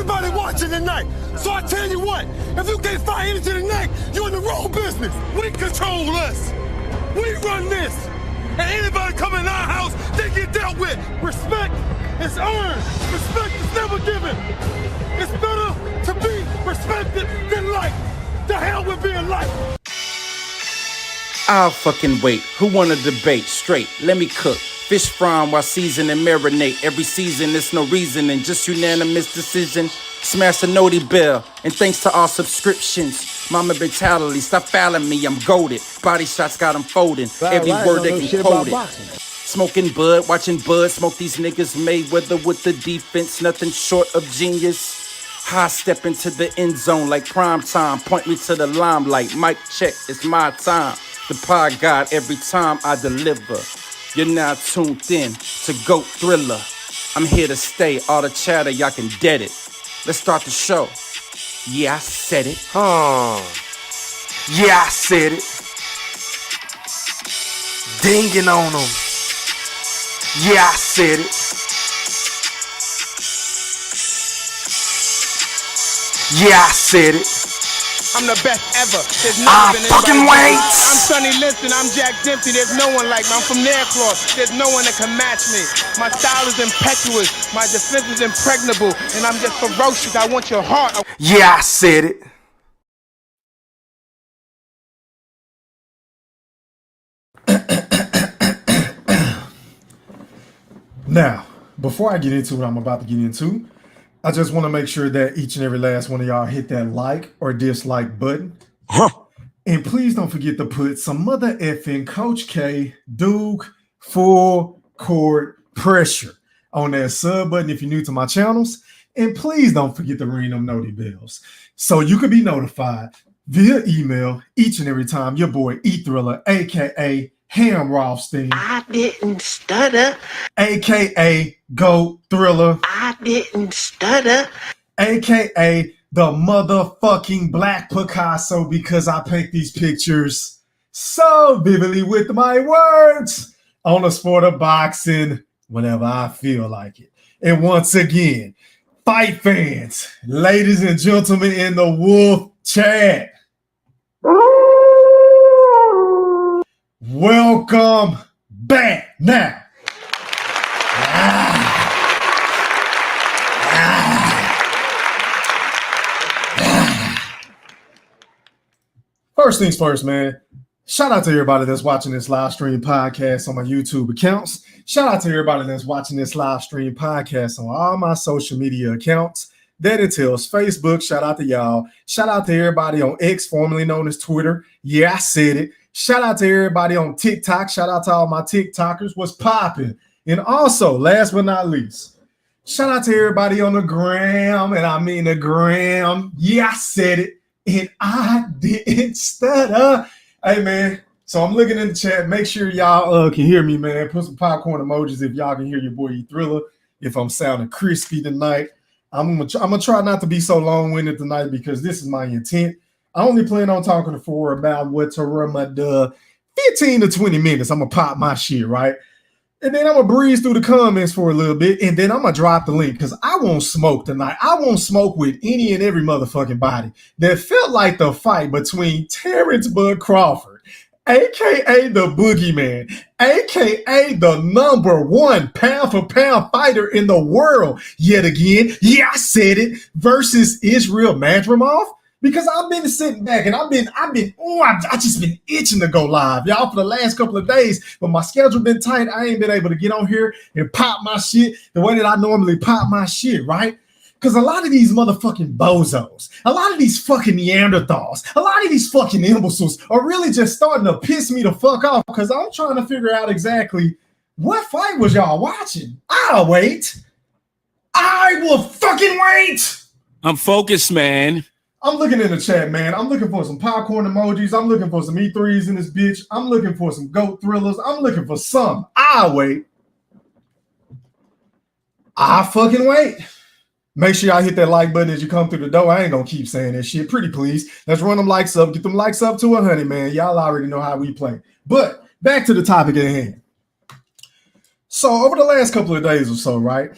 everybody watching tonight. So I tell you what, if you can't fight energy tonight, you're in the wrong business. We control us. We run this. And anybody come in our house, they get dealt with. Respect is earned. Respect is never given. It's better to be respected than liked. The hell with being liked. I'll fucking wait. Who wanna debate? Straight, let me cook. Fish frying while season and marinate. Every season, it's no reasoning, just unanimous decision. Smash the noti bell, and thanks to all subscriptions. Mama mentality, stop fouling me, I'm goated. Body shots got them folding. Every word they can quote it. Smoking bud, watching bud, smoke these niggas Mayweather with the defense, nothing short of genius. High step into the end zone like prime time. Point me to the limelight. Mic check, it's my time. The pod god every time I deliver. You're now tuned in to GOAT Thriller. I'm here to stay. All the chatter, y'all can dead it. Let's start the show. Yeah, I said it. Yeah, I said it. Dinging on them. Yeah, I said it. Yeah, I said it. I'm the best ever. There's never been fucking anybody. wait. I'm Sonny Liston. I'm Jack Dempsey. There's no one like me. I'm from Nairclaw. There's no one that can match me. My style is impetuous. My defense is impregnable. And I'm just ferocious. I want your heart. Yeah, I said it. Now, before I get into what I'm about to get into, I just want to make sure that each and every last one of y'all hit that like or dislike button. And please don't forget to put some mother effing Coach K, Duke, full court pressure on that sub button if you're new to my channels. And please don't forget to ring them noti bells so you can be notified via email each and every time your boy E-Thriller, a.k.a. Ham Rothstein. I didn't stutter. A.k.a. GOAT Thriller. I didn't stutter. A.k.a. the motherfucking Black Picasso, because I paint these pictures so vividly with my words on the sport of boxing whenever I feel like it. And once again, fight fans, ladies and gentlemen in the Wolf Chat, welcome back. Now, first things first, man. Shout out to everybody that's watching this live stream podcast on my YouTube accounts. Shout out to everybody that's watching this live stream podcast on all my social media accounts. That entails Facebook. Shout out to y'all. Shout out to everybody on X, formerly known as Twitter. Yeah, I said it. Shout out to everybody on TikTok. Shout out to all my TikTokers. What's popping? And also, last but not least, shout out to everybody on the gram. And I mean the gram. Yeah, I said it. And I didn't stutter. Hey, man. So I'm looking in the chat. Make sure y'all can hear me, man. Put some popcorn emojis if y'all can hear your boy E-Thriller. If I'm sounding crispy tonight. I'm gonna try not to be so long-winded tonight because this is my intent. I only plan on talking for about 15 to 20 minutes. I'm gonna pop my shit, right? And then I'm gonna breeze through the comments for a little bit, and then I'm gonna drop the link because I won't smoke tonight. I won't smoke with any and every motherfucking body that felt like the fight between Terence Crawford, aka the Boogeyman, aka the #1 pound-for-pound fighter in the world yet again. Yeah, I said it. Versus Israel Madrimov. Because I've been sitting back and I've just been itching to go live, y'all, for the last couple of days. But my schedule been tight. I ain't been able to get on here and pop my shit the way that I normally pop my shit, right? Because a lot of these motherfucking bozos, a lot of these fucking Neanderthals, a lot of these fucking imbeciles are really just starting to piss me the fuck off because I'm trying to figure out exactly what fight was y'all watching. I'll wait. I will fucking wait. I'm focused, man. I'm looking in the chat, man. I'm looking for some popcorn emojis. I'm looking for some E3s in this bitch. I'm looking for some GOAT thrillers. I'm looking for some. I'll wait. I'll fucking wait. Make sure y'all hit that like button as you come through the door. I ain't gonna keep saying that shit. Pretty please. Let's run them likes up. Get them likes up to 100, man. Y'all already know how we play. But back to the topic at hand. So over the last couple of days or so, right?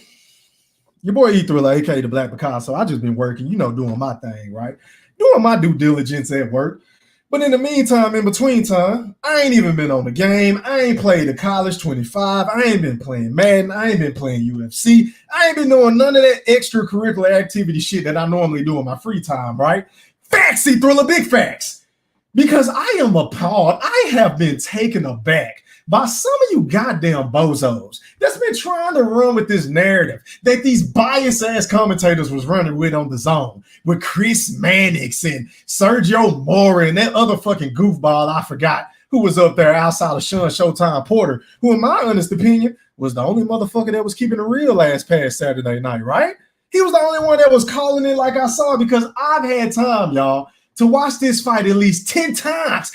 Your boy E Thriller, aka the Black Picasso. I just been working, doing my thing, right? Doing my due diligence at work. But in the meantime, in between time, I ain't even been on the game. I ain't played the college 25. I ain't been playing Madden. I ain't been playing UFC. I ain't been doing none of that extracurricular activity shit that I normally do in my free time, right? Facts, E Thriller, big facts. Because I am appalled. I have been taken aback by some of you goddamn bozos that's been trying to run with this narrative that these biased-ass commentators was running with on the zone with Chris Mannix and Sergio Mora and that other fucking goofball I forgot who was up there outside of Sean Showtime Porter, who in my honest opinion was the only motherfucker that was keeping a real ass past Saturday night, right? He was the only one that was calling it like I saw because I've had time, y'all, to watch this fight at least 10 times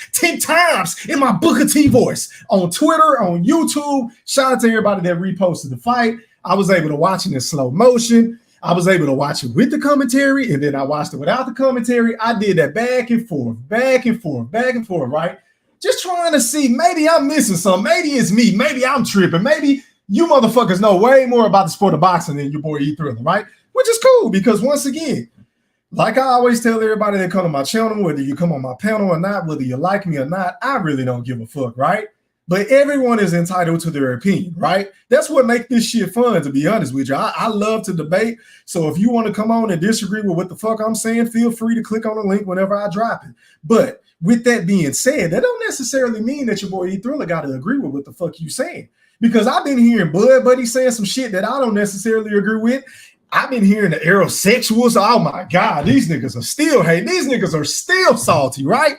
in my Booker T voice on Twitter, on YouTube. Shout out to everybody that reposted the fight. I was able to watch it in slow motion. I was able to watch it with the commentary, and then I watched it without the commentary. I did that back and forth, right? Just trying to see, maybe I'm missing something. Maybe it's me. Maybe I'm tripping. Maybe you motherfuckers know way more about the sport of boxing than your boy E Thriller, right? Which is cool because once again, like I always tell everybody that come to my channel, whether you come on my panel or not, whether you like me or not, I really don't give a fuck, right? But everyone is entitled to their opinion, right? That's what makes this shit fun, to be honest with you. I love to debate. So if you want to come on and disagree with what the fuck I'm saying, feel free to click on the link whenever I drop it. But with that being said, that don't necessarily mean that your boy E Thriller got to agree with what the fuck you saying. Because I've been hearing Bud Buddy saying some shit that I don't necessarily agree with. I've been hearing the aerosexuals. Oh my God, these niggas are still hating. These niggas are still salty, right?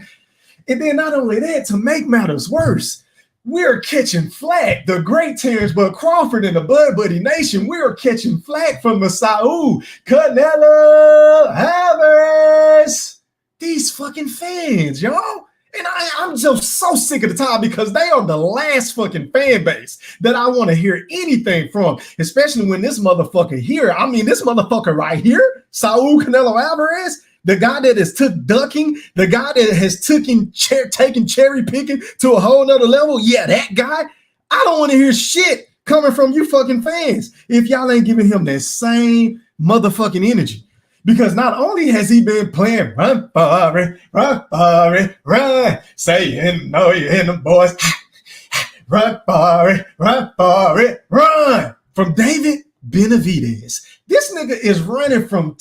And then not only that, to make matters worse, we're catching flack. The great Terence Crawford and the Bud Buddy Nation, we're catching flack from the Saul Canelo Alvarez. These fucking fans, y'all. And I'm just so sick of the time because they are the last fucking fan base that I want to hear anything from, especially when this motherfucker here, I mean, this motherfucker right here, Saul Canelo Alvarez, the guy that has took ducking, the guy that has taken cherry picking to a whole nother level. Yeah, that guy. I don't want to hear shit coming from you fucking fans if y'all ain't giving him that same motherfucking energy. Because not only has he been playing run for it, run, saying no, you're in the boys, run for it, run from David Benavidez. This nigga is running from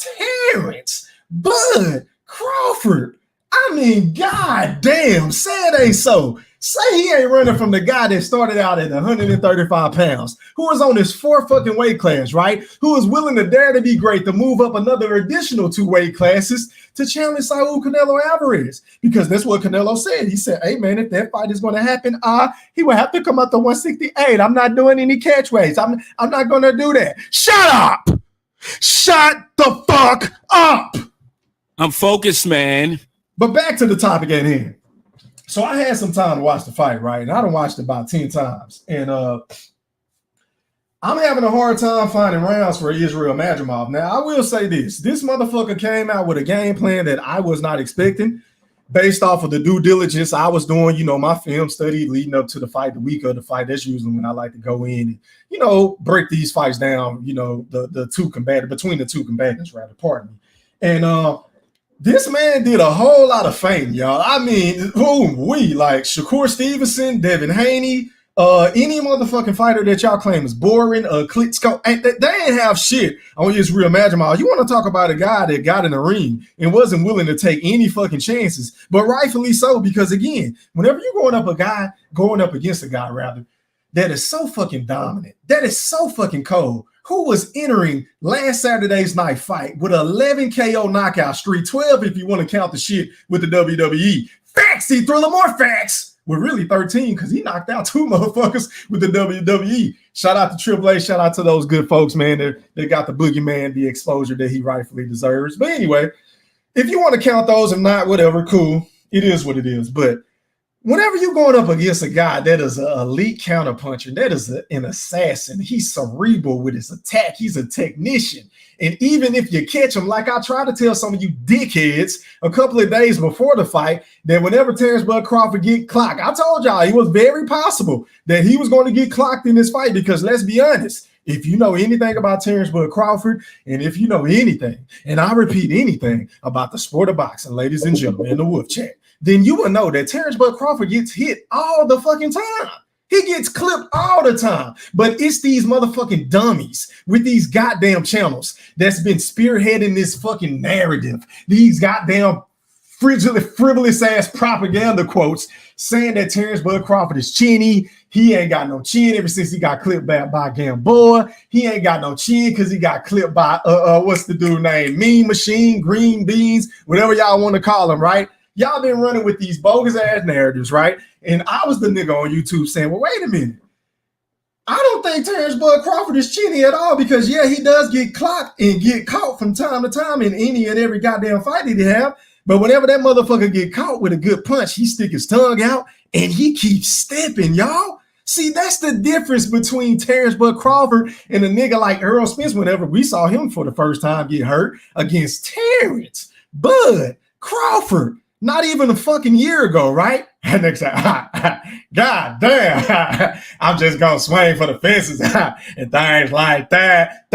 Terence Bud Crawford. I mean, goddamn, say it ain't so. Say he ain't running from the guy that started out at 135 pounds, who was on his 4th fucking weight class, right? Who was willing to dare to be great to move up another additional 2 weight classes to challenge Saul Canelo Alvarez. Because that's what Canelo said. He said, hey, man, if that fight is going to happen, he will have to come up to 168. I'm not doing any catchweights. I'm not going to do that. Shut up. Shut the fuck up. I'm focused, man. But back to the topic at hand. So I had some time to watch the fight, right? And I done watched it about 10 times. And I'm having a hard time finding rounds for Israel Madrimov. Now, I will say this. This motherfucker came out with a game plan that I was not expecting based off of the due diligence I was doing, my film study leading up to the fight, the week of the fight. That's usually when I like to go in and, break these fights down, the two combatants, between the two combatants, rather, pardon me. And this man did a whole lot of fame, y'all. I mean, like Shakur Stevenson, Devin Haney, any motherfucking fighter that y'all claim is boring, Klitschko, they ain't have shit on Israel Madrimov. You want to talk about a guy that got in the ring and wasn't willing to take any fucking chances, but rightfully so, because again, whenever you're going up against a guy, rather, that is so fucking dominant, that is so fucking cold, who was entering last Saturday's night fight with 11 KO knockout streak, 12 if you want to count the shit with the WWE. Facts, E Thriller, more facts. Well, really 13 because he knocked out 2 motherfuckers with the WWE. Shout out to Triple A. Shout out to those good folks, man. They got the boogeyman, the exposure that he rightfully deserves. But anyway, if you want to count those and not, whatever, cool. It is what it is. But whenever you're going up against a guy that is an elite counterpuncher, that is an assassin, he's cerebral with his attack, he's a technician. And even if you catch him, like I try to tell some of you dickheads a couple of days before the fight, that whenever Terence Bud Crawford get clocked, I told y'all it was very possible that he was going to get clocked in this fight because let's be honest, If you know anything about Terence Bud Crawford, and if you know anything, and I repeat anything about the sport of boxing, ladies and gentlemen, in the Wolf Chat, then you will know that Terence Bud Crawford gets hit all the fucking time. He gets clipped all the time. But it's these motherfucking dummies with these goddamn channels that's been spearheading this fucking narrative. These goddamn frivolous ass propaganda quotes saying that Terence Bud Crawford is chinny. He ain't got no chin ever since he got clipped back by Gamboa. He ain't got no chin because he got clipped by what's the dude name? Mean Machine, Green Beans, whatever y'all want to call him, right? Y'all been running with these bogus ass narratives, right? And I was the nigga on YouTube saying, well, wait a minute. I don't think Terence Bud Crawford is chinny at all because, yeah, he does get clocked and get caught from time to time in any and every goddamn fight that he have. But whenever that motherfucker get caught with a good punch, he stick his tongue out and he keeps stepping, y'all. See, that's the difference between Terence Bud Crawford and a nigga like Earl Spence whenever we saw him for the first time get hurt against Terence Bud Crawford. Not even a fucking year ago, right? And next time, God damn, I'm just gonna swing for the fences and things like that,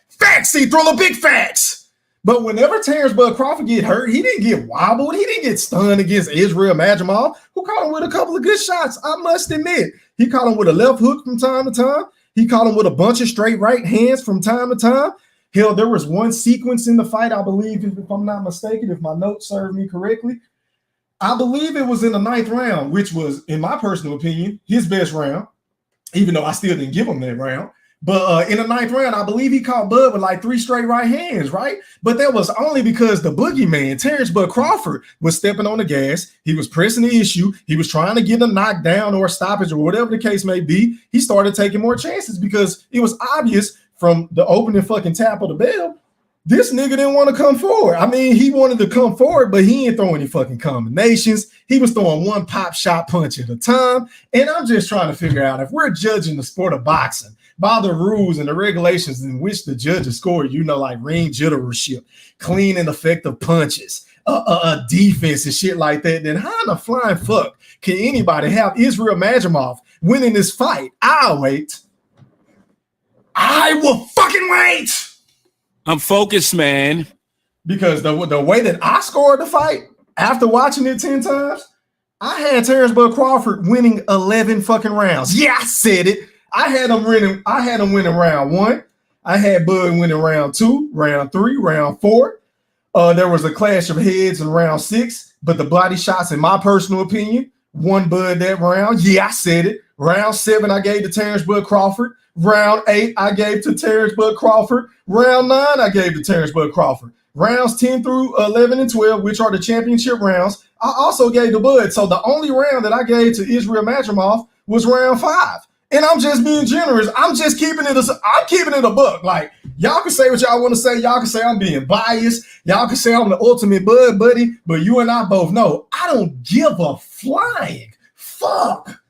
Facts, see, throw the big facts. But whenever Terence Bud Crawford get hurt, he didn't get wobbled. He didn't get stunned against Israel Madrimov, who caught him with a couple of good shots, I must admit. He caught him with a left hook from time to time. He caught him with a bunch of straight right hands from time to time. Hell, there was one sequence in the fight, I believe, if I'm not mistaken, if my notes serve me correctly, I believe it was in the 9th round, which was, in my personal opinion, his best round, even though I still didn't give him that round. But in the 9th round, I believe he caught Bud with like 3 straight right hands, right? But that was only because the boogeyman, Terence Bud Crawford, was stepping on the gas. He was pressing the issue. He was trying to get a knockdown or a stoppage or whatever the case may be. He started taking more chances because it was obvious from the opening fucking tap of the bell, this nigga didn't want to come forward. I mean, he wanted to come forward, but he ain't throwing any fucking combinations. He was throwing one pop shot punch at a time. And I'm just trying to figure out if we're judging the sport of boxing by the rules and the regulations in which the judges score, you know, like ring jittership, clean and effective punches, defense and shit like that, then how in the flying fuck can anybody have Israel Madrimov winning this fight? I'll wait. I will fucking wait. I'm focused, man. Because the way that I scored the fight after watching it 10 times, I had Terence Bud Crawford winning 11 fucking rounds. Yeah, I said it. I had him winning round 1. I had Bud winning round 2, round 3, round 4. There was a clash of heads in round 6, but the body shots, in my personal opinion, won Bud that round. Yeah, I said it. Round 7, I gave to Terence Bud Crawford. Round 8, I gave to Terence Bud Crawford. Round 9, I gave to Terence Bud Crawford. Rounds 10 through 11 and 12, which are the championship rounds, I also gave to Bud. So the only round that I gave to Israel Madrimov was round 5. And I'm just being generous. I'm keeping it a buck. Like, y'all can say what y'all want to say. Y'all can say I'm being biased. Y'all can say I'm the ultimate Bud buddy. But you and I both know I don't give a flying fuck.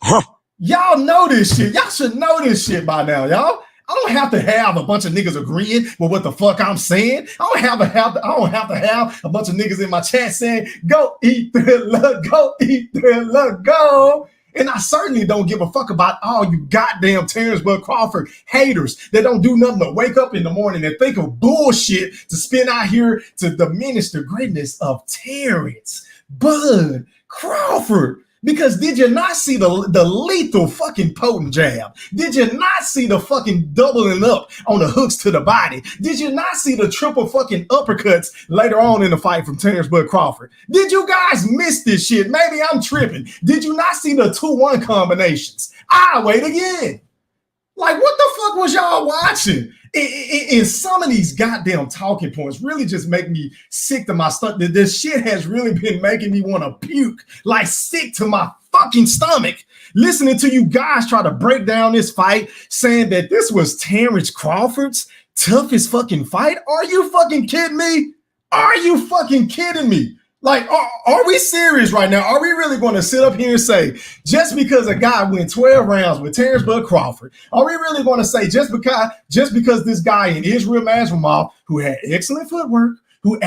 Huh. Y'all know this shit. Y'all should know this shit by now, y'all. I don't have to have a bunch of niggas agreeing with what the fuck I'm saying. I don't have to have a bunch of niggas in my chat saying, go eat the luck, go eat the luck, go. And I certainly don't give a fuck about all you goddamn Terence Bud Crawford haters that don't do nothing but wake up in the morning and think of bullshit to spin out here to diminish the greatness of Terence Bud Crawford. Because did you not see the lethal fucking potent jab? Did you not see the fucking doubling up on the hooks to the body? Did you not see the triple fucking uppercuts later on in the fight from Terence Bud Crawford? Did you guys miss this shit? Maybe I'm tripping. Did you not see the 2-1 combinations? I'll wait again. Like, what the fuck was y'all watching? And some of these goddamn talking points really just make me sick to my stomach. This shit has really been making me want to puke, like sick to my fucking stomach. Listening to you guys try to break down this fight, saying that this was Terence Crawford's toughest fucking fight. Are you fucking kidding me? Are you fucking kidding me? Like, are we serious right now? Are we really going to sit up here and say, just because a guy went 12 rounds with Terence Bud Crawford, are we really going to say just because this guy in Israel Madrimov, who had excellent footwork, who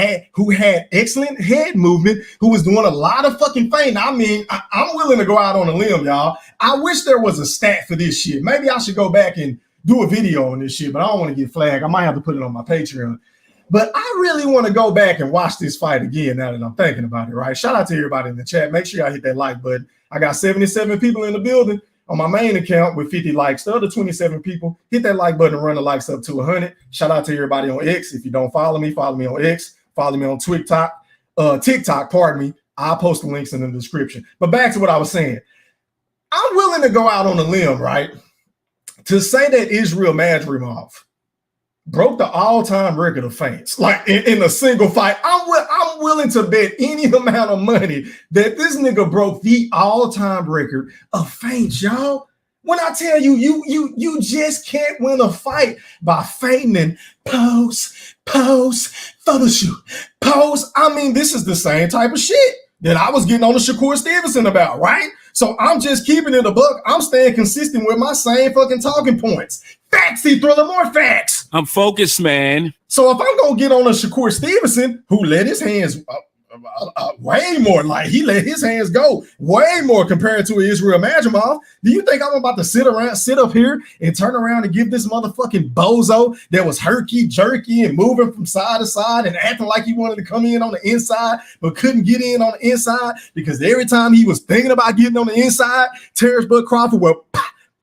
had excellent head movement, who was doing a lot of fucking feinting? I mean, I'm willing to go out on a limb, y'all. I wish there was a stat for this shit. Maybe I should go back and do a video on this shit, but I don't want to get flagged. I might have to put it on my Patreon. But I really want to go back and watch this fight again now that I'm thinking about it, right? Shout out to everybody in the chat. Make sure y'all hit that like button. I got 77 people in the building on my main account with 50 likes. The other 27 people, hit that like button and run the likes up to 100. Shout out to everybody on X. If you don't follow me on X. Follow me on TikTok, pardon me. I'll post the links in the description. But back to what I was saying. I'm willing to go out on a limb, right, to say that Israel Madrimov broke the all-time record of feints, like in a single fight. I'm willing to bet any amount of money that this nigga broke the all-time record of feints, y'all. When I tell you, you just can't win a fight by feigning pose, photo shoot, pose. I mean, this is the same type of shit that I was getting on the Shakur Stevenson about, right? So I'm just keeping it a buck. I'm staying consistent with my same fucking talking points. Facts, Thriller, more facts. I'm focused, man. So if I'm going to get on a Shakur Stevenson, who let his hands way more, like he let his hands go way more compared to Israel Madrimov, do you think I'm about to sit up here and turn around and give this motherfucking bozo that was herky-jerky and moving from side to side and acting like he wanted to come in on the inside but couldn't get in on the inside because every time he was thinking about getting on the inside, Terence Crawford will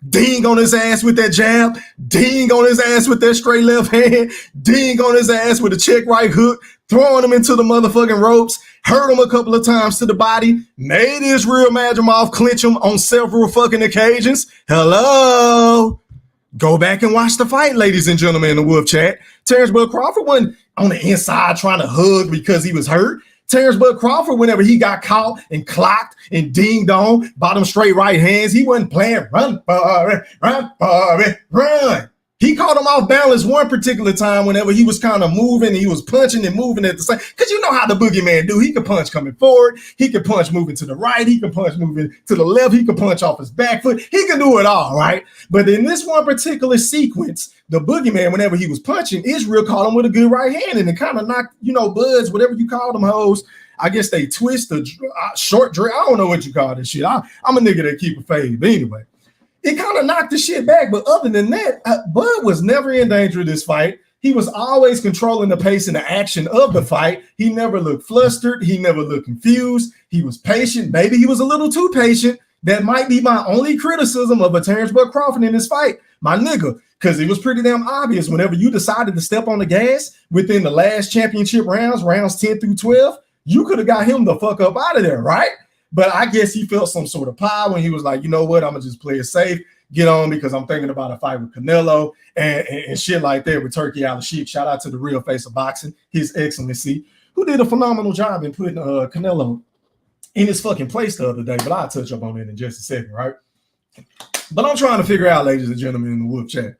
ding on his ass with that jab, ding on his ass with that straight left hand, ding on his ass with a check right hook, throwing him into the motherfucking ropes, hurt him a couple of times to the body, made Israel Madrimov clinch him on several fucking occasions. Hello? Go back and watch the fight, ladies and gentlemen in the Wolf chat. Terence Crawford wasn't on the inside trying to hug because he was hurt. Terence Crawford, whenever he got caught and clocked and dinged on, bottom straight right hands, he wasn't playing run for it, run for it, run. He caught him off balance one particular time whenever he was kind of moving, he was punching and moving at the same, because you know how the boogeyman do. He could punch coming forward, he could punch moving to the right, he could punch moving to the left, he could punch off his back foot, he can do it all, right? But in this one particular sequence, the boogeyman, whenever he was punching, Israel caught him with a good right hand and it kind of knocked, buds, whatever you call them hoes. I guess they twist the short drink. I don't know what you call this shit. I'm a nigga that keep a fade. But anyway, it kind of knocked the shit back. But other than that, Bud was never in danger of this fight. He was always controlling the pace and the action of the fight. He never looked flustered. He never looked confused. He was patient. Maybe he was a little too patient. That might be my only criticism of a Terence Crawford in this fight, my nigga, because it was pretty damn obvious whenever you decided to step on the gas within the last championship rounds 10 through 12, you could have got him the fuck up out of there, right? But I guess he felt some sort of power when he was like, you know what, I'm going to just play it safe, get on because I'm thinking about a fight with Canelo and shit like that with Turkey Al-Sheikh. Shout out to the real face of boxing, His Excellency, who did a phenomenal job in putting Canelo in his fucking place the other day. But I'll touch up on it in just a second, right? But I'm trying to figure out, ladies and gentlemen in the Wolf chat,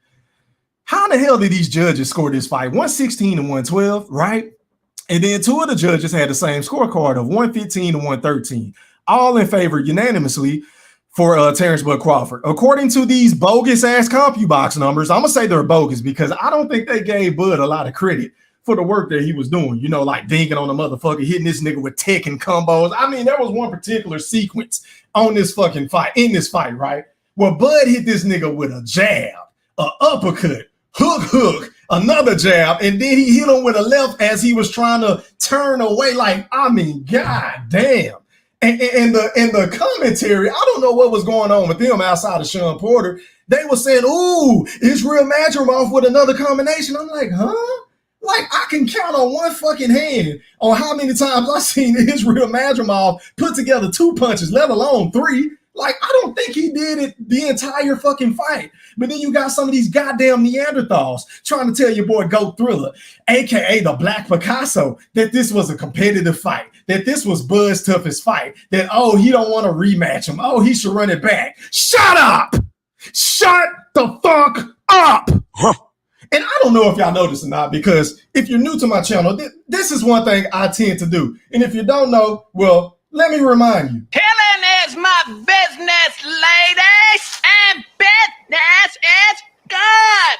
how in the hell did these judges score this fight? 116 and 112, right? And then two of the judges had the same scorecard of 115 and 113, all in favor unanimously for Terence Crawford. According to these bogus-ass CompuBox numbers, I'm going to say they're bogus because I don't think they gave Bud a lot of credit for the work that he was doing, like dinking on the motherfucker, hitting this nigga with tech and combos. I mean, there was one particular sequence on this fucking fight, right? Where Bud hit this nigga with a jab, an uppercut, hook, another jab, and then he hit him with a left as he was trying to turn away. Like, I mean, god damn. And the commentary, I don't know what was going on with them outside of Sean Porter. They were saying, ooh, Israel Madrimov with another combination. I'm like, huh? Like, I can count on one fucking hand on how many times I've seen Israel Madrimov put together 2 punches, let alone 3. Like, I don't think he did it the entire fucking fight. But then you got some of these goddamn Neanderthals trying to tell your boy Go Thriller, a.k.a. the Black Picasso, that this was a competitive fight, that this was Bud's toughest fight, that, oh, he don't want to rematch him. Oh, he should run it back. Shut up! Shut the fuck up! Huh. And I don't know if y'all know this or not, because if you're new to my channel, this is one thing I tend to do. And if you don't know, well, let me remind you. Killing is my business, ladies, and business is good.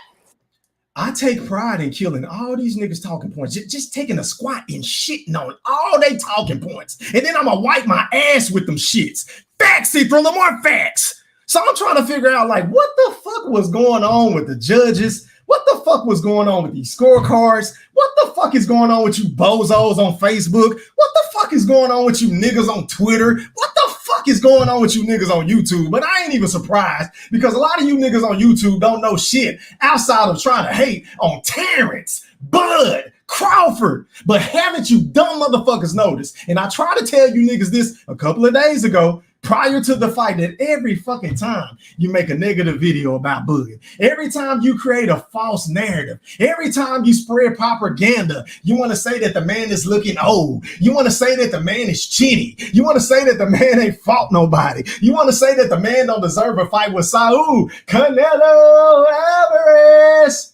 I take pride in killing all these niggas talking points, just taking a squat and shitting on all they talking points. And then I'm going to wipe my ass with them shits. Facts, Thriller, more facts. So I'm trying to figure out, like, what the fuck was going on with the judges? What the fuck was going on with these scorecards? What the fuck is going on with you bozos on Facebook? What the fuck is going on with you niggas on Twitter? What the fuck is going on with you niggas on YouTube? But I ain't even surprised, because a lot of you niggas on YouTube don't know shit outside of trying to hate on Terence, Bud, Crawford. But haven't you dumb motherfuckers noticed? And I tried to tell you niggas this a couple of days ago, prior to the fight, that every fucking time you make a negative video about Bud, every time you create a false narrative, every time you spread propaganda, you want to say that the man is looking old. You want to say that the man is chitty. You want to say that the man ain't fought nobody. You want to say that the man don't deserve a fight with Saul Canelo Alvarez.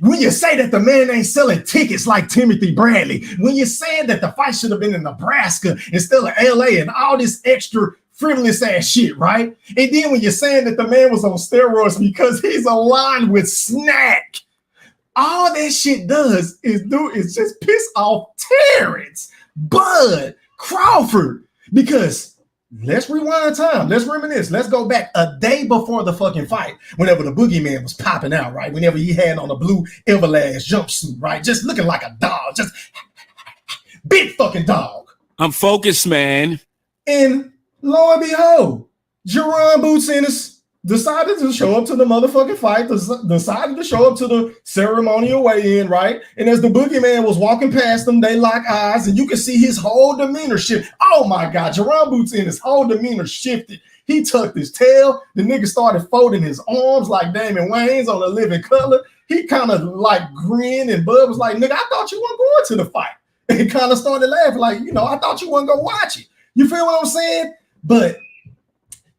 When you say that the man ain't selling tickets like Timothy Bradley, when you're saying that the fight should have been in Nebraska instead of LA and all this extra frivolous ass shit, right? And then when you're saying that the man was on steroids because he's aligned with Snack, all that shit does is just piss off Terence, Bud, Crawford. Because let's rewind time, let's reminisce, let's go back a day before the fucking fight, whenever the boogeyman was popping out, right? Whenever he had on a blue Everlast jumpsuit, right? Just looking like a dog, just big fucking dog. I'm focused, man. And lo and behold, Jerron Boots Ennis decided to show up to the motherfucking fight, decided to show up to the ceremonial weigh-in, right? And as the boogeyman was walking past them, they lock eyes, and you can see his whole demeanor shift. Oh my God, Jerron Boots Ennis' whole demeanor shifted. He tucked his tail. The nigga started folding his arms like Damon Wayans on The Living Cutler. He kind of like grinned, and Bud was like, nigga, I thought you weren't going to the fight. And he kind of started laughing like, I thought you weren't going to watch it. You feel what I'm saying? But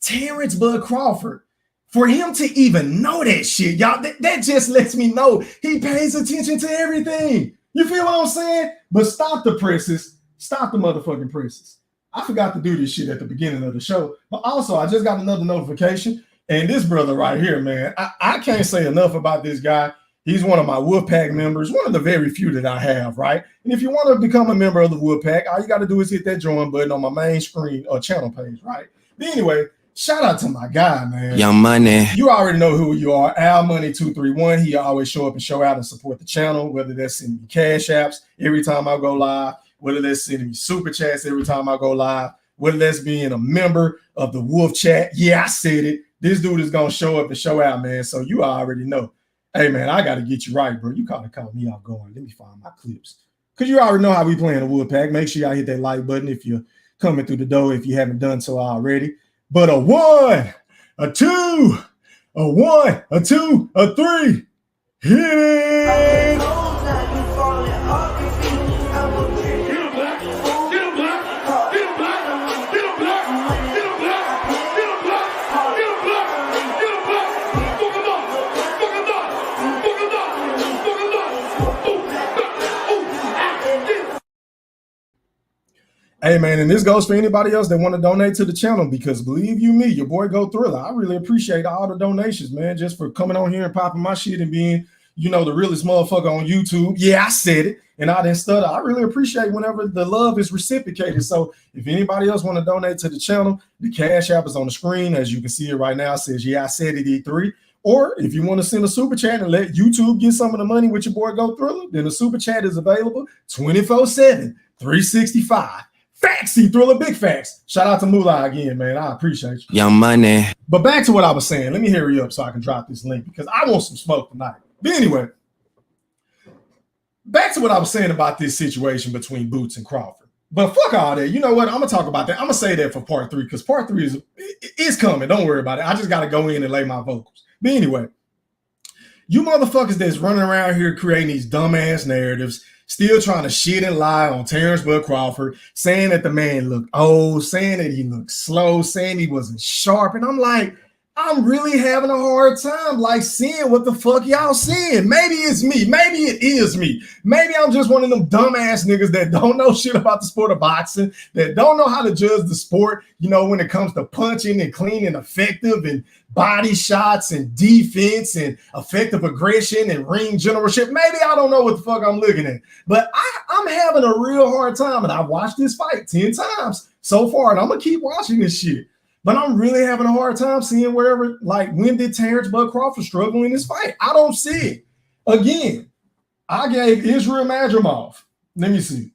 Terence Bud Crawford, for him to even know that shit, y'all, that just lets me know he pays attention to everything. You feel what I'm saying? But stop the presses. Stop the motherfucking presses. I forgot to do this shit at the beginning of the show. But also, I just got another notification. And this brother right here, man, I can't say enough about this guy. He's one of my Wolfpack members, one of the very few that I have, right? And if you want to become a member of the Wolfpack, all you got to do is hit that join button on my main screen or channel page, right? But anyway, shout out to my guy, man. Young Money. You already know who you are. Al Money 231. He always show up and show out and support the channel, whether that's sending me cash apps every time I go live, whether that's sending me super chats every time I go live, whether that's being a member of the Wolf Chat. Yeah, I said it. This dude is going to show up and show out, man. So you already know. Hey, man, I got to get you right, bro. You kind of caught me off guard. Let me find my clips. Because you already know how we play in the Woodpack. Make sure y'all hit that like button if you're coming through the door, if you haven't done so already. But a 1, a 2, a 1, a 2, a 3. Hit it! Hey, man, and this goes for anybody else that want to donate to the channel, because believe you me, your boy Go Thriller, I really appreciate all the donations, man, just for coming on here and popping my shit and being, the realest motherfucker on YouTube. Yeah, I said it, and I didn't stutter. I really appreciate whenever the love is reciprocated. So if anybody else want to donate to the channel, the Cash App is on the screen. As you can see it right now, it says, yeah, I said it, E3. Or if you want to send a super chat and let YouTube get some of the money with your boy Go Thriller, then the super chat is available 24/7, 365. Facts, Thriller, big facts. Shout out to Moolah again, man. I appreciate you. Young Money. But back to what I was saying. Let me hurry up so I can drop this link, because I want some smoke tonight. But anyway, back to what I was saying about this situation between Boots and Crawford. But fuck all that. You know what? I'm going to talk about that. I'm going to say that for part 3, because part 3 is coming. Don't worry about it. I just got to go in and lay my vocals. But anyway, you motherfuckers that's running around here creating these dumbass narratives, still trying to shit and lie on Terence Bud Crawford, saying that the man looked old, saying that he looked slow, saying he wasn't sharp. And I'm like, I'm really having a hard time like seeing what the fuck y'all seeing. Maybe it's me. Maybe it is me. Maybe I'm just one of them dumbass niggas that don't know shit about the sport of boxing, that don't know how to judge the sport, when it comes to punching and clean and effective and body shots and defense and effective aggression and ring generalship. Maybe I don't know what the fuck I'm looking at, but I'm having a real hard time, and I've watched this fight 10 times so far, and I'm going to keep watching this shit. But I'm really having a hard time seeing wherever, like, when did Terence Bud Crawford struggle in this fight? I don't see it. Again, I gave Israel Madrimov. Let me see.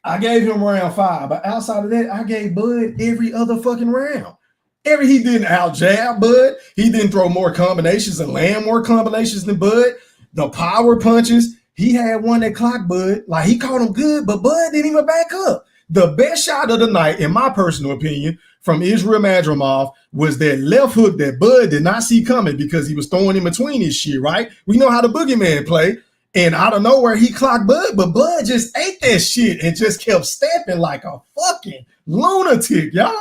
I gave him round 5, but outside of that, I gave Bud every other fucking round. He didn't out jab Bud. He didn't throw more combinations and land more combinations than Bud. The power punches, he had one that clocked Bud. Like, he caught him good, but Bud didn't even back up. The best shot of the night, in my personal opinion, from Israel Madrimov was that left hook that Bud did not see coming because he was throwing in between his shit, right? We know how the boogeyman play. And out of nowhere, he clocked Bud, but Bud just ate that shit and just kept stepping like a fucking lunatic, y'all.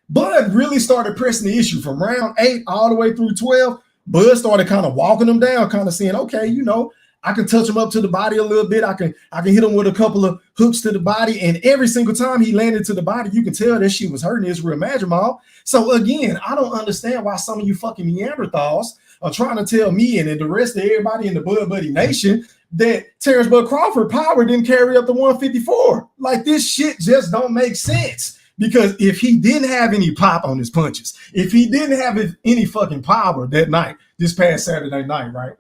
Bud really started pressing the issue from round 8 all the way through 12. Bud started kind of walking him down, kind of saying, okay, you know, I can touch him up to the body a little bit. I can hit him with a couple of hooks to the body. And every single time he landed to the body, you can tell that shit was hurting Israel Madrimov. So again, I don't understand why some of you fucking Neanderthals are trying to tell me and the rest of everybody in the Bud Buddy Nation that Terence Bud Crawford power didn't carry up to 154. Like, this shit just don't make sense. Because if he didn't have any pop on his punches, if he didn't have any fucking power that night, this past Saturday night, right,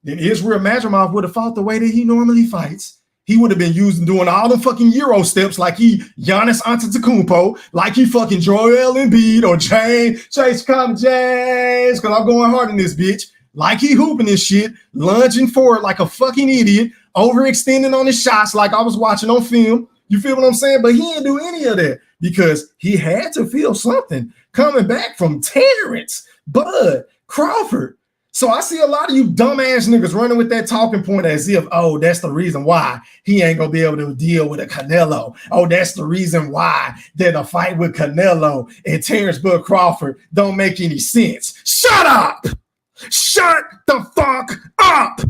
then Israel Madrimov would have fought the way that he normally fights. He would have been doing all the fucking Euro steps like he Giannis Antetokounmpo, like he fucking Joel Embiid or James, because I'm going hard in this bitch. Like he hooping this shit, lunging forward like a fucking idiot, overextending on his shots like I was watching on film. You feel what I'm saying? But he didn't do any of that because he had to feel something coming back from Terence Bud Crawford. So I see a lot of you dumbass niggas running with that talking point as if, oh, that's the reason why he ain't gonna be able to deal with a Canelo. Oh, that's the reason why that a fight with Canelo and Terence Bud Crawford don't make any sense. Shut up! Shut the fuck up!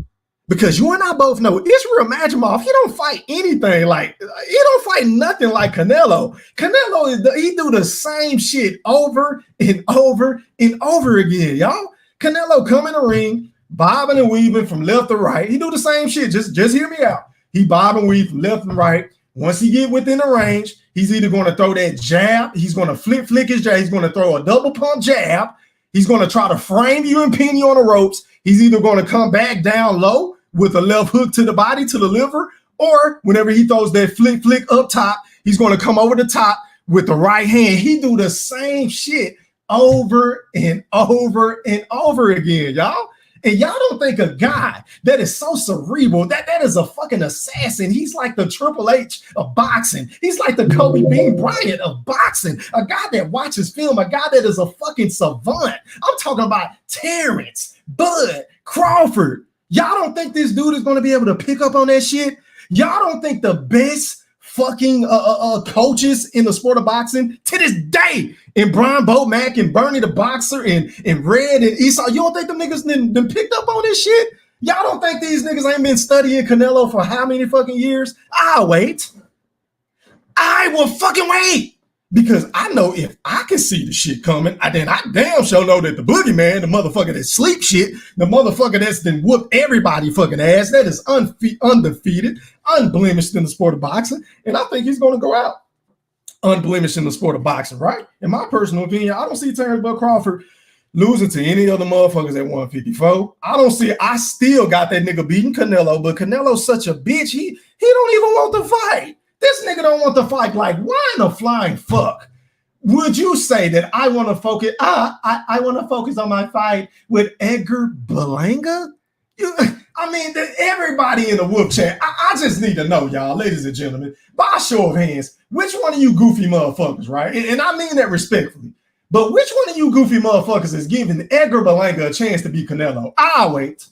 Because you and I both know Israel Madrimov, he don't fight anything like, he don't fight nothing like Canelo. Canelo, he do the same shit over and over and over again, y'all. Canelo come in the ring, bobbing and weaving from left to right. He do the same shit. Just hear me out. He bob and weave from left and right. Once he get within the range, he's either going to throw that jab, he's going to flick his jab, he's going to throw a double pump jab, he's going to try to frame you and pin you on the ropes. He's either going to come back down low with a left hook to the body, to the liver, or whenever he throws that flick up top, he's going to come over the top with the right hand. He do the same shit over and over and over again, y'all. And y'all don't think a guy that is so cerebral, that is a fucking assassin. He's like the Triple H of boxing. He's like the Kobe Bean Bryant of boxing. A guy that watches film, a guy that is a fucking savant. I'm talking about Terence Bud Crawford. Y'all don't think this dude is going to be able to pick up on that shit? Y'all don't think the best fucking coaches in the sport of boxing to this day, and Brian Bomack and Bernie the Boxer and Red and Esau, you don't think them niggas done picked up on this shit? Y'all don't think these niggas ain't been studying Canelo for how many fucking years? I'll wait. I will fucking wait. Because I know if I can see the shit coming, then I damn sure know that the boogeyman, the motherfucker that sleep shit, the motherfucker that's been whooped everybody fucking ass, that is undefeated, unblemished in the sport of boxing. And I think he's going to go out unblemished in the sport of boxing, right? In my personal opinion, I don't see Terence Bud Crawford losing to any other motherfuckers at 154. I still got that nigga beating Canelo, but Canelo's such a bitch, he don't even want to fight. This nigga don't want to fight. Like, why in the flying fuck would you say that I want to focus? I want to focus on my fight with Edgar Berlanga? Everybody in the whoop chat, I just need to know, y'all, ladies and gentlemen, by a show of hands, which one of you goofy motherfuckers, right? And I mean that respectfully, but which one of you goofy motherfuckers is giving Edgar Berlanga a chance to beat Canelo? I'll wait.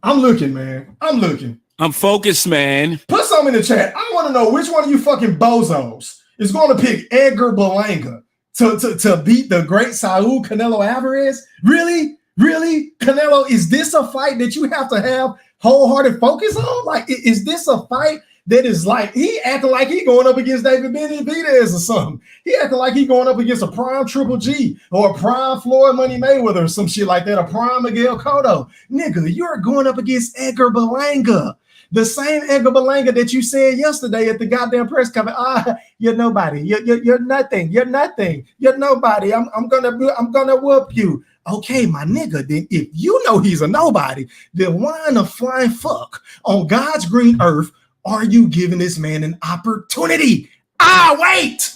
I'm looking, man. I'm looking. I'm focused, man. Put some in the chat. I want to know which one of you fucking bozos is going to pick Edgar Berlanga to beat the great Saul Canelo Alvarez. Really? Canelo, is this a fight that you have to have wholehearted focus on? Like, is this a fight that is like, he acting like he going up against David Benavidez or something. He acting like he going up against a prime Triple G or a prime Floyd Money Mayweather or some shit like that, a prime Miguel Cotto. Nigga, you're going up against Edgar Berlanga. The same Edgar Berlanga that you said yesterday at the goddamn press conference. You're nobody. You're nothing. You're nothing. You're nobody. I'm gonna whoop you. Okay, my nigga, then if you know he's a nobody, then why in the flying fuck on God's green earth are you giving this man an opportunity? Wait.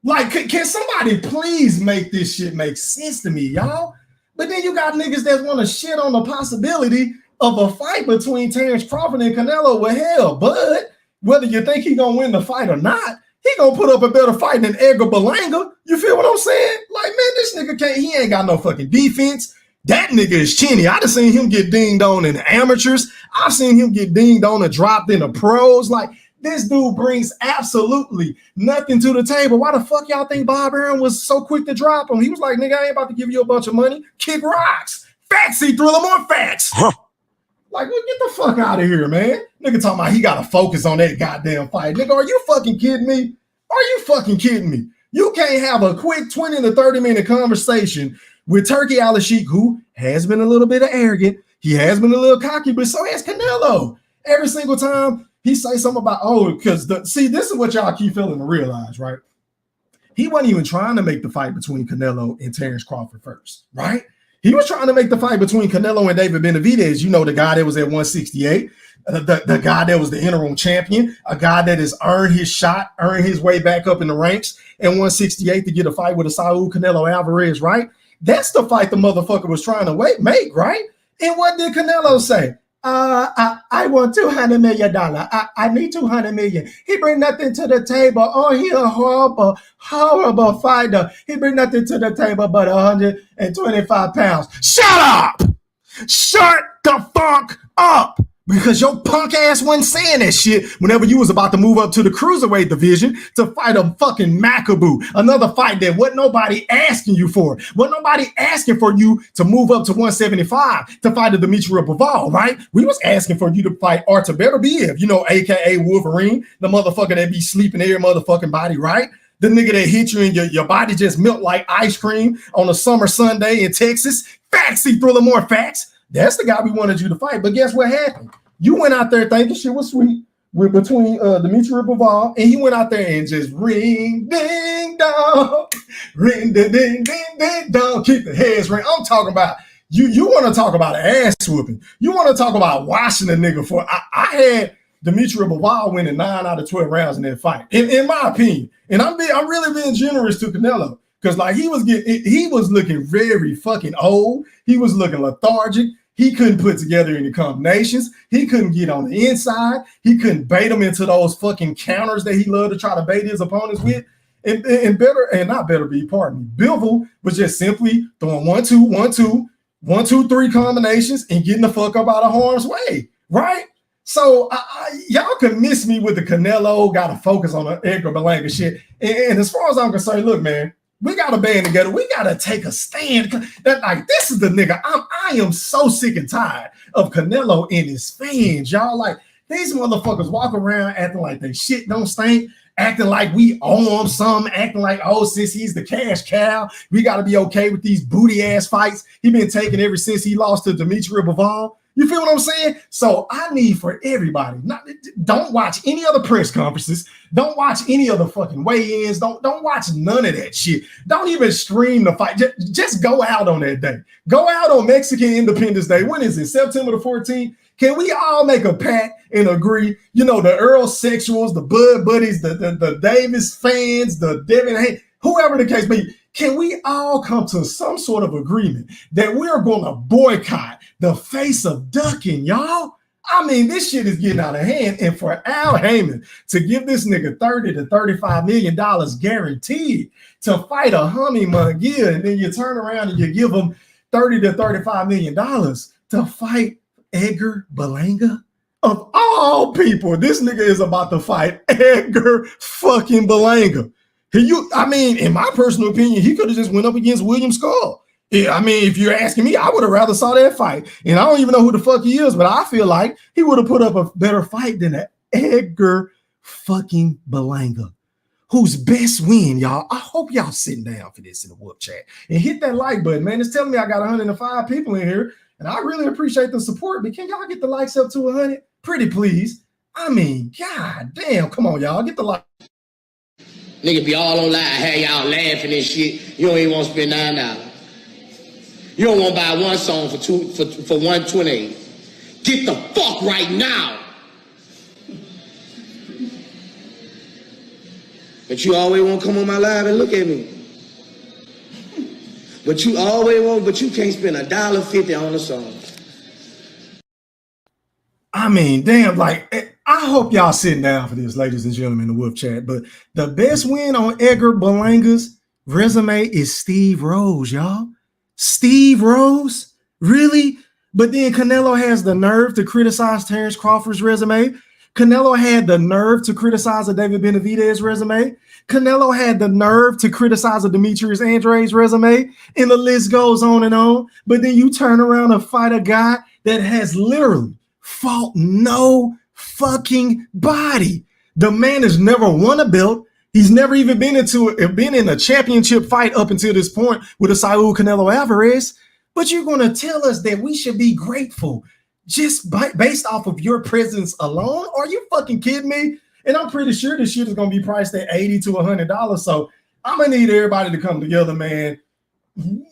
Like, can somebody please make this shit make sense to me, y'all? But then you got niggas that want to shit on the possibility of a fight between Terence Crawford and Canelo. Well, hell, bud, whether you think he gonna win the fight or not, he gonna put up a better fight than Edgar Berlanga. You feel what I'm saying? Like, man, this nigga he ain't got no fucking defense. That nigga is chinny. I done seen him get dinged on in the amateurs. I've seen him get dinged on and dropped in the pros. Like, this dude brings absolutely nothing to the table. Why the fuck y'all think Bob Arum was so quick to drop him? He was like, nigga, I ain't about to give you a bunch of money. Kick rocks. Facts, see Thriller, more facts. Huh. Like, well, get the fuck out of here, man. Nigga talking about he got to focus on that goddamn fight. Nigga, are you fucking kidding me? Are you fucking kidding me? You can't have a quick 20 to 30-minute conversation with Turkey Al-Sheikh, who has been a little bit arrogant. He has been a little cocky, but so has Canelo. Every single time he say something about, because this is what y'all keep failing to realize, right? He wasn't even trying to make the fight between Canelo and Terence Crawford first, right? He was trying to make the fight between Canelo and David Benavidez, the guy that was at 168, the guy that was the interim champion, a guy that has earned his shot, earned his way back up in the ranks at 168 to get a fight with a Saul Canelo Alvarez, right? That's the fight the motherfucker was trying to make, right? And what did Canelo say? I want $200 million. I need $200 million. He bring nothing to the table. He a horrible, horrible fighter. He bring nothing to the table but 125 pounds. Shut up! Shut the fuck up! Because your punk ass wasn't saying that shit whenever you was about to move up to the cruiserweight division to fight a fucking Macaboo. Another fight that wasn't nobody asking you for. Wasn't nobody asking for you to move up to 175 to fight a Dimitri Bivol, right? We was asking for you to fight Artur Beterbiev, a.k.a. Wolverine, the motherfucker that be sleeping every motherfucking body, right? The nigga that hit you and your body just melt like ice cream on a summer Sunday in Texas. Facts, see Thriller, more facts. That's the guy we wanted you to fight. But guess what happened? You went out there thinking shit was sweet between Dimitri Bivol, and he went out there and just ring, ding, dong, ring, ding, ding, ding, ding, dong, keep the heads ring. I'm talking about, you want to talk about an ass whooping. You want to talk about washing a nigga for, I had Dimitri Bivol winning 9 out of 12 rounds in that fight, in my opinion. And I'm really being generous to Canelo. Because like he was looking very fucking old. He was looking lethargic. He couldn't put together any combinations. He couldn't get on the inside. He couldn't bait him into those fucking counters that he loved to try to bait his opponents with. And Bivol was just simply throwing 1, 2, 1, 2, 1, 2, 3 combinations and getting the fuck up out of harm's way, right? So y'all can miss me with the Canelo, got to focus on the Edgar Berlanga shit. And as far as I'm concerned, look, man, we got to band together. We got to take a stand. This is the nigga. I am so sick and tired of Canelo and his fans, y'all. Like, these motherfuckers walk around acting like they shit don't stink, acting like we owe him something, acting like, since he's the cash cow, we got to be okay with these booty-ass fights he been taking ever since he lost to Dimitri Bivol. You feel what I'm saying? So I need for everybody, don't watch any other press conferences. Don't watch any other fucking weigh-ins. Don't watch none of that shit. Don't even stream the fight. Just go out on that day. Go out on Mexican Independence Day. When is it? September the 14th? Can we all make a pact and agree? The Earl sexuals, the Bud Buddies, the Davis fans, the Devin Hay, whoever the case may be, can we all come to some sort of agreement that we're going to boycott the face of ducking, y'all? I mean, this shit is getting out of hand. And for Al Heyman to give this nigga $30 to $35 million guaranteed to fight a Honey Munguia, and then you turn around and you give him $30 to $35 million to fight Edgar Berlanga? Of all people, this nigga is about to fight Edgar fucking Berlanga. In my personal opinion, he could have just went up against William Skull. Yeah, if you're asking me, I would have rather saw that fight. And I don't even know who the fuck he is, but I feel like he would have put up a better fight than that Edgar fucking Berlanga, whose best win, y'all. I hope y'all sitting down for this in the whoop chat and hit that like button, man. It's telling me I got 105 people in here, and I really appreciate the support. But can y'all get the likes up to 100? Pretty please. I mean, god damn, come on, y'all. Get the light. Nigga be all online, have y'all laughing and shit. You don't even want to spend $9. You don't want to buy one song for $128. Get the fuck right now. But you always want to come on my live and look at me. But you always want, but you can't spend $1.50 on a song. I mean, damn, like, I hope y'all sitting down for this, ladies and gentlemen, in the Wolf Chat. But the best win on Edgar Belanga's resume is Steve Rose, y'all. Steve Rose? Really? But then Canelo has the nerve to criticize Terence Crawford's resume. Canelo had the nerve to criticize a David Benavidez resume. Canelo had the nerve to criticize a Demetrius Andrade's resume. And the list goes on and on. But then you turn around and fight a guy that has literally fought no fucking body. The man has never won a belt. He's never even been in a championship fight up until this point with a Saul Canelo Alvarez. But you're going to tell us that we should be grateful just based off of your presence alone? Are you fucking kidding me? And I'm pretty sure this shit is going to be priced at $80 to $100. So I'm going to need everybody to come together, man.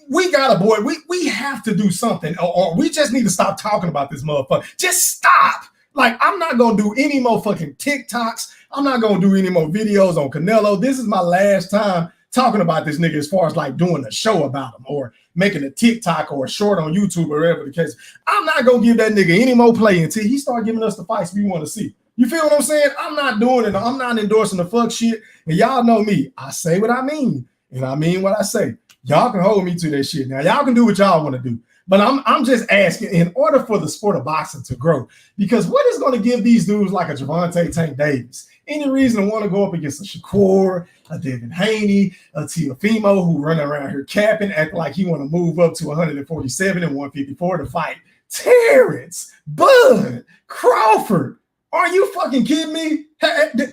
We got a boy. We have to do something, or we just need to stop talking about this motherfucker. Just stop. Like, I'm not going to do any more fucking TikToks. I'm not going to do any more videos on Canelo. This is my last time talking about this nigga as far as like doing a show about him or making a TikTok or a short on YouTube or whatever the case. I'm not going to give that nigga any more play until he start giving us the fights we want to see. You feel what I'm saying? I'm not doing it. I'm not endorsing the fuck shit. And y'all know me. I say what I mean, and I mean what I say. Y'all can hold me to that shit. Now, y'all can do what y'all want to do. But I'm just asking, in order for the sport of boxing to grow, because what is going to give these dudes like a Gervonta Tank Davis any reason to want to go up against a Shakur, a Devin Haney, a Teofimo who run around here capping, acting like he want to move up to 147 and 154 to fight Terence Bud Crawford? Are you fucking kidding me?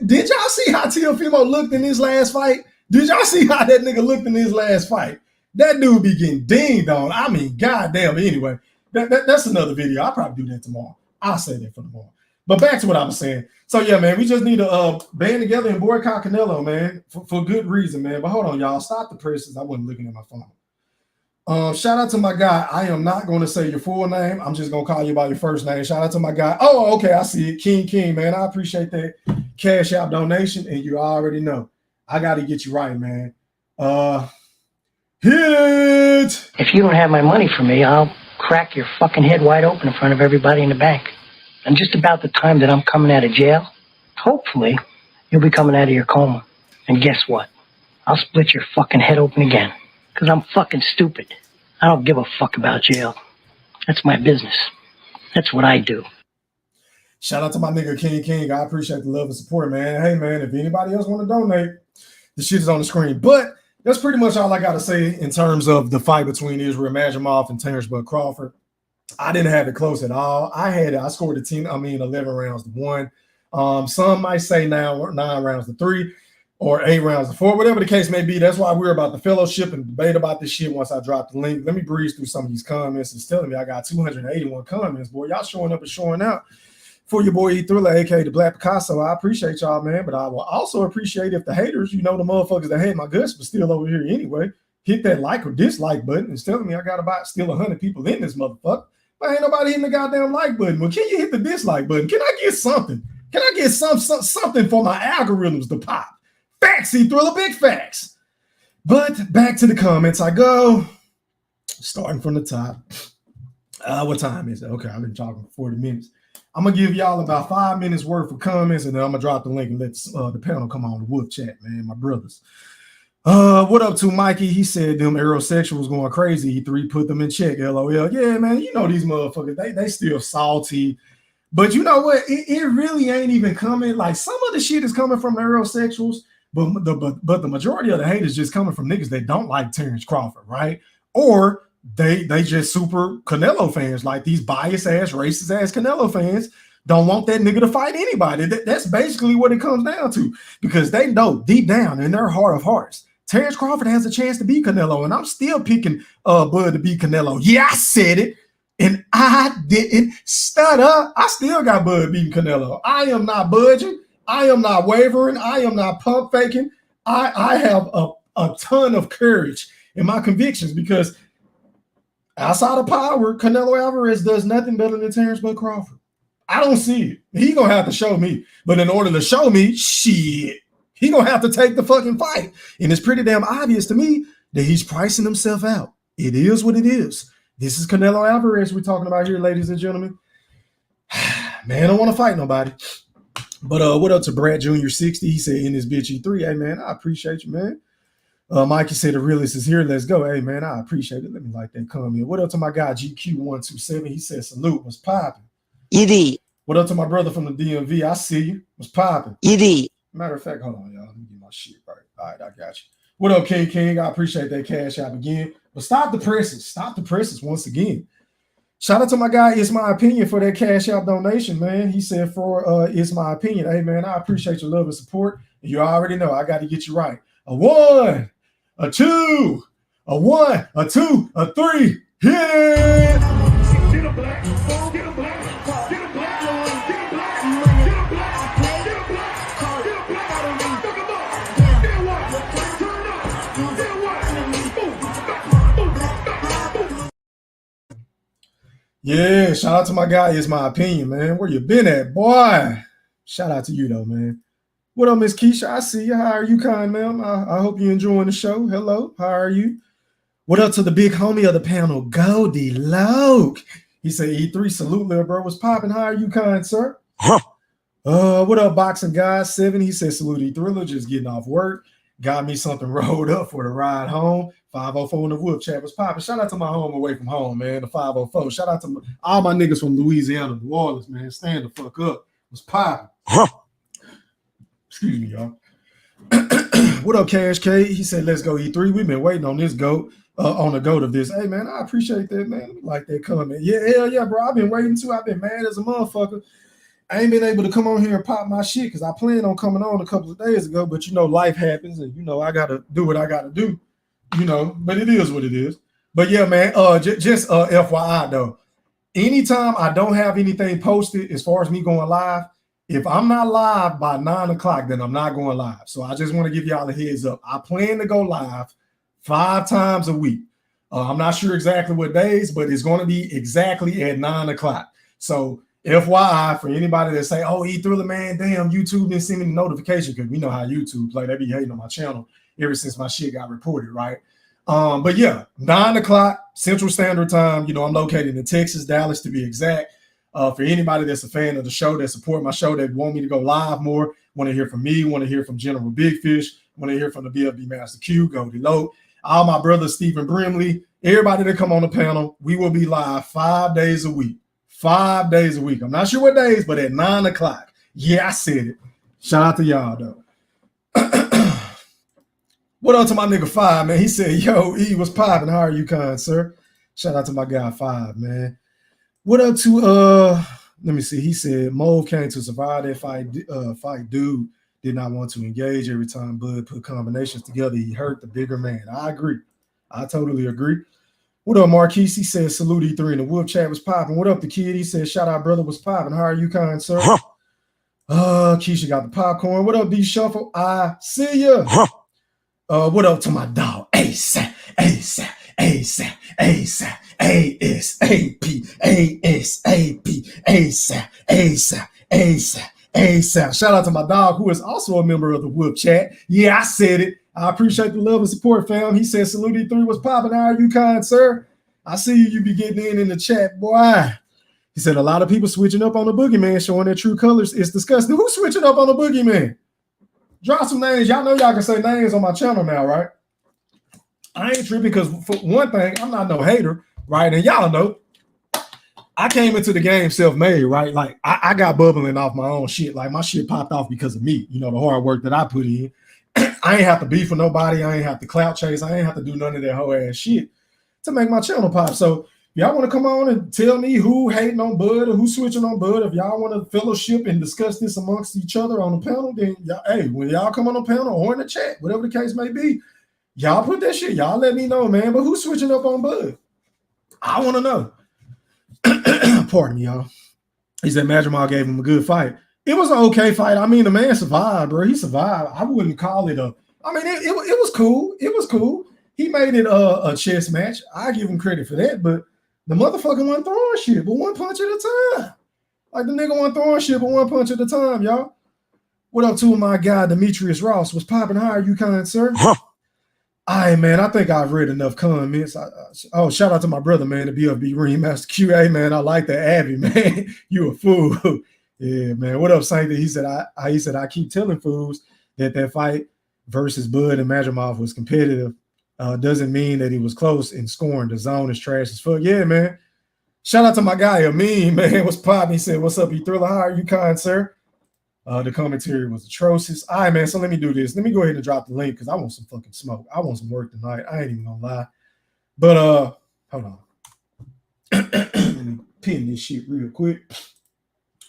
Did y'all see how Teofimo looked in his last fight? Did y'all see how that nigga looked in his last fight? That dude be getting dinged on. I mean, goddamn. Anyway, that's another video. I'll probably do that tomorrow. I'll say that for tomorrow. But back to what I was saying. So, yeah, man, we just need to band together and boycott Canelo, man, for good reason, man. But hold on, y'all. Stop the presses. I wasn't looking at my phone. Shout out to my guy. I am not going to say your full name. I'm just going to call you by your first name. Shout out to my guy. Oh, okay, I see it. King, man. I appreciate that Cash App donation, and you already know. I got to get you right, man. Hit! If you don't have my money for me, I'll crack your fucking head wide open in front of everybody in the bank. And just about the time that I'm coming out of jail, hopefully, you'll be coming out of your coma. And guess what? I'll split your fucking head open again. Because I'm fucking stupid. I don't give a fuck about jail. That's my business. That's what I do. Shout out to my nigga King. I appreciate the love and support, man. Hey, man, if anybody else want to donate, the shit is on the screen. But that's pretty much all I got to say in terms of the fight between Israel Madrimov and Terence Bud Crawford. I didn't have it close at all. I scored 11 rounds to 1. Some might say 9 rounds to 3 or 8 rounds to 4, whatever the case may be. That's why we're about the fellowship and debate about this shit once I drop the link. Let me breeze through some of these comments. It's telling me I got 281 comments, boy. Y'all showing up and showing out for your boy E Thriller, aka the Black Picasso. I appreciate y'all, man. But I will also appreciate if the haters, the motherfuckers that hate my guts, but still over here anyway, hit that like or dislike button. It's telling me I got about still 100 people in this motherfucker. But ain't nobody hitting the goddamn like button. Well, can you hit the dislike button? Can I get something? Can I get something for my algorithms to pop? Facts, E Thriller, big facts. But back to the comments I go. Starting from the top. What time is it? Okay, I've been talking for 40 minutes. I'm going to give y'all about 5 minutes worth of comments, and then I'm going to drop the link and let the panel come on the Wolf Chat, man, my brothers. What up to Mikey? He said them aerosexuals going crazy. E3 put them in check. LOL. Yeah, man, these motherfuckers, they still salty. But you know what? It really ain't even coming. Like, some of the shit is coming from the aerosexuals, but the majority of the hate is just coming from niggas that don't like Terence Crawford, right? Or they just super Canelo fans, like these biased ass, racist ass Canelo fans don't want that nigga to fight anybody. That's basically what it comes down to, because they know deep down in their heart of hearts, Terence Crawford has a chance to beat Canelo, and I'm still picking Bud to beat Canelo. Yeah, I said it. And I didn't stutter. I still got Bud beating Canelo. I am not budging. I am not wavering. I am not pump faking. I have a ton of courage in my convictions because outside of power, Canelo Alvarez does nothing better than Terence Crawford. I don't see it. He gonna have to show me. But in order to show me, shit, he gonna have to take the fucking fight. And it's pretty damn obvious to me that he's pricing himself out. It is what it is. This is Canelo Alvarez we're talking about here, ladies and gentlemen. Man, I don't want to fight nobody. But what up to Brad Jr. 60? He said in this bitch E3, hey man, I appreciate you, man. Mikey said the realist is here. Let's go. Hey man, I appreciate it. Let me like that comment. What up to my guy GQ127? He said salute. What's popping? Idiot. What up to my brother from the DMV? I see you. What's popping? Idiot. Matter of fact, hold on, y'all. Let me get my shit right. All right, I got you. What up, King? I appreciate that cash app again. But stop the presses. Stop the presses once again. Shout out to my guy, It's My Opinion, for that cash app donation, man. He said for It's My Opinion. Hey, man, I appreciate your love and support. You already know I got to get you right. A 1, a 2, a 1, a 2, a 3. Hit it! Get a black, get a black. Yeah, shout out to my guy, It's My Opinion, man. Where you been at, boy? Shout out to you, though, man. What up, Miss Keisha? I see you. How are you, kind ma'am? I hope you're enjoying the show. Hello, how are you? What up to the big homie of the panel, Goldie Loke? He said, E3, salute, little bro. What's popping? How are you, kind sir? What up, Boxing Guy 7? He said, salute, E-Thriller, just getting off work. Got me something rolled up for the ride home. 504 in the Whoop Chat was popping. Shout out to my home away from home, man, the 504. Shout out to all my niggas from Louisiana, New Orleans, man. Stand the fuck up. Was popping. Excuse me, y'all. What up, Cash K? He said, let's go E3. We've been waiting on this goat, on the goat of this. Hey, man, I appreciate that, man. Like that comment. Yeah, hell yeah, bro. I've been waiting too. I've been mad as a motherfucker. I ain't been able to come on here and pop my shit because I planned on coming on a couple of days ago, but you know, life happens and you know, I gotta do what I gotta do, you know, but it is what it is. But yeah, man, just FYI though, anytime I don't have anything posted as far as me going live, if I'm not live by 9 o'clock, then I'm not going live. So I just want to give y'all a heads up. I plan to go live 5 times a week. I'm not sure exactly what days, but it's going to be exactly at 9 o'clock. So FYI, for anybody that say, oh, E-Thriller, man, damn, YouTube didn't send me the notification, because we know how YouTube play. They be hating on my channel ever since my shit got reported, right? But yeah, 9 o'clock Central Standard Time. You know, I'm located in Texas, Dallas to be exact. For anybody that's a fan of the show, that support my show, that want me to go live more, want to hear from me, want to hear from General Big Fish, want to hear from the BFB Master Q, Goldie Loke, all my brothers, Stephen Brimley, everybody that come on the panel, we will be live 5 days a week. 5 days a week. I'm not sure what days, but at 9 o'clock. Yeah, I said it. Shout out to y'all, though. What up to my nigga 5, man? He said, yo, E, what's popping? How are you, kind sir? Shout out to my guy 5, man. What up to, let me see. He said, Mauve came to survive that fight. Dude did not want to engage. Every time Bud put combinations together, he hurt the bigger man. I agree. I totally agree. What up, Marquise? He said, salute E3 in the Whoop Chat was popping. What up, the kid? He said, shout out, brother, was popping. How are you, kind sir? Keisha got the popcorn. What up, D Shuffle? I see ya. What up to my dog? ASAP, ASAP, ASAP, ASAP, ASAP, ASAP, ASAP, ASAP, ASAP, ASAP. Shout out to my dog, who is also a member of the Whoop Chat. Yeah, I said it. I appreciate the love and support, fam. He said, salute E3 was popping. How are you, kind sir? I see you be getting in the chat, boy. He said, a lot of people switching up on the boogeyman, showing their true colors. It's disgusting. Who's switching up on the boogeyman? Drop some names. Y'all know y'all can say names on my channel now, right? I ain't tripping because, for one thing, I'm not no hater, right? And y'all know, I came into the game self-made, right? Like, I got bubbling off my own shit. Like, my shit popped off because of me, you know, the hard work that I put in. I ain't have to beef with nobody. I ain't have to clout chase. I ain't have to do none of that whole ass shit to make my channel pop. So, y'all want to come on and tell me who hating on Bud or who switching on Bud? If y'all want to fellowship and discuss this amongst each other on the panel, then y'all, hey, when y'all come on the panel or in the chat, whatever the case may be, y'all put that shit. Y'all let me know, man. But who's switching up on Bud? I want to know. Pardon me, y'all. He said Madrimov gave him a good fight. It was an okay fight. I mean, the man survived, bro. He survived. I wouldn't call it a. I mean, it was cool. It was cool. He made it a chess match. I give him credit for that, but the motherfucker wasn't throwing shit, but one punch at a time. Like the nigga wasn't throwing shit, but one punch at a time, y'all. What up to my guy, Demetrius Ross? Was popping higher, you kind sir? Huh. All right, man. I think I've read enough comments. Shout out to my brother, man, the BFB Ringmaster QA, man. I like that Abby, man. You a fool. Yeah, man. What up, Saint? He said, I keep telling fools that fight versus Bud and Madrimov was competitive. Doesn't mean that he was close in scoring. The zone is trash as fuck. Yeah, man. Shout out to my guy, Amin, man. What's poppin'? He said, what's up, you thriller? How are you, kind sir? The commentary was atrocious. All right, man. So let me do this. Let me go ahead and drop the link because I want some fucking smoke. I want some work tonight. I ain't even gonna lie. But hold on. Let me pin this shit real quick.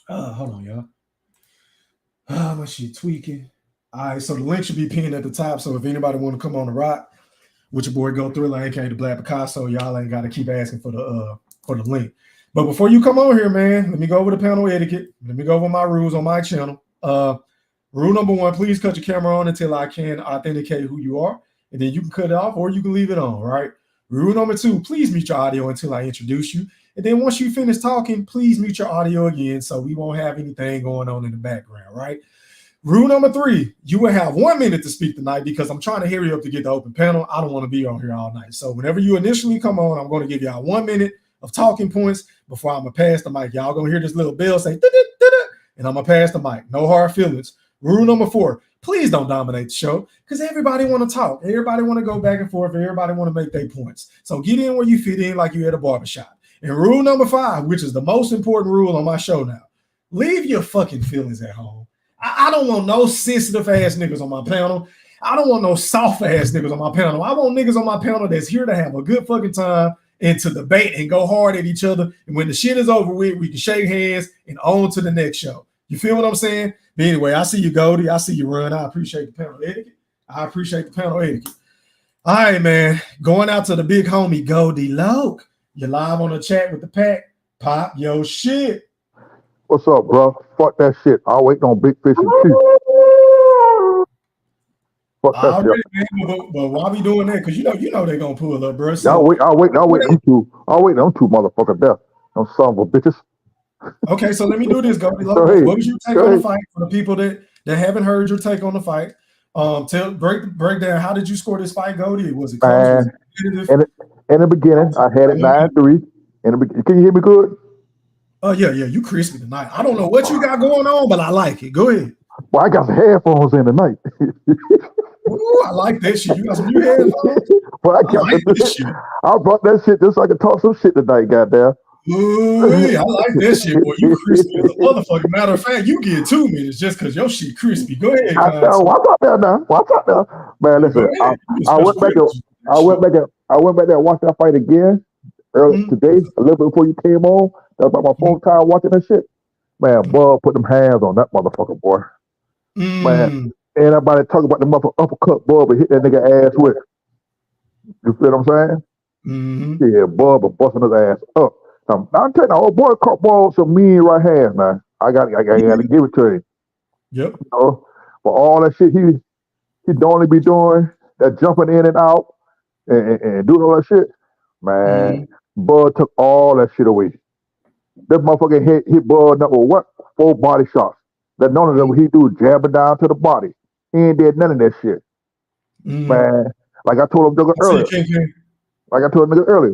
Hold on, y'all. My shit tweaking. All right, so the link should be pinned at the top. So if anybody want to come on the rock with your boy Go Thriller, aka the Black Picasso, y'all ain't got to keep asking for the link. But before you come on here, man, let me go over the panel etiquette. Let me go over my rules on my channel. Rule number 1, please cut your camera on until I can authenticate who you are. And then you can cut it off or you can leave it on, right? Rule number 2, please mute your audio until I introduce you. And then once you finish talking, please mute your audio again so we won't have anything going on in the background, right? Rule number 3, you will have 1 minute to speak tonight because I'm trying to hurry up to get the open panel. I don't want to be on here all night. So whenever you initially come on, I'm going to give y'all 1 minute of talking points before I'm going to pass the mic. Y'all going to hear this little bell say, and I'm going to pass the mic. No hard feelings. Rule number 4, please don't dominate the show because everybody want to talk. Everybody want to go back and forth. Everybody want to make their points. So get in where you fit in like you at a barbershop. And rule number 5, which is the most important rule on my show now, leave your fucking feelings at home. I don't want no sensitive ass niggas on my panel. I don't want no soft ass niggas on my panel. I want niggas on my panel that's here to have a good fucking time and to debate and go hard at each other. And when the shit is over with, we can shake hands and on to the next show. You feel what I'm saying? But anyway, I see you, Goldie. I see you, Run. I appreciate the panel etiquette. All right, man. Going out to the big homie, Goldie Loke. You're live on the chat with the pack. Pop your shit. What's up, bro? Fuck that shit. I'll wait on Big Fish and Chief. Fuck that shit. Man, but why we doing that? Because you know they're gonna pull up, bro. So, I'll wait them two motherfuckers there. Them son of a bitches. Okay, so let me do this, Goldie. What was your take on the fight for the people that haven't heard your take on the fight? Break down. How did you score this fight, Goldie? Was it close? In the beginning, I had it 9-3. Can you hear me good? Yeah, you crispy tonight. I don't know what you got going on, but I like it. Go ahead. Well, I got some headphones in tonight. Ooh, I like that shit. You got some new headphones? Well, I brought that shit just so I could talk some shit tonight, goddamn. Ooh, I like that shit, boy. You crispy as a motherfucker. Matter of fact, you get 2 minutes just because your shit crispy. Go ahead, guys. Watch out there now. Man, listen, I went back there and watched that fight again earlier today, a little bit before you came on. That was about my phone time watching that shit. Man, Bud put them hands on that motherfucker, boy. Man, everybody talking about the motherfucker uppercut Bud, but hit that nigga ass with. You feel what I'm saying? Yeah, Bud was busting his ass up. I'm telling you, old boy caught Bud some mean right hands, man. I got to give it to him. Yep. You know, for all that shit he don't only be doing, that jumping in and out and doing all that shit, man. Bud took all that shit away. That motherfucker hit Bud up with what? 4 body shots. That none of them he do jabbing down to the body. He ain't did none of that shit. Man, like I told him earlier.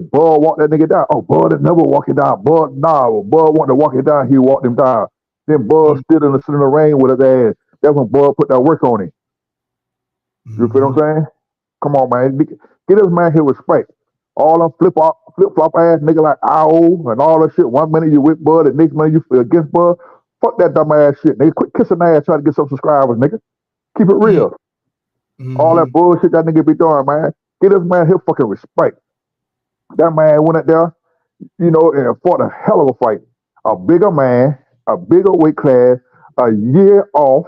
Bud walked that nigga down. Oh, Bud had never walked it down. Bud wanted to walk it down. He walked him down. Then Bud stood in the center of the ring with his ass. That's when Bud put that work on him. You feel what I'm saying? Come on, man. Get this man his respect. All them flip-flop ass nigga like Owl and all that shit. 1 minute you with Bud, the next minute you feel against Bud. Fuck that dumb ass shit, nigga. Quit kissing ass trying to get some subscribers, nigga. Keep it real. All that bullshit that nigga be doing, man. Get this man his fucking respect. That man went out there, you know, and fought a hell of a fight. A bigger man, a bigger weight class, a year off,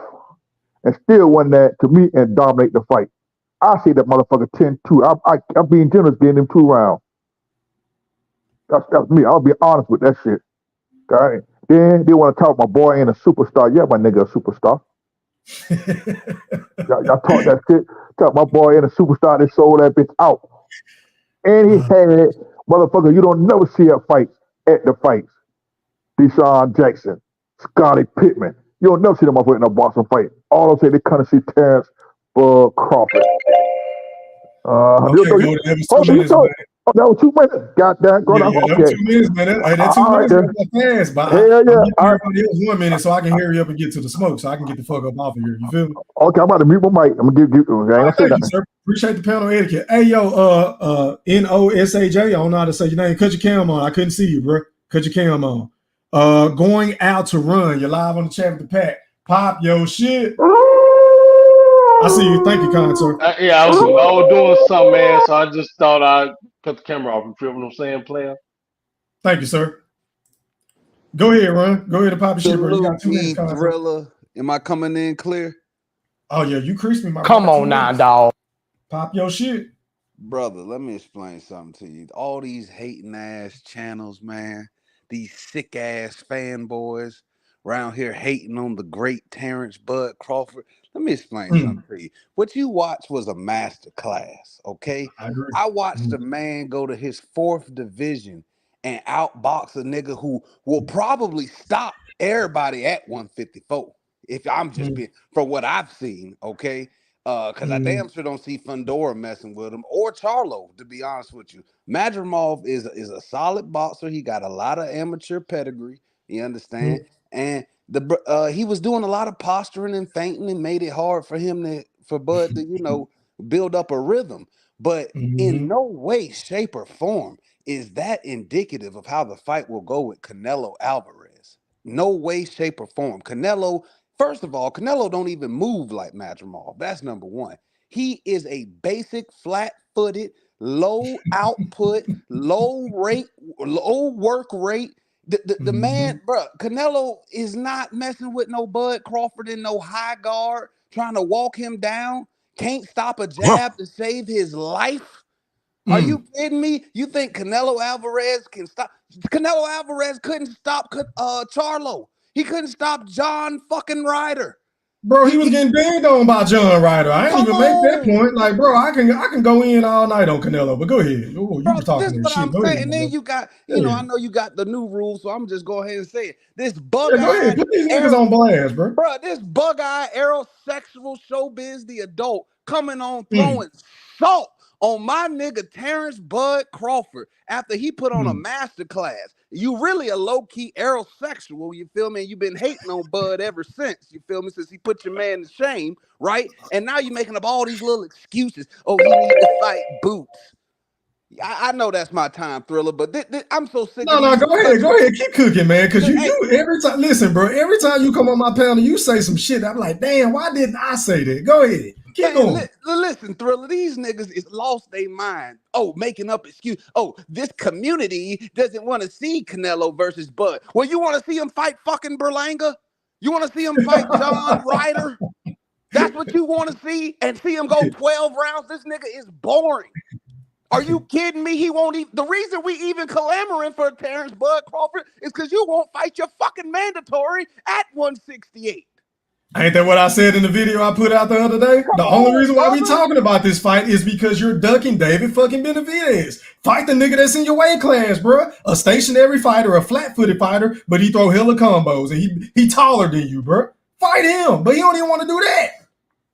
and still won that to me and dominate the fight. I see that motherfucker 10-2. I'm being generous getting him 2 rounds. That's me. I'll be honest with that shit. Okay. Then they want to talk my boy ain't a superstar. Yeah, my nigga a superstar. Y'all talk that shit. Talk my boy ain't a superstar. They sold that bitch out. And he had motherfucker. You don't never see a fight at the fights. Deshaun Jackson, Scotty Pittman. You don't never see them motherfucker in a boxing fight. All of them say they come to see Terence Crawford. Okay, go. That was 2 minutes, man. Oh, that was 2 minutes. Goddamn, go down. Yeah, that was 2 minutes, man. That 2 All right, minutes got fast, but hell yeah. it was 1 minute, so I can hurry up and get to the smoke, so I can get the fuck up off of here. You feel me? Okay, I'm about to mute my mic. I'm gonna give. I ain't gonna say Thank you, nothing. sir. Appreciate the panel etiquette. Hey, yo, NOSAJ. I don't know how to say your name. Cut your cam on. I couldn't see you, bro. Cut your cam on. Going out to run. You're live on the chat with the pack. Pop your shit. I see you. Thank you, kind sir. Yeah, I was doing something, man. So I just thought I'd cut the camera off. You feel what I'm saying, player? Thank you, sir. Go ahead, Ron. Go ahead and pop your shit, bro. You got 2 minutes, kind Thriller. Am I coming in clear? Oh yeah, you creased me, my Come brother. on now, dog. Pop your shit. Brother, let me explain something to you. All these hating ass channels, man, these sick ass fanboys around here hating on the great Terence Bud Crawford. Let me explain something to you. What you watched was a master class, okay? I agree. I watched a man go to his 4th division and outbox a nigga who will probably stop everybody at 154. If I'm just being, from what I've seen, okay? Because I damn sure don't see Fundora messing with him or Charlo, to be honest with you. Madrimov is a solid boxer. He got a lot of amateur pedigree. You understand? And he was doing a lot of posturing and feinting and made it hard for Bud to, build up a rhythm. But in no way, shape, or form is that indicative of how the fight will go with Canelo Alvarez. No way, shape, or form. First of all, Canelo don't even move like Madrimov. That's number one. He is a basic, flat-footed, low output, low work rate. The man, bro, Canelo is not messing with no Bud Crawford in no high guard, trying to walk him down. Can't stop a jab to save his life. Are you kidding me? You think Canelo Alvarez can stop? Canelo Alvarez couldn't stop Charlo. He couldn't stop John fucking Ryder. Bro, he was getting banged on by John Ryder. I ain't even make that point. Like, bro, I can go in all night on Canelo, but go ahead. Ooh, you were talking that shit. Go ahead, and then you got, I know you got the new rules, so I'm just go ahead and say it. This bug-eyed, go ahead. Put these niggas on blast, bro. Bro, this bug-eyed, aerosexual showbiz, the adult, coming on throwing salt on my nigga Terence Bud Crawford after he put on a master class. You really a low-key aerosexual, you feel me? And you've been hating on Bud ever since, you feel me? Since he put your man to shame, right? And now you're making up all these little excuses. Oh, he need to fight Boots. I know that's my time, Thriller, but I'm so sick of these. Go ahead. Keep cooking, man. Because you every time, listen, bro, every time you come on my panel, you say some shit. I'm like, damn, why didn't I say that? Go ahead. Keep going. Listen, Thriller, these niggas is lost their mind. Oh, making up excuse. Oh, this community doesn't want to see Canelo versus Bud. Well, you want to see him fight fucking Berlanga? You want to see him fight John Ryder? That's what you want to see? And see him go 12 rounds? This nigga is boring. Are you kidding me? He won't even. The reason we even clamoring for Terence Bud Crawford is because you won't fight your fucking mandatory at 168. Ain't that what I said in the video I put out the other day? The only reason why we talking about this fight is because you're ducking David fucking Benavidez. Fight the nigga that's in your weight class, bro. A stationary fighter, a flat-footed fighter, but he throw hella combos and he taller than you, bro. Fight him, but he don't even want to do that.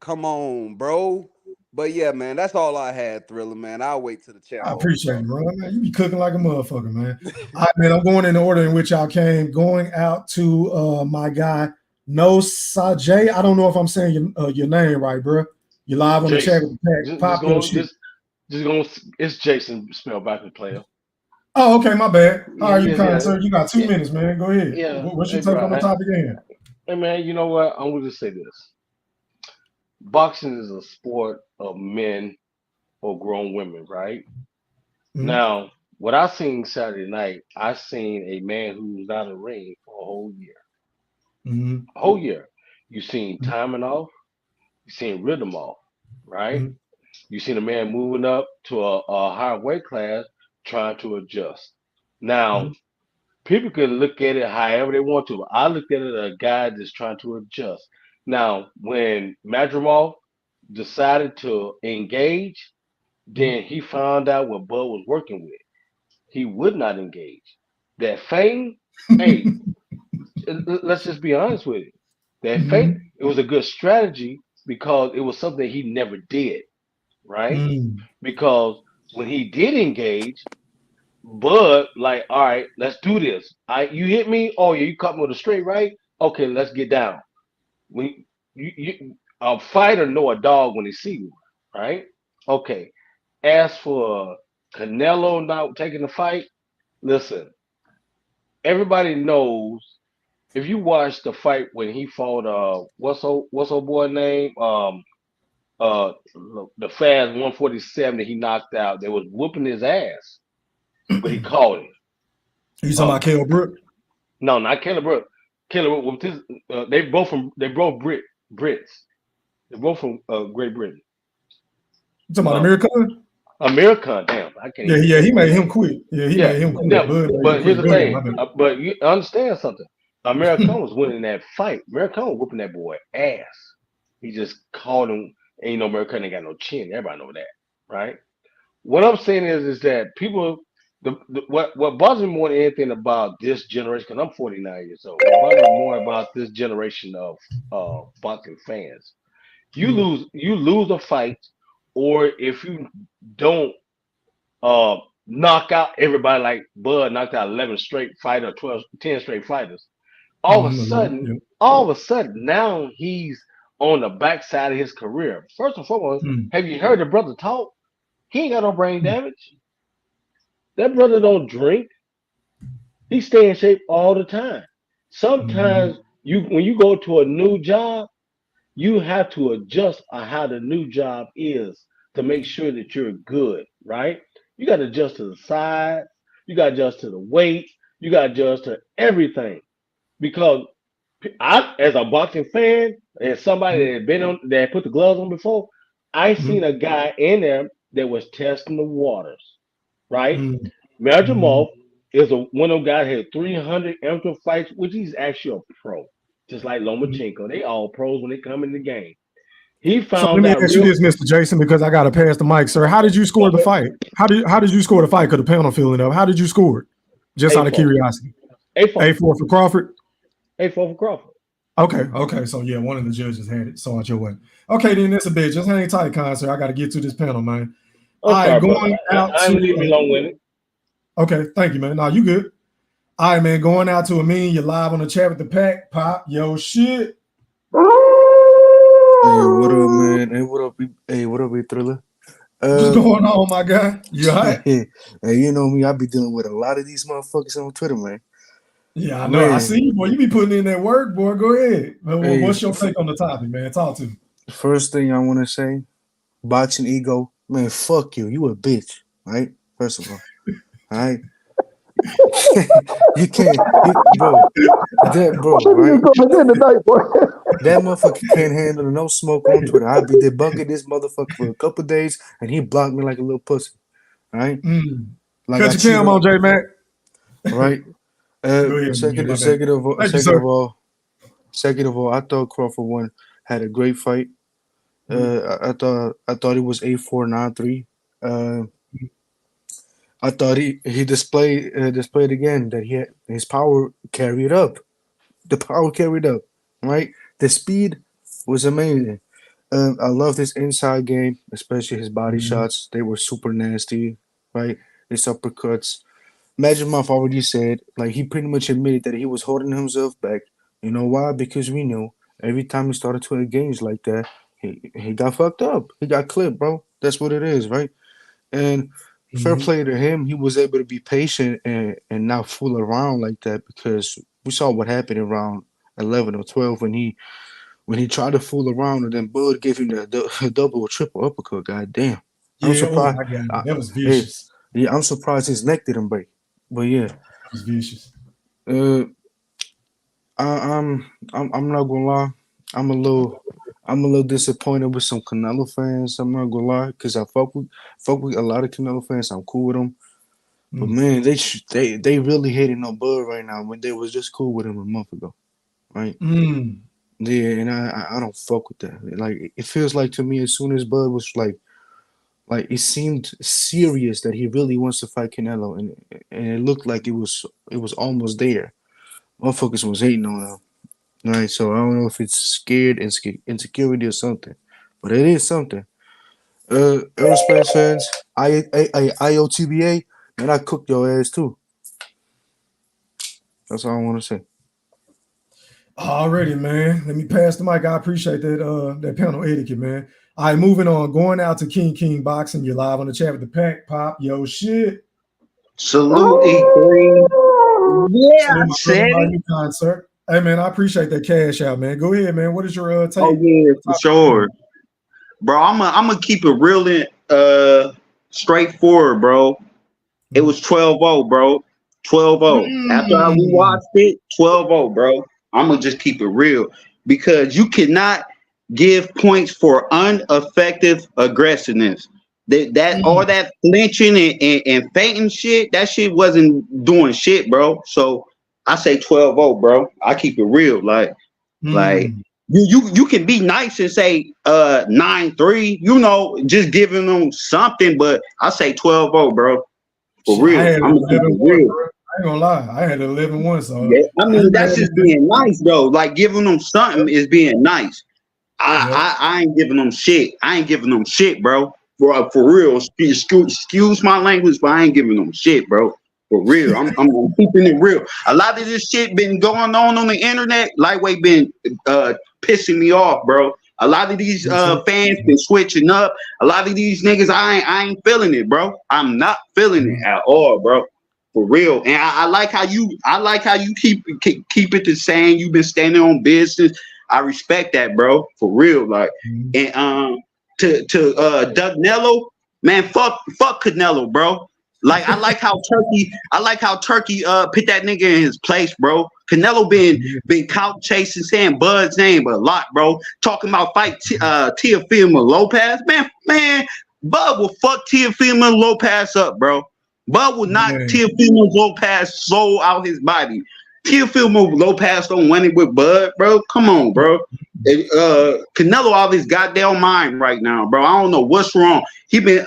Come on, bro. But yeah, man, that's all I had, Thriller, man. I'll wait till the channel. I appreciate it, bro. Man, you be cooking like a motherfucker, man. All right, man, I'm going in the order in which y'all came. Going out to my guy, No Sajay. I don't know if I'm saying your name right, bro. You live on Jason. the chat. It's Jason spelled backwards, player. Oh, okay, my bad. All right, you kind sir. You got 2 minutes, man. Go ahead. Yeah. What's your take on the topic again? Hey, man, you know what? I'm going to say this. Boxing is a sport of men or grown women, right? Now, what I seen Saturday night, I seen a man who was out of the ring for a whole year. A whole year. You seen timing off, you seen rhythm off, right? You seen a man moving up to a higher weight class trying to adjust. Now, people can look at it however they want to. I looked at it as a guy that's trying to adjust. Now, when Madrimov decided to engage, then he found out what Bud was working with. He would not engage. That feint, hey, let's just be honest with it. That feint, it was a good strategy because it was something he never did, right? Because when he did engage, Bud, like, all right, let's do this. You hit me. Oh yeah, you caught me with a straight right. Okay, let's get down. When a fighter know a dog when he see one, right? Okay. As for Canelo not taking the fight, listen, everybody knows if you watch the fight when he fought what's old boy name uh the fast 147 that he knocked out, they was whooping his ass, but he caught him. You talking about Kell Brook? No, not Caleb Brook. Caleb Brook, they both Brits. They're both from Great Britain. You talking about Amir Khan? Amir Khan, damn, I can't. Yeah, he made him quit. Yeah, he made him quit. Yeah, but here's the thing. But you understand something. Amir Khan was winning that fight. Amir Khan was whooping that boy ass. He just called him. And you know, Amir Khan ain't got no chin. Everybody know that, right? What I'm saying is that people. What bothers me more than anything about this generation, because I'm 49 years old, what bothers me more about this generation of boxing fans, you lose a fight, or if you don't knock out everybody like Bud knocked out 11 straight fighters, 10 straight fighters, all of a sudden, now he's on the backside of his career. First and foremost, have you heard the brother talk? He ain't got no brain damage. That brother don't drink. He stay in shape all the time. Sometimes when you go to a new job, you have to adjust on how the new job is to make sure that you're good, right? You got to adjust to the size, you got to adjust to the weight, you got to adjust to everything. Because I, as a boxing fan, and somebody that had been on, that put the gloves on before, I seen a guy in there that was testing the waters. Right? Madrimov is one of them guys that had 300 amateur fights, which he's actually a pro, just like Lomachenko. They all pros when they come in the game. He found so let me ask you this, Mr. Jason, because I got to pass the mic, sir. How did you score the fight? How did you score the fight? Because the panel filling up. How did you score it? Just out of curiosity. A4 for Crawford. A4 for Crawford. Okay. So yeah, one of the judges had it. Saw it your way. Okay, then that's a bit. Just hang tight, sir. I got to get to this panel, man. All right, going out to long-winded. Okay, thank you, man. No, you good. All right, man. Going out to Amin. You're live on the chat with the pack. Pop yo shit. Hey, what up, man? Hey, what up, big Thriller? What's going on, my guy? You all right? Hey, you know me. I be dealing with a lot of these motherfuckers on Twitter, man. Yeah, I know. Man. I see you, boy. You be putting in that work, boy. Go ahead. What's your take on the topic, man? Talk to me. First thing I want to say, boxing ego. Man, fuck you. You a bitch, right? First of all. All right. You can't, bro. Right? That motherfucker can't handle no smoke on Twitter. I'll be debunking this motherfucker for a couple of days, and he blocked me like a little pussy. All right. Like cut your cam on, J Mac. Right. Second of all, I thought Crawford had a great fight. I thought it was 8-4, 9-3. I thought he displayed again that he had his power carried up. The power carried up, right? The speed was amazing. I love his inside game, especially his body shots. They were super nasty, right? His uppercuts. Madrimov already said, like, he pretty much admitted that he was holding himself back. You know why? Because we knew every time he started to engage like that, he got fucked up. He got clipped, bro. That's what it is, right? And fair play to him. He was able to be patient and not fool around like that, because we saw what happened in round 11 or 12 when he tried to fool around, and then Bud gave him the double or triple uppercut. God damn. I'm surprised. That was vicious. I'm surprised his neck didn't break. But yeah. That was vicious. I'm not gonna lie. I'm a little disappointed with some Canelo fans. I'm not gonna lie, because I fuck with a lot of Canelo fans. I'm cool with them. But man, they really hating on Bud right now when they was just cool with him a month ago, right? Yeah, and I don't fuck with that. Like it feels like to me as soon as Bud was like it seemed serious that he really wants to fight Canelo, and it looked like it was almost there. Motherfuckers was hating on him, right? So I don't know if it's scared insecurity or something, but it is something. Aerospace fans, IOTBA, man, I cooked your ass too. That's all I want to say. Already, man. Let me pass the mic. I appreciate that panel etiquette, man. All right, moving on. Going out to King Boxing. You're live on the chat with the pack. Pop, yo, shit. Salute E3. Yeah, I said it. Concert. Hey, man, I appreciate that cash out, man. Go ahead, man. What is your take? Oh yeah, for sure, bro. I'm gonna keep it real and straightforward, bro. It was 12-0, bro. 12-0. After I rewatched it, 12-0, bro. I'm gonna just keep it real because you cannot give points for ineffective aggressiveness. That all that flinching and fainting shit, that shit wasn't doing shit, bro. So I say 12-0, bro. I keep it real. Like you can be nice and say 9-3, you know, just giving them something, but I say 12-0, bro. For real. I'm gonna keep it real. I ain't gonna lie. I had 11-1, so yeah, I mean that's just being nice, though. Like giving them something is being nice. I ain't giving them shit. I ain't giving them shit, bro. For real. Excuse my language, but I ain't giving them shit, bro. For real. I'm keeping it real. A lot of this shit been going on the internet. Lightweight been pissing me off, bro. A lot of these fans been switching up. A lot of these niggas, I ain't feeling it, bro. I'm not feeling it at all, bro. For real. And I like how you keep it the same. You've been standing on business. I respect that, bro. For real. Like and to Doug Nello, man, fuck Canelo, bro. Like I like how Turkey put that nigga in his place, bro. Canelo been couch chasing, saying Bud's name a lot, bro. Talking about fight Teofimo Lopez, man. Bud will fuck Teofimo Lopez up, bro. Bud will knock Teofimo Lopez soul out his body. Teofimo Lopez don't win it with Bud, bro. Come on, bro. Canelo out of his goddamn mind right now, bro. I don't know what's wrong. He been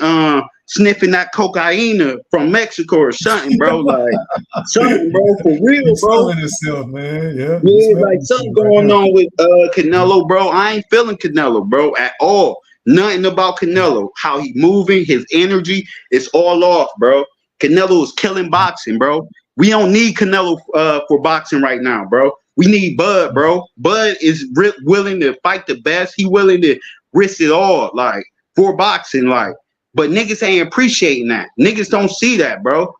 sniffing that cocaine from Mexico or something, bro. Like something, bro, for real, bro. Himself, man. Yeah, like something going on with Canelo, bro. I ain't feeling Canelo, bro, at all. Nothing about Canelo. How he moving, his energy, it's all off, bro. Canelo is killing boxing, bro. We don't need Canelo for boxing right now, bro. We need Bud, bro. Bud is willing to fight the best. He willing to risk it all, like, for boxing, like. But niggas ain't appreciating that. Niggas don't see that, bro.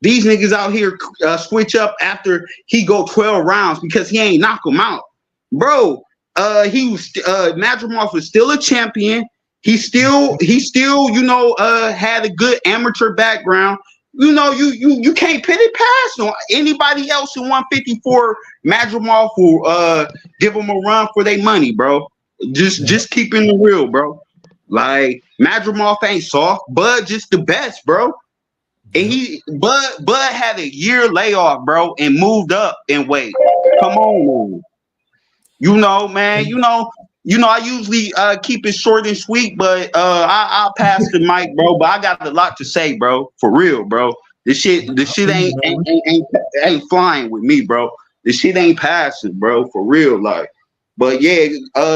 These niggas out here switch up after he go 12 rounds because he ain't knock him out. Bro, he was Madrimov was still a champion. He still, you know, had a good amateur background. You know, you can't put it past him. Anybody else in 154, Madrimov will give them a run for their money, bro. Just keeping it real, bro. Like Madrimov ain't soft, Bud just the best, bro. And Bud had a year layoff, bro, and moved up in weight. Come on, man. You know, man. You know. I usually keep it short and sweet, but I'll pass the mic, bro. But I got a lot to say, bro. For real, bro. This shit ain't flying with me, bro. This shit ain't passing, bro. For real, like. But yeah,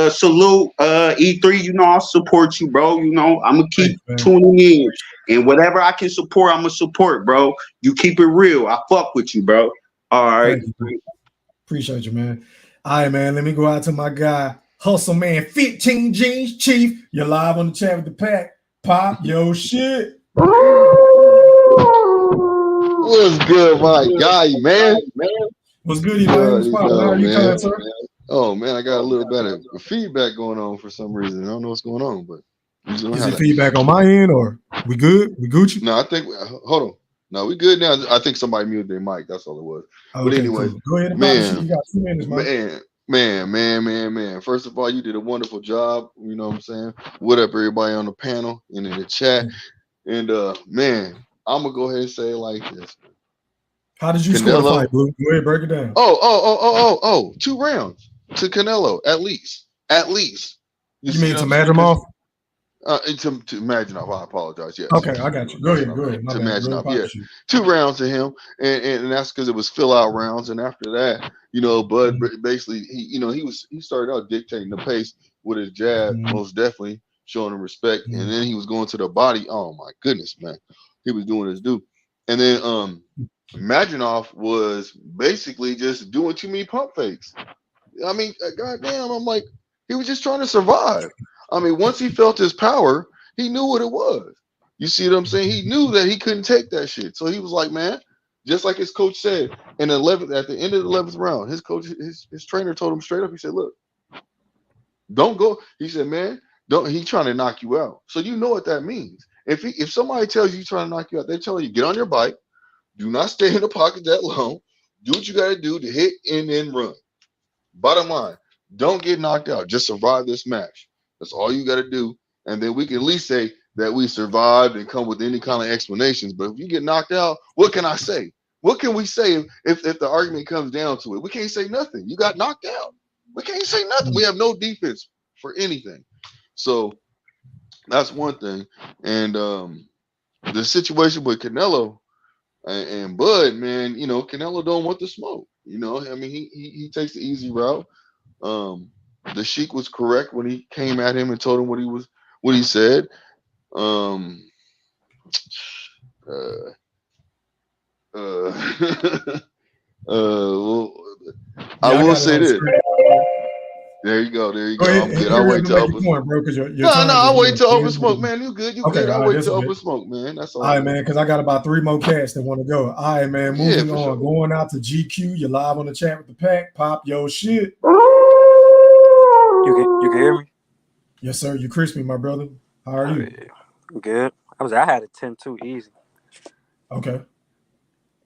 salute E3. You know, I'll support you, bro. You know, I'm gonna keep tuning in, and whatever I can support, I'm gonna support, bro. You keep it real. I fuck with you, bro. All right. Appreciate you, man. All right, man. Let me go out to my guy, Hustle Man 15 Jeans Chief. You're live on the chat with the pack. Pop yo shit. What's good, my guy, man? What's good, man? How are you coming, sir? Oh man, I got a little bit of feedback going on for some reason. I don't know what's going on, but is it feedback on my end or we good? We Gucci? No, I think hold on. No, we good now. I think somebody muted their mic. That's all it was. Okay, but anyway, cool. Go ahead and man, you got 2 minutes, man. First of all, you did a wonderful job. You know what I'm saying? What up, everybody on the panel and in the chat? And man, I'm gonna go ahead and say it like this. How did you score the fight, Blue? Go ahead, break it down. 2 rounds to Canelo at least. At least. You mean to Madrimov? To Madrimov, I apologize. Yes. Okay, I got you. Go ahead. My to bad. Madrimov, yeah. 2 rounds to him, and that's because it was fill out rounds. And after that, Bud basically he started out dictating the pace with his jab, most definitely showing him respect, and then he was going to the body. Oh my goodness, man, he was doing his due, and then Madrimov was basically just doing too many pump fakes. I mean, goddamn, I'm like, he was just trying to survive. I mean, once he felt his power, he knew what it was. You see what I'm saying? He knew that he couldn't take that shit. So he was like, man, just like his coach said at the end of the 11th round, his coach, his trainer told him straight up, he said, look, don't go. He said, man, don't. He's trying to knock you out. So you know what that means. If somebody tells you he's trying to knock you out, they're telling you, get on your bike. Do not stay in the pocket that long. Do what you got to do to hit and then run. Bottom line, don't get knocked out. Just survive this match. That's all you got to do. And then we can at least say that we survived and come with any kind of explanations. But if you get knocked out, what can I say? What can we say if the argument comes down to it? We can't say nothing. You got knocked out. We can't say nothing. We have no defense for anything. So that's one thing. And the situation with Canelo and Bud, man, Canelo don't want the smoke. I mean, he takes the easy route. The Sheik was correct when he came at him and told him what he said. I will say this. There you go. There you go. I'm good. I'll wait till open smoke. I'll wait till open smoke, man. You good? You good? I'll wait till open smoke, man. That's all. All right, man, because I got about 3 more cats that want to go. All right, man. Moving on. Sure. Going out to GQ. You're live on the chat with the pack. Pop your shit. You can hear me? Yes, sir. You crispy, my brother. How are you? Good. I had a 10-2 easy. Okay.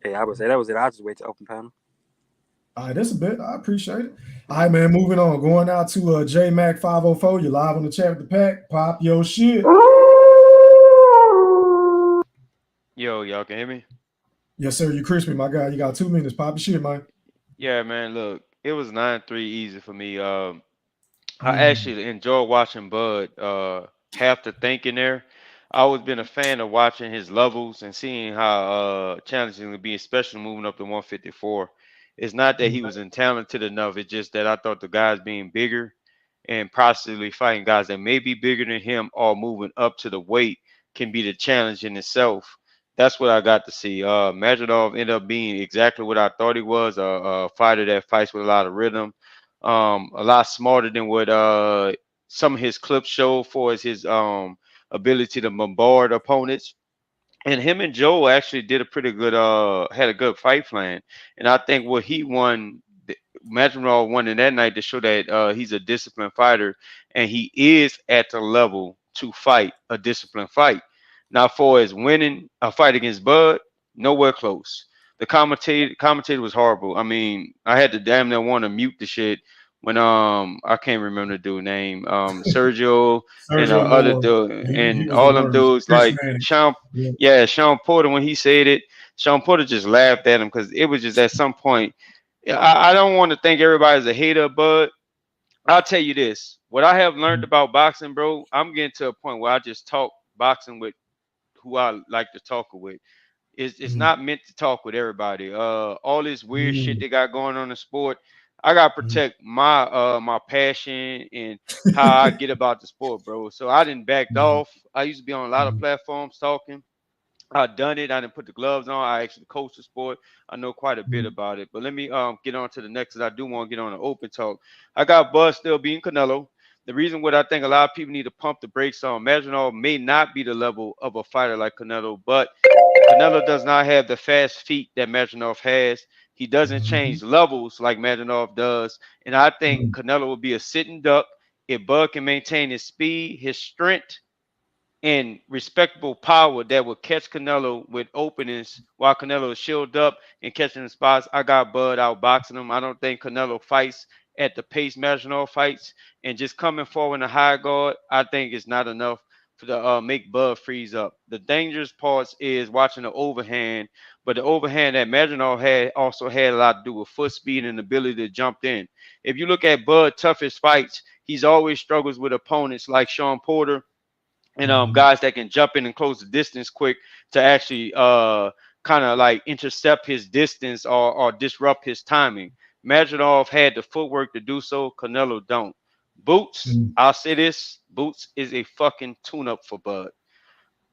Yeah, I would say that was it. I'll just wait to open panel. All right, that's a bit. I appreciate it. All right, man. Moving on. Going out to JMac504. You're live on the chat with the pack. Pop your shit. Yo, y'all can hear me? Yes, sir. You crispy, my guy. You got 2 minutes. Pop your shit, man. Yeah, man. Look, it was 9-3 easy for me. I actually enjoyed watching Bud have to think in there. I always been a fan of watching his levels and seeing how challenging it would be, especially moving up to 154. It's not that he was untalented enough. It's just that I thought the guys being bigger and possibly fighting guys that may be bigger than him or moving up to the weight can be the challenge in itself. That's what I got to see. Madrimov ended up being exactly what I thought he was, a fighter that fights with a lot of rhythm, a lot smarter than what some of his clips show for his ability to bombard opponents. And him and Joe actually did a pretty good, had a good fight plan. And I think what he won, Madrimov won in that night to show that he's a disciplined fighter and he is at the level to fight a disciplined fight. Now, for his winning a fight against Bud, nowhere close. The commentator was horrible. I mean, I had to damn near want to mute the shit when I can't remember the dude's name. Sergio and other dude and all them dudes like Sean. Yeah, Sean Porter. When he said it, Sean Porter just laughed at him because it was just at some point. I don't want to think everybody's a hater, but I'll tell you this: what I have learned about boxing, bro, I'm getting to a point where I just talk boxing with who I like to talk with. It's not meant to talk with everybody. All this weird shit they got going on in the sport, I gotta protect my my passion and how I get about the sport, bro. So I didn't backed off. I used to be on a lot of platforms talking. I done it. I didn't put the gloves on. I actually coach the sport. I know quite a bit about it. But let me get on to the next. Cause I do want to get on an open talk. I got Bud still being Canelo. The reason what I think a lot of people need to pump the brakes on, Madrimov may not be the level of a fighter like Canelo, but Canelo does not have the fast feet that Madrimov has. He doesn't change levels like Madrimov does. And I think Canelo will be a sitting duck if Bud can maintain his speed, his strength, and respectable power that will catch Canelo with openings while Canelo is shielded up and catching the spots. I got Bud outboxing him. I don't think Canelo fights at the pace Madrimov fights, and just coming forward in a high guard, I think is not enough to make Bud freeze up. The dangerous parts is watching the overhand, but the overhand that Madrimov had also had a lot to do with foot speed and ability to jump in. If you look at Bud toughest fights, he's always struggles with opponents like Sean Porter and guys that can jump in and close the distance quick to actually kind of like intercept his distance or disrupt his timing. Madrimov had the footwork to do so. Canelo don't. Boots, I'll say this: Boots is a fucking tune-up for Bud.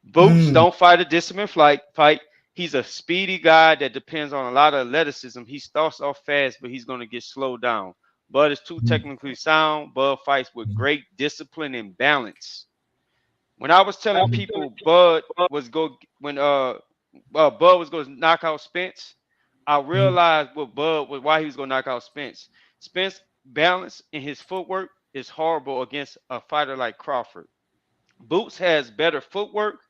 Boots don't fight a disciplined fight. He's a speedy guy that depends on a lot of athleticism. He starts off fast, but he's going to get slowed down. Bud is too technically sound. Bud fights with great discipline and balance. When I was telling people Bud was going to knock out Spence, I realized why he was going to knock out Spence. Spence balance in his footwork is horrible against a fighter like Crawford. Boots has better footwork,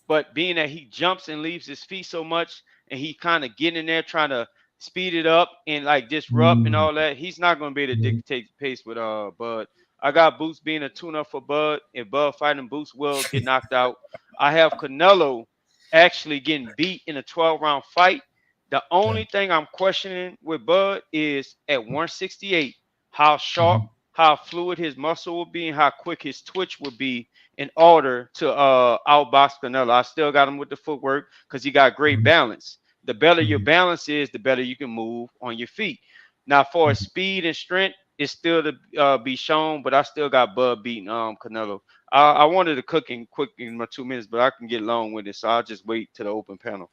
but being that he jumps and leaves his feet so much, and he kind of getting in there trying to speed it up and like disrupt and all that, he's not going to be able to dictate the pace with Bud. I got Boots being a tune-up for Bud. If Bud fighting, Boots will get knocked out. I have Canelo actually getting beat in a 12-round fight. The only thing I'm questioning with Bud is at 168, how sharp, how fluid his muscle will be, and how quick his twitch will be in order to outbox Canelo. I still got him with the footwork because he got great balance. The better your balance is, the better you can move on your feet. Now, for speed and strength, it's still to be shown, but I still got Bud beating Canelo. I wanted to cook in quick in my 2 minutes, but I can get long with it, so I'll just wait to the open panel.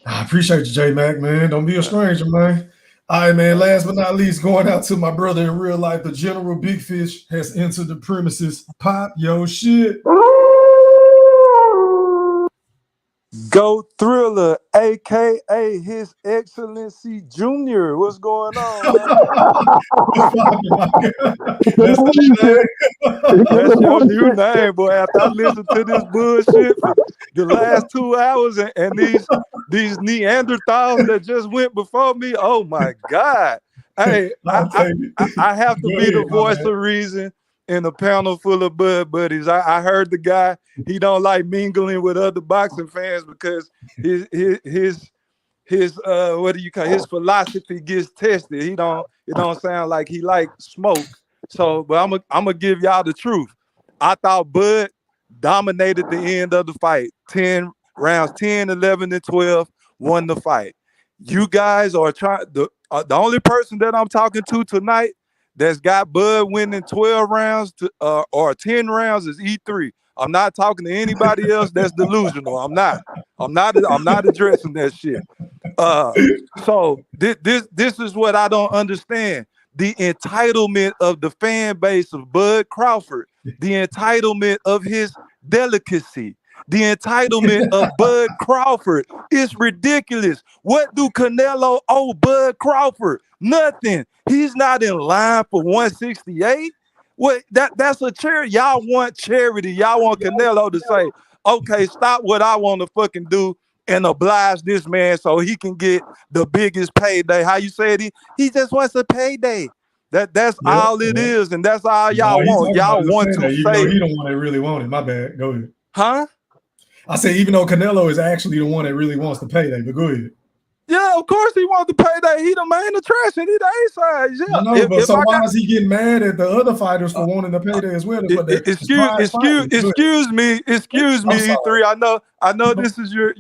I appreciate you, J-Mac, man. Don't be a stranger, man. All right, man. Last but not least, going out to my brother in real life, the General Big Fish has entered the premises. Pop your shit. Go Thriller, a.k.a. His Excellency Junior. What's going on, man? That's your new name, boy. After I listened to this bullshit for the last 2 hours and these Neanderthals that just went before me, oh, my God. Hey, I have to be the voice of reason in a panel full of Bud buddies. I heard the guy, he don't like mingling with other boxing fans because his what do you call it? His philosophy gets tested. It don't sound like he like smoke. So, but I'm gonna give y'all the truth. I thought Bud dominated the end of the fight. 10 rounds, 10, 11, and 12 won the fight. You guys are trying. The only person that I'm talking to tonight that's got Bud winning 12 rounds or 10 rounds is E3. I'm not talking to anybody else that's delusional. I'm not addressing that shit. So this is what I don't understand. The entitlement of the fan base of Bud Crawford, the entitlement of his delicacy, the entitlement of Bud Crawford is ridiculous. What do Canelo owe Bud Crawford? Nothing. He's not in line for 168. What that's a charity. Y'all want charity. Y'all want Canelo to say, okay, stop what I want to fucking do and oblige this man so he can get the biggest payday. How you said he just wants a payday. That's all it is, and that's all y'all want. Y'all want to say he don't want to really want it. My bad. Go ahead. Huh? I say even though Canelo is actually the one that really wants the payday, but go ahead. Yeah, of course he wants the payday. He the man of trash and he the A-side. Yeah. No, but so why is he getting mad at the other fighters for wanting the payday as well? Excuse me, E3. I know this is your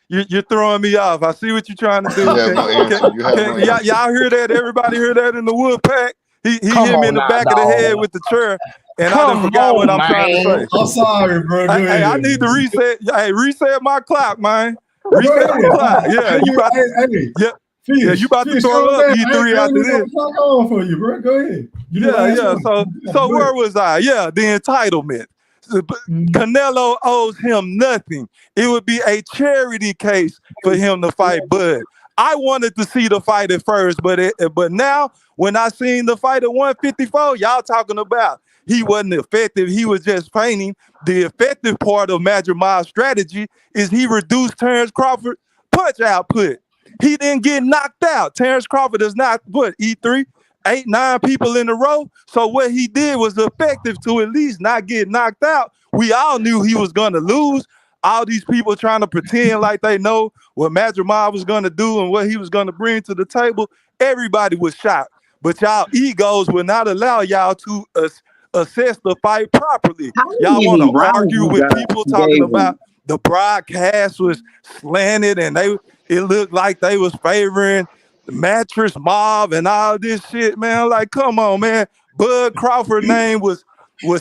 you're throwing me off. I see what you're trying to do. Y'all hear that? Everybody hear that in the wood pack? He hit me in the back of the head with the chair. And I done forgot what I'm trying to say. I'm sorry, bro. Hey, I need to reset. Hey, reset my clock, man. Reset my clock. Yeah, you about to. Yeah, you about to throw up E3 after this. On for you, bro. Go ahead. So where was I? Yeah, the entitlement. Canelo owes him nothing. It would be a charity case for him to fight Bud. I wanted to see the fight at first, but now when I seen the fight at 154, y'all talking about he wasn't effective. He was just feigning. The effective part of Madrimov's strategy is he reduced Terence Crawford punch output. He didn't get knocked out. Terence Crawford is not E3. 8, 9 people in a row. So what he did was effective to at least not get knocked out. We all knew he was going to lose. All these people trying to pretend like they know what Madrimov was going to do and what he was going to bring to the table. Everybody was shocked. But y'all egos will not allow y'all to assess the fight properly. How Y'all want many to rounds argue you with got people talking gave him? about the broadcast was slanted and it looked like they was favoring the mattress mob and all this shit, man. Like, come on, man. Bud Crawford name was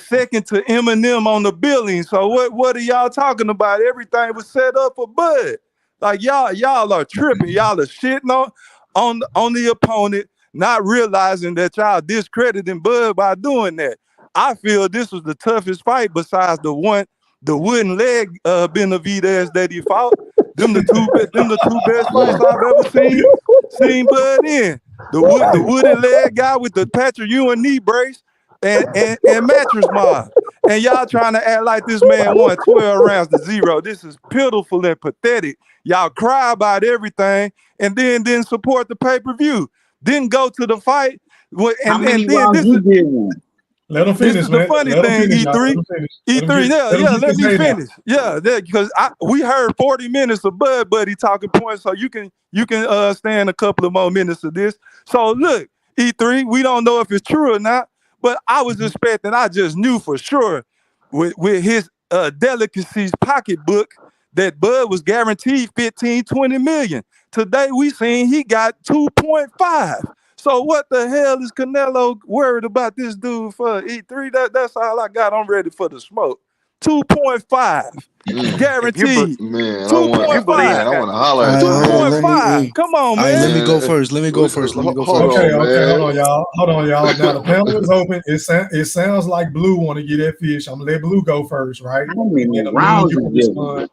second to Eminem on the billing. So what are y'all talking about? Everything was set up for Bud. Like y'all are tripping. Y'all are shitting on the opponent, not realizing that y'all discrediting Bud by doing that. I feel this was the toughest fight besides the wooden leg Benavidez that he fought. Them the two best fights I've ever seen Bud in. The wooden leg guy with the Patrick Ewing knee brace and mattress mob. And y'all trying to act like this man won 12 rounds to 0. This is pitiful and pathetic. Y'all cry about everything and then didn't support the pay-per-view. Didn't go to the fight. How many rounds you did one? Let him finish, this is man. the funny Let him thing, finish, y'all. Let E3. him finish. E3, let me finish. Yeah, because we heard 40 minutes of Bud Buddy talking points, so you can stand a couple of more minutes of this. So look, E3, we don't know if it's true or not, but I was expecting, I just knew for sure with his delicacies pocketbook that Bud was guaranteed 15, 20 million. Today we seen he got 2.5. So what the hell is Canelo worried about this dude for E3? That's all I got. I'm ready for the smoke. 2.5 guaranteed. Man, I want 2.5. to holler at All you, right, hold on. man. 2.5. Come on, man. Let me go Man, first. Let me go first. hold Okay, on, hold man. on, y'all. Now the panel is open. It sounds like Blue want to get that fish. I'm gonna let Blue go first, right? How many And then rounds you you can give respond, him?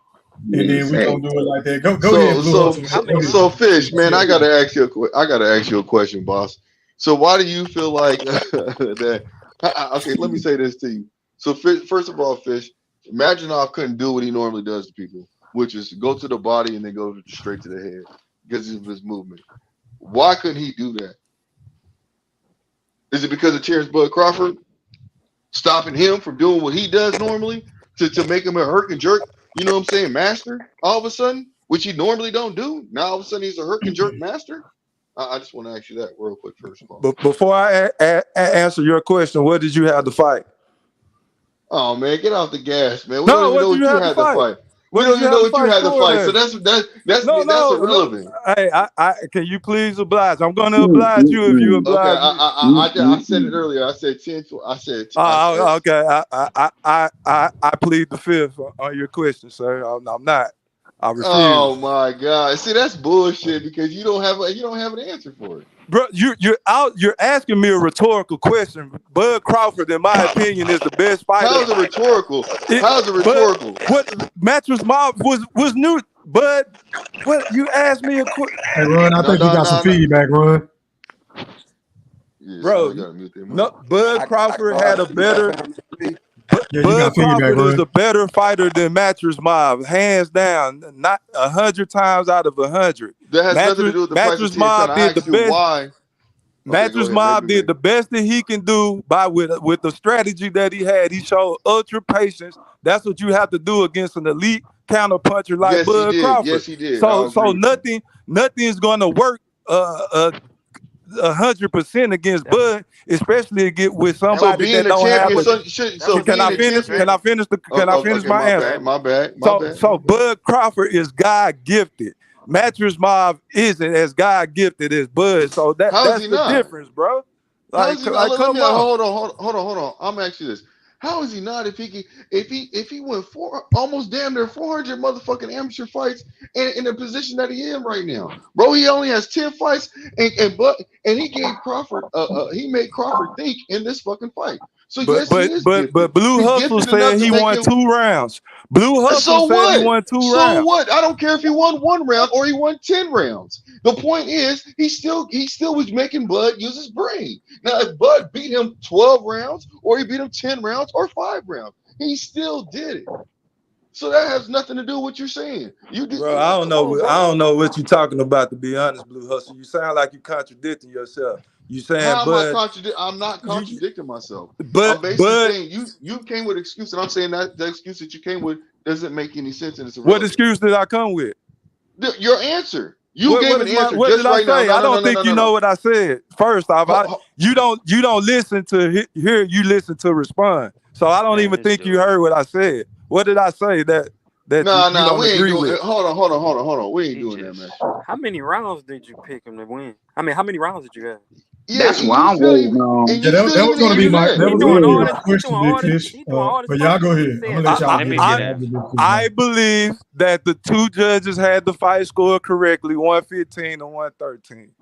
and then we gonna do it like that. Go ahead, Blue. So Fish, man, I gotta ask you a question, boss. So why do you feel like that? Okay, let me say this to you. So first of all, Fish, Madrimov couldn't do what he normally does to people, which is go to the body and then go straight to the head because of his movement. Why couldn't he do that? Is it because of Terence Bud Crawford stopping him from doing what he does normally to make him a herk and jerk? You know what I'm saying, master? All of a sudden, which he normally don't do. Now all of a sudden he's a herk and jerk master. I just want to ask you that real quick first of all. But before I answer your question, what did you have to fight? Oh man, get off the gas, man. We don't No, even what know did what you you have to had to fight? fight. We What don't did you even have know to what you fight had to for fight. So that? that's No. irrelevant. Hey, I can you please oblige? I'm gonna oblige you if you Okay, oblige me. I said it earlier. I said 10. Okay. I plead the fifth on your question, sir. I'm not. I refuse. Oh my God! See, that's bullshit because you don't have an answer for it. Bro, you're asking me a rhetorical question. Bud Crawford, in my opinion, is the best fighter. How's it rhetorical? How's it rhetorical? What mattress mob was new? Bud, what you asked me a question? Hey, Ron, I think you got some feedback, Ron. Yeah, Bro, somebody got to mute their mic. no, Bud Crawford had a better. Yeah, you Bud got feedback, Crawford is Ron. a better fighter than Mattress Mob, hands down. Not 100 times out of 100. That has nothing to do with the price of Mattress 10. Trying Mob to did the ask you best. why. Okay, go Mattress ahead. Mob did the best that he can do with the strategy that he had. He showed ultra patience. That's what you have to do against an elite counter puncher like Yes, he Bud did. Crawford. Yes, he did. So I'll agree with you. nothing is going to work 100% against Bud, especially with somebody that being a don't have champion, Can I finish? Can I finish okay, my answer? My bad. So Bud Crawford is God gifted. Mattress Mob isn't as God gifted as Bud. So How is that's he the not? difference, bro. How is he not? Let Come me on. hold on. I'm asking you this. How is he not if he went almost damn near 400 motherfucking amateur fights in the position that he in right now, bro? He only has 10 fights and he gave Crawford he made Crawford think in this fucking fight. So yes, he is But gifted. Blue He's Hustle gifted enough said to he make won him. 2 rounds. Blue Hustle So said he what? won 2 So rounds. what? I don't care if he won 1 round or he won 10 rounds. The point is, he still was making Bud use his brain. Now, if Bud beat him 12 rounds or he beat him 10 rounds or 5 rounds, he still did it. So that has nothing to do with what you're saying. You do, Bro, I don't know what you're talking about, to be honest, Blue Hustle. You sound like you're contradicting yourself. You saying, How am I but contradicting? I'm not contradicting myself. I'm but basically saying you came with an excuse, and I'm saying that the excuse that you came with doesn't make any sense and it's what irrelevant. excuse did I come with? Your answer. You gave an answer What just did I right now. say? I don't think you know what I said. First off, you don't listen to hear. You listen to respond. So I don't even think you heard what I said. What did I say that you don't we ain't agree doing. with? Hold on. We ain't doing that, man. How many rounds did you pick him to win? I mean, how many rounds did you have? Yeah, That's why I'm waiting on. and Yeah, you that still was going to be my question, Big Fish. But y'all go ahead. I'm gonna let y'all get it. I believe that the two judges had the fight score correctly, 115 and 113.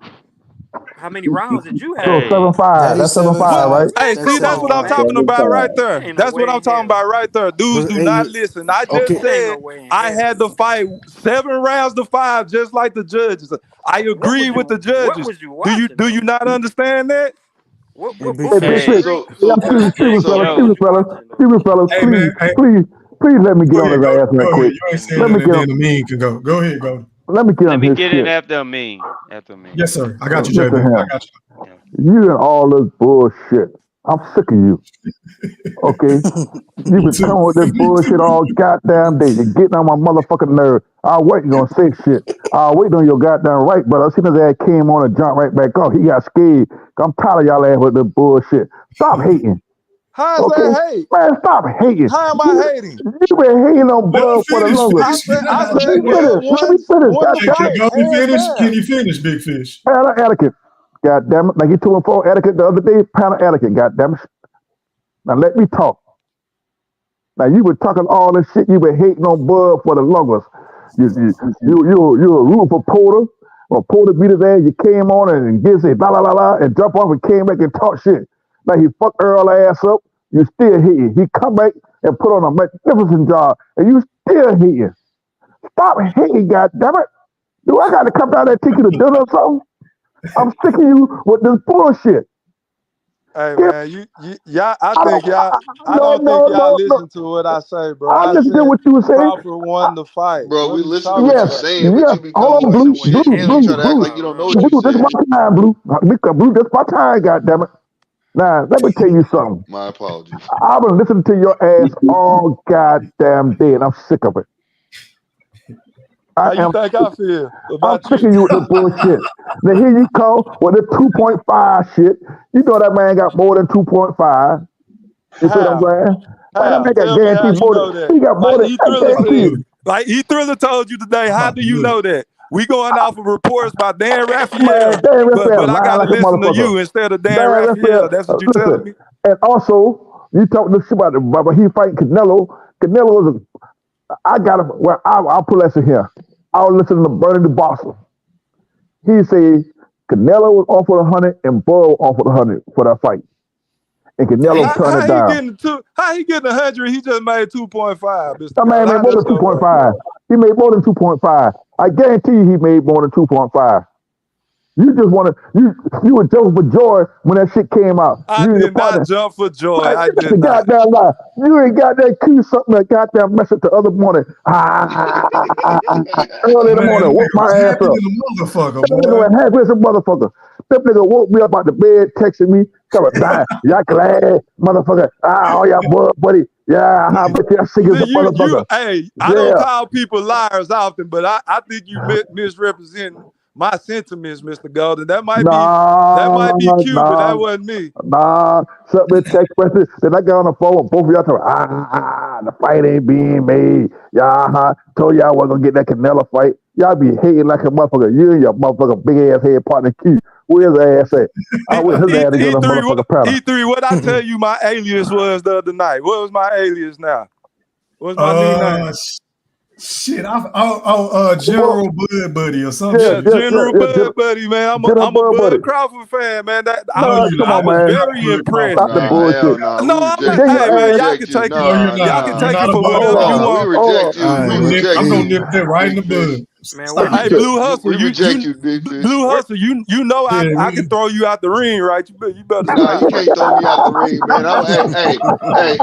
How many rounds did you have? So 7-5. That's 7-5, right? Hey, see, that's what I'm talking about right there. That's what I'm talking about right there. Dudes, do not listen. I just said I had to fight 7 rounds to 5, just like the judges. I agree with the judges. Do you not understand that? Please let me get on his ass right Go quick. ahead. You ain't saying Let me nothing, get then on. the mean can go. Go ahead, go. Let me get Let on me his get shit. in after a mean. Yes, sir. I got you, Listen JB. here. I got you. You and all this bullshit. I'm sick of you. Okay? You been coming with this bullshit all goddamn day. You're getting on my motherfucking nerve. I'll wait, you gonna say shit. I'll wait on your goddamn right, but as soon as that came on and jumped right back off, he got scared. I'm tired of y'all ass with this bullshit. Stop hating. How's that hate? Man, stop hating. How am I hating? You been hating on Bud for the longest. I Let said me finish. won the Can fight. you finish? Hands Can down. you finish, Big Fish? Panel etiquette. God damn it. Like you 2-4 etiquette the other day. Panel etiquette. God damn it. Now let me talk. Now you been talking all this shit. You been hating on Bud for the longest. You a root for Porter. Or Porter beat his ass. You came on and get say blah blah blah blah and jump off and came back and talk shit. Now he fucked Earl ass up. You still hating. He come back and put on a magnificent job, and you still hating. Stop hating, goddammit. Do I got to come down there and take you to dinner or something? I'm sick of you with this bullshit. Hey man, y'all. I don't think y'all listen to what I say, bro. I listen to what you say. Crawford won the fight. Bro, What we are you listen to talking what about? you're saying, but you be coming Hold on, with Blue. some shit and you try to act like you don't know what you This is said. my time, Blue. Blue, this is my time, goddammit. Now, let me tell you something. My apologies. I've been listening to your ass all goddamn day, and I'm sick of it. How you think I feel about I'm sick of you with this bullshit. Now here you come with this 2.5 shit. You know that man got more than 2.5. You feel what I'm saying? That man got Tell me how guaranteed you more know than, that. he got more than, I guarantee you. Like he Thriller told you today. How do you know that? We going off of reports by Dan Raphael, Man, Dan Raphael but I lying gotta like a listen to motherfucker. you instead of Dan Dan Raphael. That's what you telling me. And also, you talk this shit about he fighting Canelo. Canelo is I got him. Well, I'll put that here. I was listening to Bernie the Boston. He said Canelo was offered 100 and Bull offered 100 for that fight, and Canelo turned it down. How he getting 100? He just made 2.5. That man made more than 2.5. He made more than 2.5. I guarantee you, he made more than 2.5. You just want to you were jumping for joy when that shit came out. I did not jump for joy. Man, I did the not. goddamn lie. You ain't got that key something that goddamn message the other morning. Early in the morning, woke my ass up. Motherfucker, That nigga went happy as a motherfucker. That nigga woke me up out the bed, texting me, coming, "Nah, y'all glad, motherfucker. Oh, y'all buddy. Yeah, I bet y'all sick as a motherfucker." Hey, I don't call people liars often, but I think you misrepresenting my sentiments, Mr. Golden. That might be cute, but that wasn't me. Nah, something in text message. Then I got on the phone with both of y'all talking, the fight ain't being made. Yeah, told y'all I wasn't gonna get that Canelo fight. Y'all be hating like a motherfucker. You and your motherfucker big ass head partner Q. Where's the ass at? I wish his ass to get on a motherfucker panel. E3, what I tell you my alias was the other night? What was my alias now? What's my new name? Shit, General Bud Buddy or something. Yeah, General Bud Buddy, man. I'm a Bud Crawford fan, man. I was very impressed. Stop the bullshit. Hey, man, y'all can take it. Y'all can take it for whatever you want. We reject you. We reject I'm you. gonna nip that right in the bud. Man, Hey, Blue Hustle, we reject you, Big Fish. Blue Hustle, you know Yeah, I can throw you out the ring, right? You better Nah, you stop. can't throw me out the ring, man.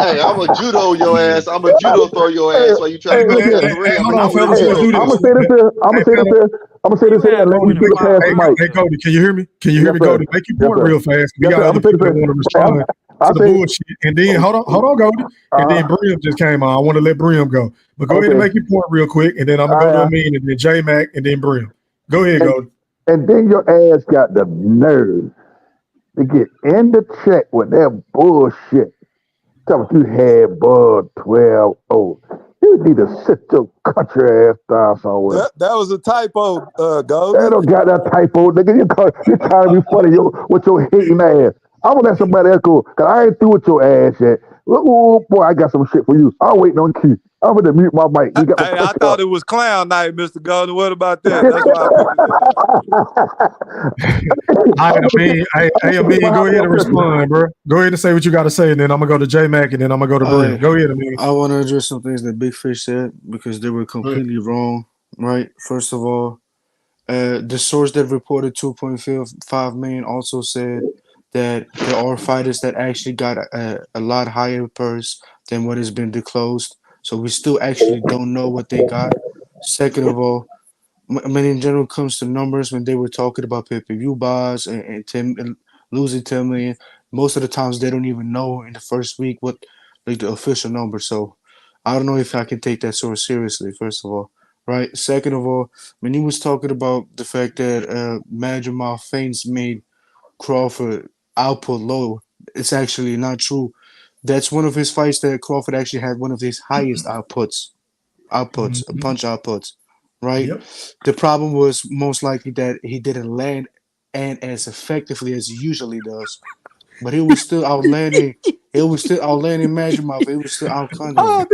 Hey, I'm a judo your ass. I'm a judo throw your ass while you try to Hey, throw man, me out hey, the hey, ring. I'm hold gonna on, hit you with a fellas. Let's judo do I'm this. gonna throw. say this here. I'm gonna Hey, say this fellas. here. I'm gonna say this You here had and to let win you in do the pass 5 the Hey, mic. rounds. hey, Cody, can you hear me? Can you hear Yes, me, sir. Cody? Make your Yes, point sir. real fast. We Yes, got sir. I'm other gonna say people this that here. want to I'm, respond I to the say, bullshit. And then hold on, Cody. And then Brim just came on. I want to let Brim go. But go ahead and okay. make your point real quick, and then I'm gonna go to Amin, and then J Mac, and then Brim. Go ahead, And, Cody. and then your ass got the nerve to get in the check with that bullshit. Tell what you had Bud 12-0. You need to sit your country ass down somewhere. That was a typo, That Goldie. don't got that typo, nigga. You trying to be funny with your hating ass. I'm gonna let somebody else go, cause I ain't through with your ass yet. Oh boy, I got some shit for you. I'm waiting on you. I'm gonna mute my mic. You got my Hey, I country thought up. it was clown night, Mr. Golden. What about that? That's why I picked it up. All right, Amin, go ahead and Question. respond, bro. Go ahead and say what you got to say, and then I'm gonna go to J Mac, and then I'm gonna go to Brim. Go ahead, Amin. I want to address some things that Big Fish said because they were completely wrong. Right. First of all, the source that reported 2.5 million also said that there are fighters that actually got a lot higher purse than what has been disclosed. So we still actually don't know what they got. Second of all, when in general comes to numbers, when they were talking about pay-per-view buys and 10, losing 10 million, most of the times they don't even know in the first week what like the official number. So I don't know if I can take that source seriously, first of all. Right. Second of all, when he was talking about the fact that Madrimov feints made Crawford output low, it's actually not true. That's one of his fights that Crawford actually had one of his highest punch outputs, right? Yep. The problem was most likely that he didn't land and as effectively as he usually does. But he was still outlanding. It was still outlanding Madrimov. It was still outcunning him. Oh,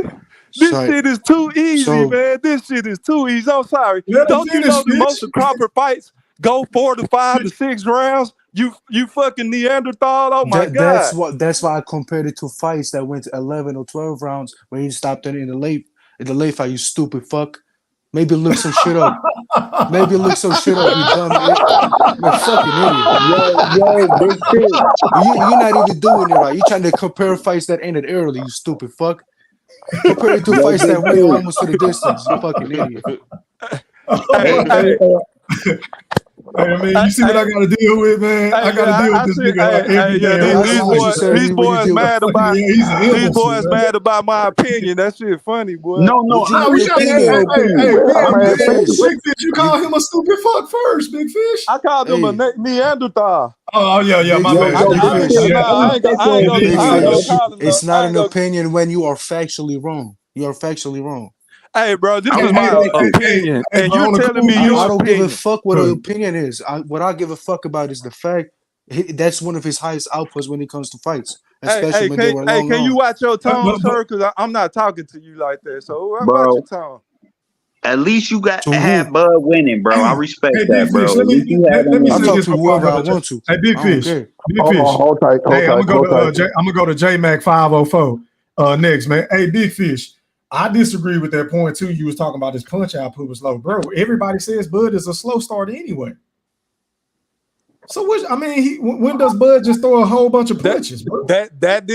this So, shit is too easy, so man. This shit is too easy. I'm sorry. Let him Don't you finish, know that most bitch. of Crawford fights go 4 to 5 to 6 rounds? You fucking Neanderthal. Oh my that's God. why I compared it to fights that went to 11 or 12 rounds where he stopped it in the late fight. You stupid fuck. Maybe look some shit up. Maybe look some shit up. You dumb man, fucking idiot. Yo, big shit. You're not even doing it right. You're trying to compare fights that ended early. You stupid fuck. Compare it to Yo, fights big that went shit. almost to the distance. You fucking idiot. Oh Hey, my hey, Hey, I mean, hey, you see what I hey, got to deal with, man? I hey, got to yeah, deal with I this see. nigga like Hey, every yeah, damn Yeah, I see what you're saying. these You really boys deal with mad Yeah, about he's an these imbecile, boys man. mad about my opinion. That shit funny, boy. No, what you I No, we got respect hey, opinion. your hey, opinion. hey, Well, I'm Big asking Fish, you. Big Fish, you You call him a stupid fuck first, Big Fish. I called them a hey, Neanderthal. Oh, yeah, big my Yo, bad. fish, yo, You big big right. shit. fish, Yeah, I respect I your ain't gonna big opinion, bro. fish. call them no. It's not I ain't an gonna. opinion when you are factually wrong. You are factually wrong. Hey, bro, this I is hey, my respect it. opinion, and bro, you're on the telling cool me bitch. your I don't give a opinion. fuck what an Huh. opinion is. What I give a fuck about is the fact that's one of his highest outputs when it comes to fights, especially when they were long Can you on. watch your tone, But, sir? Because I'm not talking to you like that. So watch your Bro, tone. at least you got To had who? Bud winning, bro. I hey, respect Big that, bro. Fish, At least you had let him me I say winning. talk this to before I whoever go I to J. want to. Hey, Big I don't Fish, care. Big Fish. Hold tight, hold Hey, I'm tight, gonna go hold to tight. I'm gonna go to J Mac 504 next, man. Hey, Big Fish. I disagree with that point too. You was talking about this punch output was low, bro. Everybody says Bud is a slow starter anyway. So what? I mean, when does Bud just throw a whole bunch of That punches, bro? that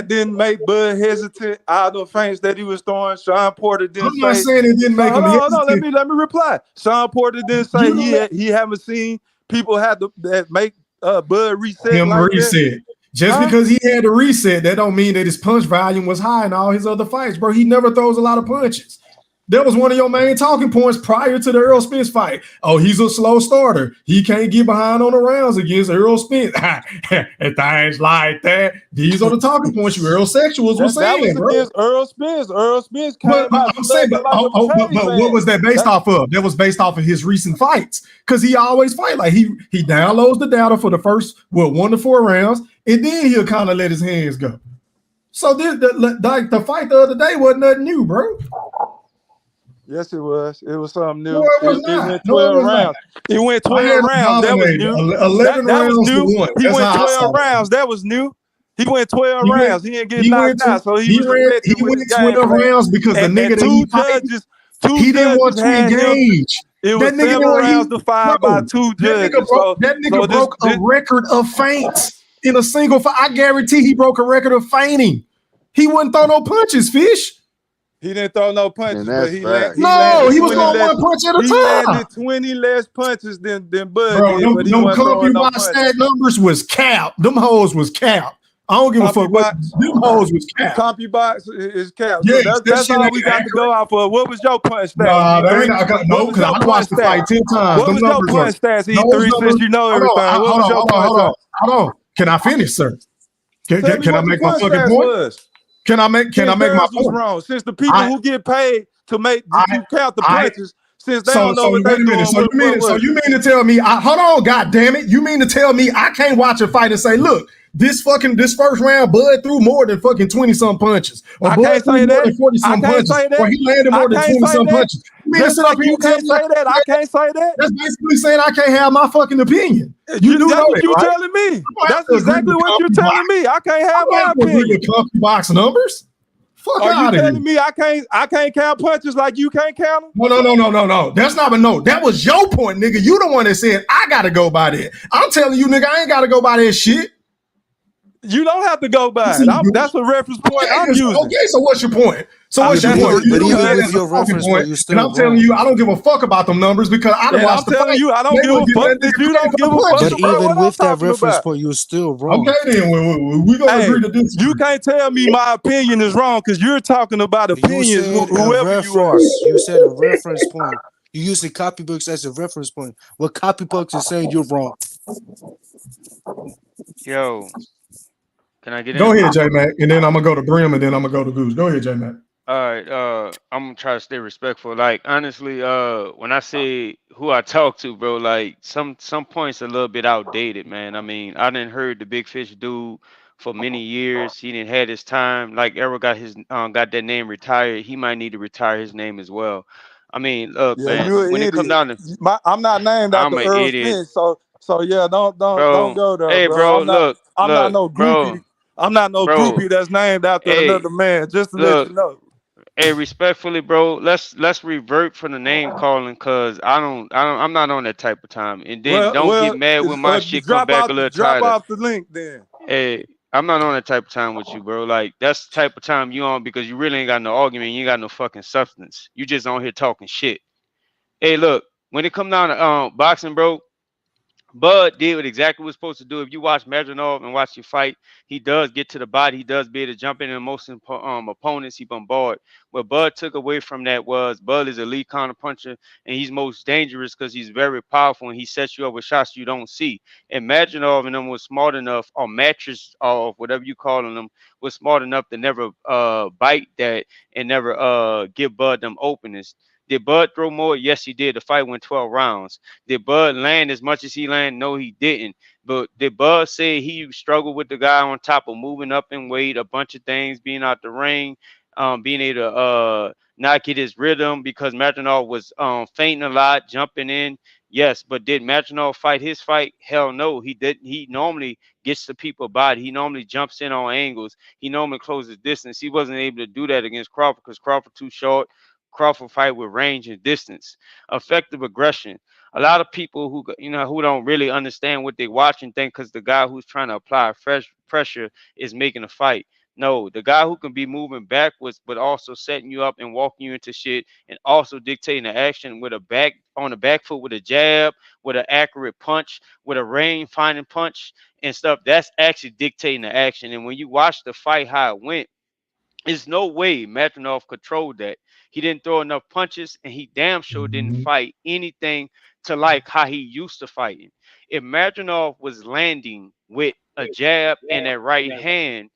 didn't make Bud hesitant. All the feints that he was throwing, Sean Porter I'm didn't not say. saying it didn't So make him hold on. hesitant. Let me reply. Sean Porter didn't say You don't let he haven't seen people have to that make Bud reset him like that, reset. Just huh? because he had to reset, that don't mean that his punch volume was high in all his other fights, bro. He never throws a lot of punches. That was one of your main talking points prior to the Earl Spence fight. Oh, he's a slow starter. He can't get behind on the rounds against Earl Spence. And things like that. These are the talking points you Earl sexuals were That was saying, bro. against Earl Spence. Earl Spence But came out I'm saying, slugging like a but what caveman. was that based off of? That was based off of his recent fights, because he always fight like he downloads the data for the first 1 to 4 rounds, and then he'll kind of let his hands go. So the fight the other day wasn't nothing new, bro. Yes, it was. It was something No, new. it was It not. went No, it 12 was not. rounds. It went I 12 had him rounds. That was dominated. new. 11 That was rounds to new. 1. He That's went how I saw 12 it. rounds. That was new. He went 12 He went. rounds. He didn't get He went knocked to. out, so he was effective He with went his game 12 plan. rounds because the And nigga that he fight. He didn't want to engage. It That was nigga 7 rounds to 5 by 2 judges. That nigga broke a record of feints in a single fight. I guarantee he broke a record of feinting. He wouldn't throw no punches, Fish. He didn't throw no punches, but he landed. He was throwing one punch at a time. He landed 20 less punches than Bud Bro, did, but he them wasn't throwing no CompuBox punches. stat numbers was cap. Them hoes was cap. I don't give a fuck what them hoes was cap. CompuBox is cap. Yes, So that's all we got to go out for. What was your punch stats? Nah, that ain't no, because I watched the fight 10 times. What was your punch stats, E3, since you know everything? What was your punch stats? Hold on. Can I finish, sir? Can I make my fucking point? Can I make my point? Wrong. Since the people who get paid to count the punches, since they don't know what they're doing. So you mean to tell me? Hold on, God damn it! You mean to tell me I can't watch a fight and say, look, this first round, Bud threw more than fucking 20-some punches, or Bud threw more than 40-some punches, or he landed more than 20-some punches. Just like you can't say that, I can't say that. That's basically saying I can't have my fucking opinion. You do know what you're telling me. That's exactly what you're telling me. I can't have my opinion. CompuBox numbers. Fuck Are out you of telling me I can't count punches like you can't count them? No. That's not a no. That was your point, nigga. You the one that said I gotta go by that. I'm telling you, nigga, I ain't gotta go by that shit. You don't have to go by it. That's a reference point I'm using. Okay, so what's your point? So what's your point? But even with your reference point, you're still and I'm telling you, I don't give a fuck about them numbers because I don't watch the fight. I'm telling you, I don't give a fuck that you don't give a fuck. But even with that reference point, you're still wrong. Okay, then we're gonna agree to disagree. You can't tell me my opinion is wrong because you're talking about opinions, whoever you are. You said a reference point. You're using CompuBox as a reference point. What CompuBox is saying, you're wrong. Yo, can I get in? Go ahead, J-Mac, and then I'm gonna go to Brim, and then I'm gonna go to Goose. Go ahead, J-Mac. All right, I'm gonna try to stay respectful. Like honestly, when I say who I talk to, bro, like some points a little bit outdated, man. I mean, I didn't heard the Big Fish dude for many years. He didn't had his time. Like Errol got his got that name retired. He might need to retire his name as well. I mean, look, man, when it comes down to I'm not named after Earl Finch, so yeah, don't go there. Hey, bro, I'm not no bro, groupie. I'm not no groupie that's named after another man. Just to let you know. Hey, respectfully, bro, let's revert from the name calling, cause I'm not on that type of time. And then don't get mad when my shit come back a little tighter. Drop off the link then. Hey, I'm not on that type of time with you, bro. Like that's the type of time you on because you really ain't got no argument. You ain't got no fucking substance. You just on here talking shit. Hey, look, when it come down to boxing, bro, Bud did exactly what he was supposed to do. If you watch Madrimov and watch your fight, he does get to the body. He does be able to jump in and most opponents he bombard. What Bud took away from that was Bud is a lead counter puncher and he's most dangerous because he's very powerful and he sets you up with shots you don't see. And Madrimov and them was smart enough, or mattress or whatever you calling them, was smart enough to never bite that and never give Bud them openings. Did Bud throw more? Yes, he did. The fight went 12 rounds. Did Bud land as much as he landed? No, he didn't. But did Bud say he struggled with the guy on top of moving up in weight, a bunch of things, being out the ring, being able to not get his rhythm because Madrimov was fainting a lot, jumping in? Yes, but did Madrimov fight his fight? Hell no, he didn't. He normally gets the people body. He normally jumps in on angles. He normally closes distance. He wasn't able to do that against Crawford because Crawford too short. Crawford fight with range and distance, effective aggression. A lot of people who don't really understand what they watch and think because the guy who's trying to apply fresh pressure is making a fight. No, the guy who can be moving backwards but also setting you up and walking you into shit and also dictating the action with on the back foot with a jab, with an accurate punch, with a range finding punch and stuff. That's actually dictating the action. And when you watch the fight how it went, there's no way Madrimov controlled that. He didn't throw enough punches, and he damn sure didn't fight anything to like how he used to fighting. If Madrimov was landing with a jab and a right hand,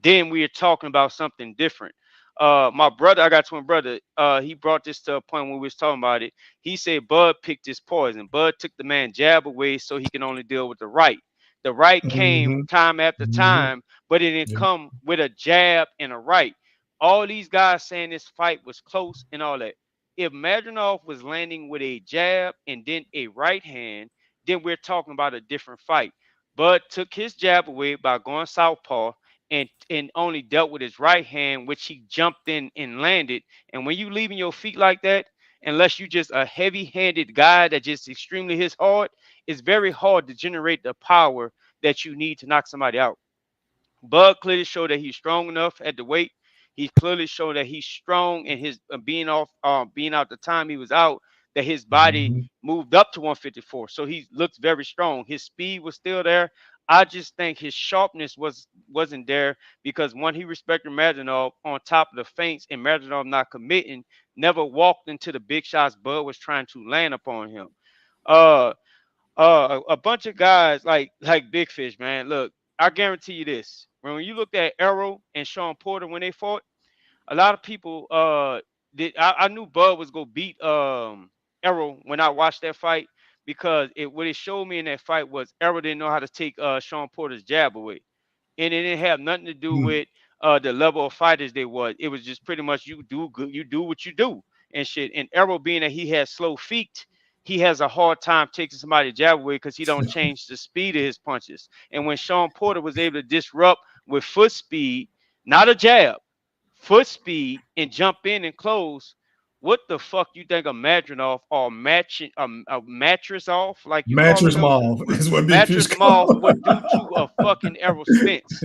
then we are talking about something different. My brother, I got twin brother, he brought this to a point when we was talking about it. He said Bud picked his poison. Bud took the man jab away so he can only deal with the right. The right came time after time, but it didn't come with a jab and a right. All these guys saying this fight was close and all that. If Madrimov was landing with a jab and then a right hand, then we're talking about a different fight. Bud took his jab away by going southpaw and only dealt with his right hand, which he jumped in and landed. And when you leaving your feet like that, unless you just a heavy-handed guy that just extremely hits hard, it's very hard to generate the power that you need to knock somebody out. Bud clearly showed that he's strong enough at the weight. He clearly showed that he's strong in his being out the time he was out, that his body moved up to 154. So he looks very strong. His speed was still there. I just think his sharpness wasn't there because one, he respected Madrimov on top of the feints, and Madrimov not committing, never walked into the big shots Bud was trying to land upon him. Uh a bunch of guys like Big Fish, man. Look, I guarantee you this. When you looked at Errol and Sean Porter when they fought, a lot of people I knew Bud was gonna beat Errol when I watched that fight because what it showed me in that fight was Errol didn't know how to take Sean Porter's jab away. And it didn't have nothing to do with the level of fighters they was. It was just pretty much you do good, you do what you do and shit. And Errol being that he has slow feet, he has a hard time taking somebody jab away because he don't change the speed of his punches. And when Sean Porter was able to disrupt with foot speed, not a jab, foot speed, and jump in and close, what the fuck you think a Madrimov or matching a mattress off like you call Mattress him? Mall is what Big Mattress Fish Mall called. would do to a fucking Errol Spence.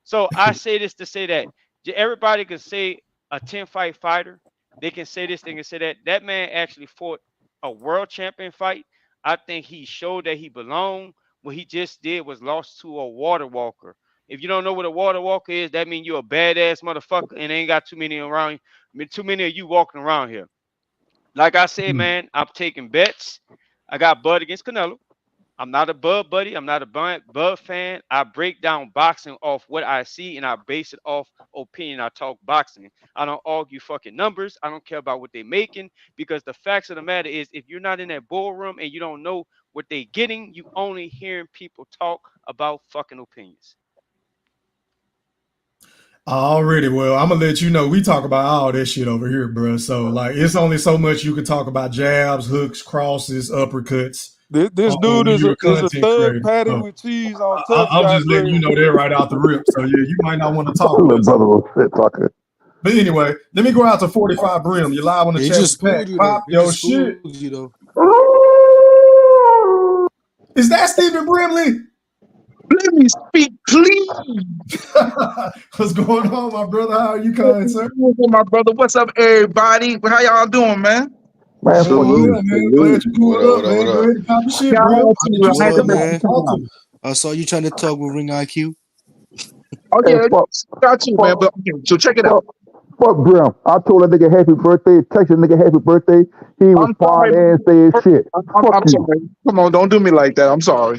So I say this to say that everybody can say a 10-fight fighter. They can say this, they can say that. That man actually fought a world champion fight. I think he showed that he belonged. What he just did was lost to a water walker. If you don't know what a water walker is, that means you're a badass motherfucker and ain't got too many around. Too many of you walking around here. Like I said, man, I'm taking bets. I got Bud against Canelo. I'm not a Bud buddy. I'm not a Bud fan. I break down boxing off what I see and I base it off opinion. I talk boxing. I don't argue fucking numbers. I don't care about what they're making because the facts of the matter is if you're not in that ballroom and you don't know what they're getting, you only hearing people talk about fucking opinions. Already, well, I'm gonna let you know we talk about all that shit over here, bro. So like, it's only so much you can talk about jabs, hooks, crosses, uppercuts. This dude is a thug patty So, with cheese on I'm touchdown just letting you know that right out the rip. So yeah, you might not want to talk. Little brother was shit talking. But anyway, let me go out to 45 Brim. You're live on the He chat. just Pat. schooled you, Pop though. He your just shit. schooled you, though. Is that Stephen Brimley? Let me speak, please. What's going on, my brother? How are you, kind sir? What's up, my brother? What's up, everybody? How y'all doing, man? Man, Salute, man. Glad you pulled up, man. Go ahead and pop your shit, bro. What up, man? I saw you trying to talk with Ring IQ. Oh yeah, got you, man. But okay, so check it out. Fuck Brim. I told that nigga happy birthday, texted nigga happy birthday. He was fine and saying shit. I'm sorry. Come on, don't do me like that. I'm sorry.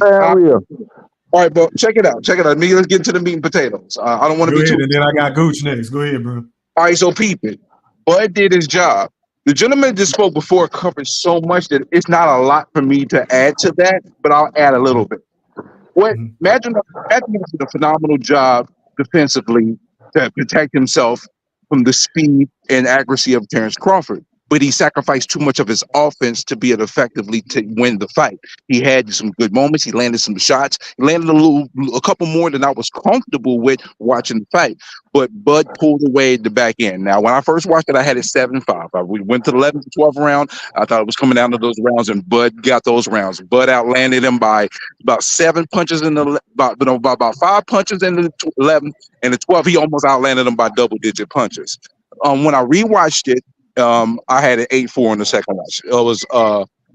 All right, but check it out. Check it out. Let's get into the meat and potatoes. I don't want to be too. And then I got Gooch next. Go ahead, bro. All right, so peep it. Bud did his job. The gentleman just spoke before covered so much that it's not a lot for me to add to that, but I'll add a little bit. Imagine did a phenomenal job defensively to protect himself from the speed and accuracy of Terence Crawford. But he sacrificed too much of his offense to be able effectively to win the fight. He had some good moments. He landed some shots. He landed a couple more than I was comfortable with watching the fight. But Bud pulled away at the back end. Now, when I first watched it, I had it 7-5. We went to the 11th to 12th round. I thought it was coming down to those rounds, and Bud got those rounds. Bud outlanded him by about 7 punches in the about 5 punches in the 11th, and the 12th he almost outlanded him by double-digit punches. When I rewatched it, I had an 8-4 in the second watch. It was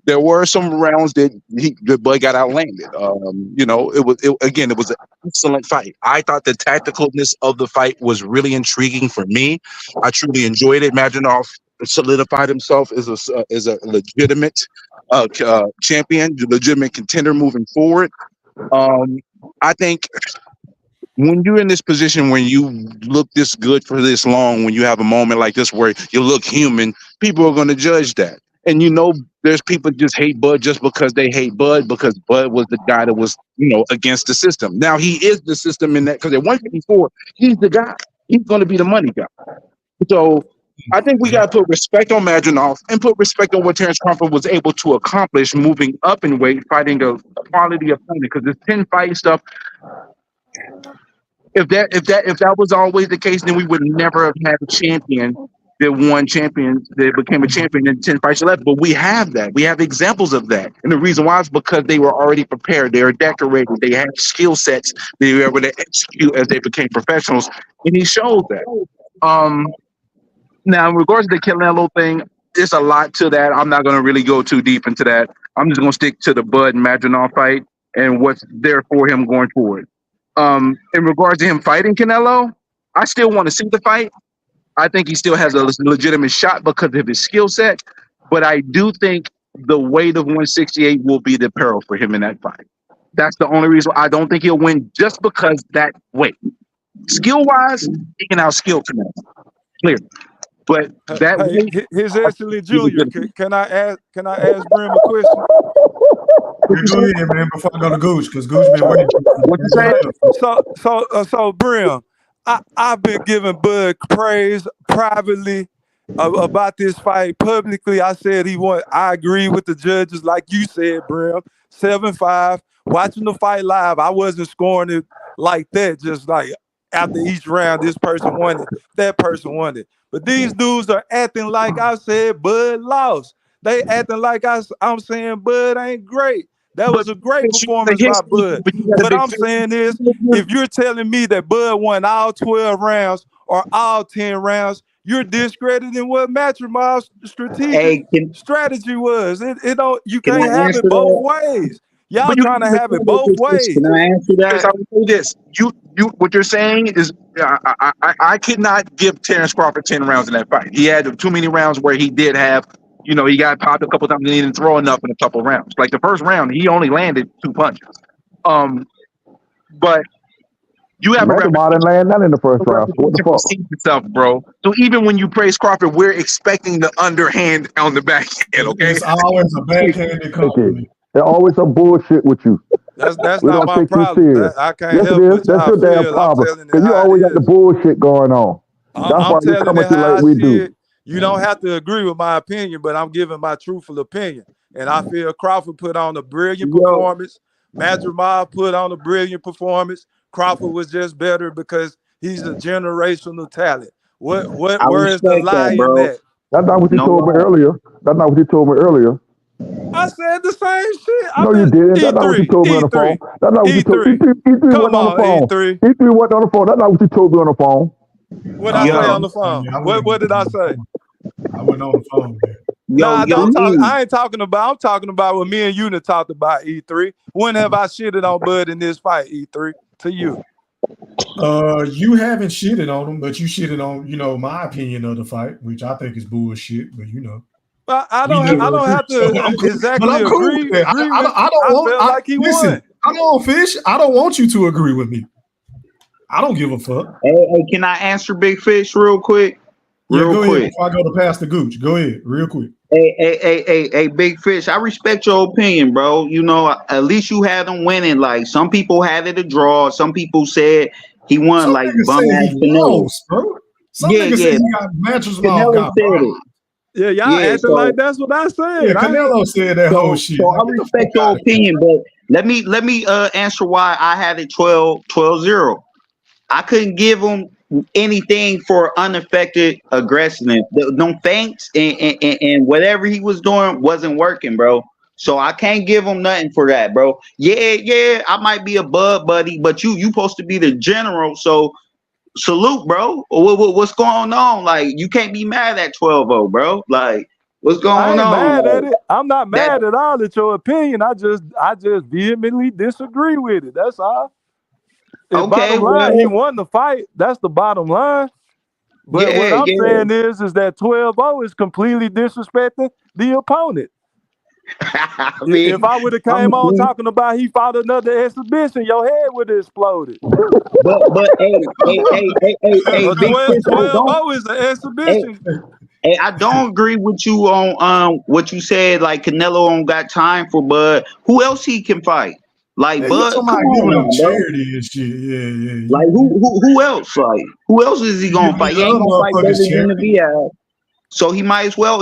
there were some rounds that the Bud got outlanded. It was an excellent fight. I thought the tacticalness of the fight was really intriguing for me. I truly enjoyed it. Madrimov solidified himself as a legitimate champion, legitimate contender moving forward. I think when you're in this position, when you look this good for this long, when you have a moment like this where you look human, people are going to judge that. And there's people just hate Bud just because they hate Bud, because Bud was the guy that was, against the system. Now he is the system in that, because at 154, he's the guy. He's going to be the money guy. So I think we got to put respect on Madrimov and put respect on what Terence Crawford was able to accomplish moving up in weight, fighting a quality opponent, because this 10-fight stuff, If that was always the case, then we would never have had a champion that became a champion in 10 fights left. But we have that. We have examples of that. And the reason why is because they were already prepared. They were decorated. They had skill sets they were able to execute as they became professionals. And he showed that. Now, in regards to the Canelo thing, there's a lot to that. I'm not going to really go too deep into that. I'm just going to stick to the Bud and Madrimov fight and what's there for him going forward. In regards to him fighting Canelo, I still want to see the fight. I think he still has a legitimate shot because of his skill set, but I do think the weight of 168 will be the peril for him in that fight. That's the only reason I don't think he'll win, just because that weight. Skill-wise, he can outskill Canelo, clearly. But that weight, His Excellency Junior, can I ask Brim a question? Go ahead, man, before I go to Gooch, because Gooch been waiting. What you say? So Brim, I've been giving Bud praise privately about this fight. Publicly, I said he won. I agree with the judges, like you said, Brim. 7-5. Watching the fight live, I wasn't scoring it like that. Just like after each round, this person won it, that person won it. But these dudes are acting like I said Bud lost. They acting like I'm saying Bud ain't great. That was a great performance by Bud. What I'm saying is, if you're telling me that Bud won all 12 rounds or all 10 rounds, you're discrediting what Matrimov's strategy was. You can't have it both ways. Y'all trying to have it both ways. Can I answer that? I will say this. What you're saying is, I could not give Terence Crawford 10 rounds in that fight. He had too many rounds where he did have, he got popped a couple times and he didn't throw enough in a couple rounds. Like the first round, he only landed 2 punches. But you have Madrimov didn't land that in the first round. What the fuck? Yourself, bro. So even when you praise Crawford, we're expecting the underhand on the backhand. Okay, it's always a backhanded compliment. There's always some bullshit with you. That's not my problem. I can't help it. That's your damn problem. Because you always got the bullshit going on. That's why you come at you like we do. You don't have to agree with my opinion, but I'm giving my truthful opinion. And I feel Crawford put on a brilliant performance. Madrimov put on a brilliant performance. Crawford was just better because he's a generational talent. Where is the lie in that? That's not what you told me earlier. I said the same shit. No, you didn't. That's not what you told me on the phone. That's not what you told me. E3 wasn't on the phone. E3 wasn't on the phone. That's not what you told me on the phone. What I say on the phone? What did I say? I wasn't on the phone. I ain't talking about. I'm talking about what me and you talked about. E3. When have I shitted on Bud in this fight? E3 to you. You haven't shitted on him, but you shitted on my opinion of the fight, which I think is bullshit. But I don't have to exactly agree. I don't want Fish. I don't want you to agree with me. I don't give a fuck. Hey, can I answer Big Fish real quick? Go ahead. Before I go to Pastor Gooch, go ahead, real quick. Hey, Big Fish. I respect your opinion, bro. At least you had him winning. Like some people had it a draw. Some people said he won. Some like bum ass Canelo, bro. Some niggas say he got matches. Canelo said it. Yeah, y'all acting like that's what I said. Yeah, Canelo said that whole shit. So I respect your opinion, but let me answer why I had it 12-0. I couldn't give him anything for unaffected aggressiveness. No feints and whatever he was doing wasn't working, bro. So I can't give him nothing for that, bro. Yeah, I might be a Bud buddy, but you supposed to be the general, so salute, bro. What's going on? Like, you can't be mad at 12-0, bro. Like, what's going on? Mad at it. I'm not mad at all at your opinion. I just vehemently disagree with it. That's all. Bottom line, he won the fight. That's the bottom line. But what I'm saying is that 12-0 is completely disrespecting the opponent. If I would have came on talking about he fought another exhibition, your head would have exploded. But hey, 12-0 is an exhibition. Hey, I don't agree with you on what you said. Like Canelo don't got time for Bud. Who else he can fight? Like Bud, come on, charity and shit. Yeah. Like who else? Like who else is he gonna fight? He ain't gonna fight David Benavidez. So he might as well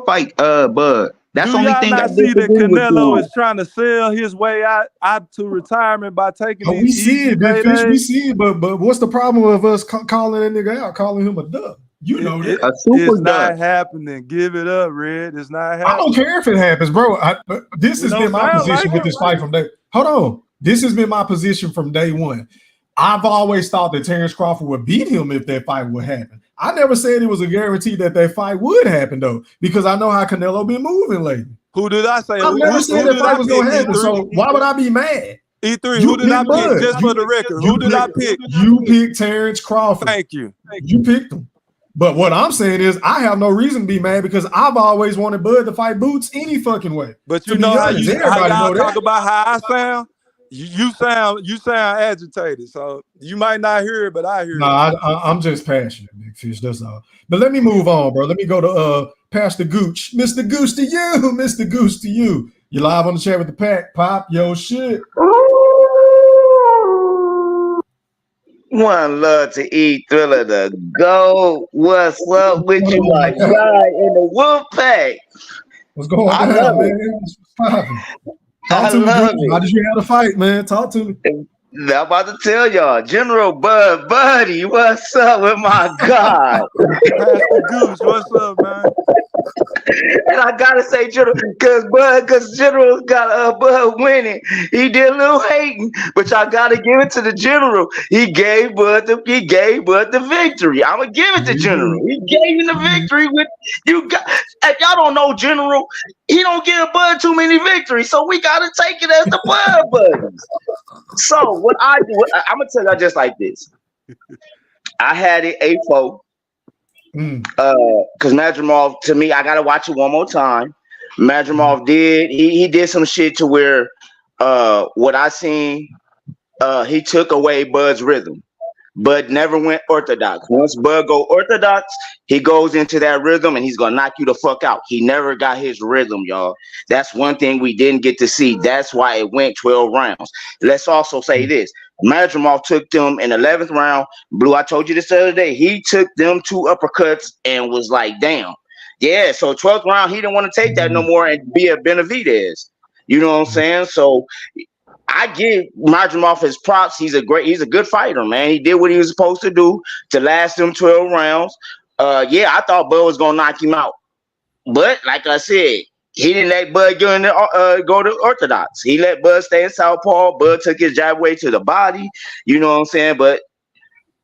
fight Bud. That's Do the only y'all thing I not see that disagree with you Canelo on. is trying to sell his way out to retirement by taking Oh, these we see easy it, Big Fish. We paydays? see it, but what's the problem with us calling that nigga out, calling him a dub? You know that. A super It's dub. not happening. Give it up, Red. It's not I don't happening. care if it happens, bro. This It has don't been my sound position like with it. this fight from day. Hold on. This has been my position from day one. I've always thought that Terence Crawford would beat him if that fight would happen. I never said it was a guarantee that fight would happen, though, because I know how Canelo been moving lately. Who did I say? I've never said that did fight I was pick, going to happen, E3? so why would I be mad? E3, You who did I picked pick? Bud. Just for the record, who did I pick? You picked Terence Crawford. Thank you. You picked him. But what I'm saying is I have no reason to be mad because I've always wanted Bud to fight Boots any fucking way. But To you be know how honest, y'all everybody know talk that. about how I sound? You sound agitated. So you might not hear it, but I hear it. Nah, I'm just passionate, Big Fish. That's all. But let me move on, bro. Let me go to Pastor Gooch. Mr. Goose to you. Mr. Goose to you. You live on the chat with the pack. Pop your shit. One love to eat, Thriller to go. What's up with you, my guy in the wolf pack? What's going I down, love man? it. What's poppin'? I Talk to me, love Goose. How it. did you have the fight, man? Talk to me. Now, I'm about to tell y'all, General Bud Buddy, what's up with my God? Pastor Goose, what's up, man? And I gotta say, General, because General got Bud winning. He did a little hating, but y'all gotta give it to the General. He gave Bud the victory. I'm gonna give it to General. He gave him the victory with you. If y'all don't know General, he don't give Bud too many victories, so we gotta take it as the Bud buddies. So what I do, I'm gonna tell y'all just like this. I had it 8-4. Because Madrimov, to me, I gotta watch it one more time. Madrimov he did some shit to where what I seen, he took away Bud's rhythm. Bud never went orthodox. Once Bud go orthodox, he goes into that rhythm and he's gonna knock you the fuck out. He never got his rhythm, y'all. That's one thing we didn't get to see. That's why it went 12 rounds. Let's also say this. Madrimov took them in 11th round. Blue, I told you this the other day. He took them 2 uppercuts and was like, damn. Yeah, so 12th round, he didn't want to take that no more and be a Benavidez. You know what I'm saying? So I give Madrimov his props. He's a good fighter, man. He did what he was supposed to do to last them 12 rounds. Yeah, I thought Bud was gonna knock him out, but like I said, he didn't let Bud go to orthodox. He let Bud stay in southpaw. Bud took his jab way to the body. You know what I'm saying? But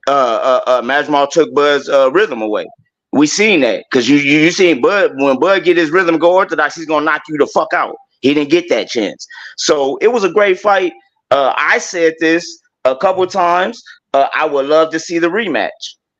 Madrimov took Bud's rhythm away. We seen that because you seen Bud when Bud get his rhythm go orthodox, he's gonna knock you the fuck out. He didn't get that chance. So it was a great fight. I said this a couple times. I would love to see the rematch.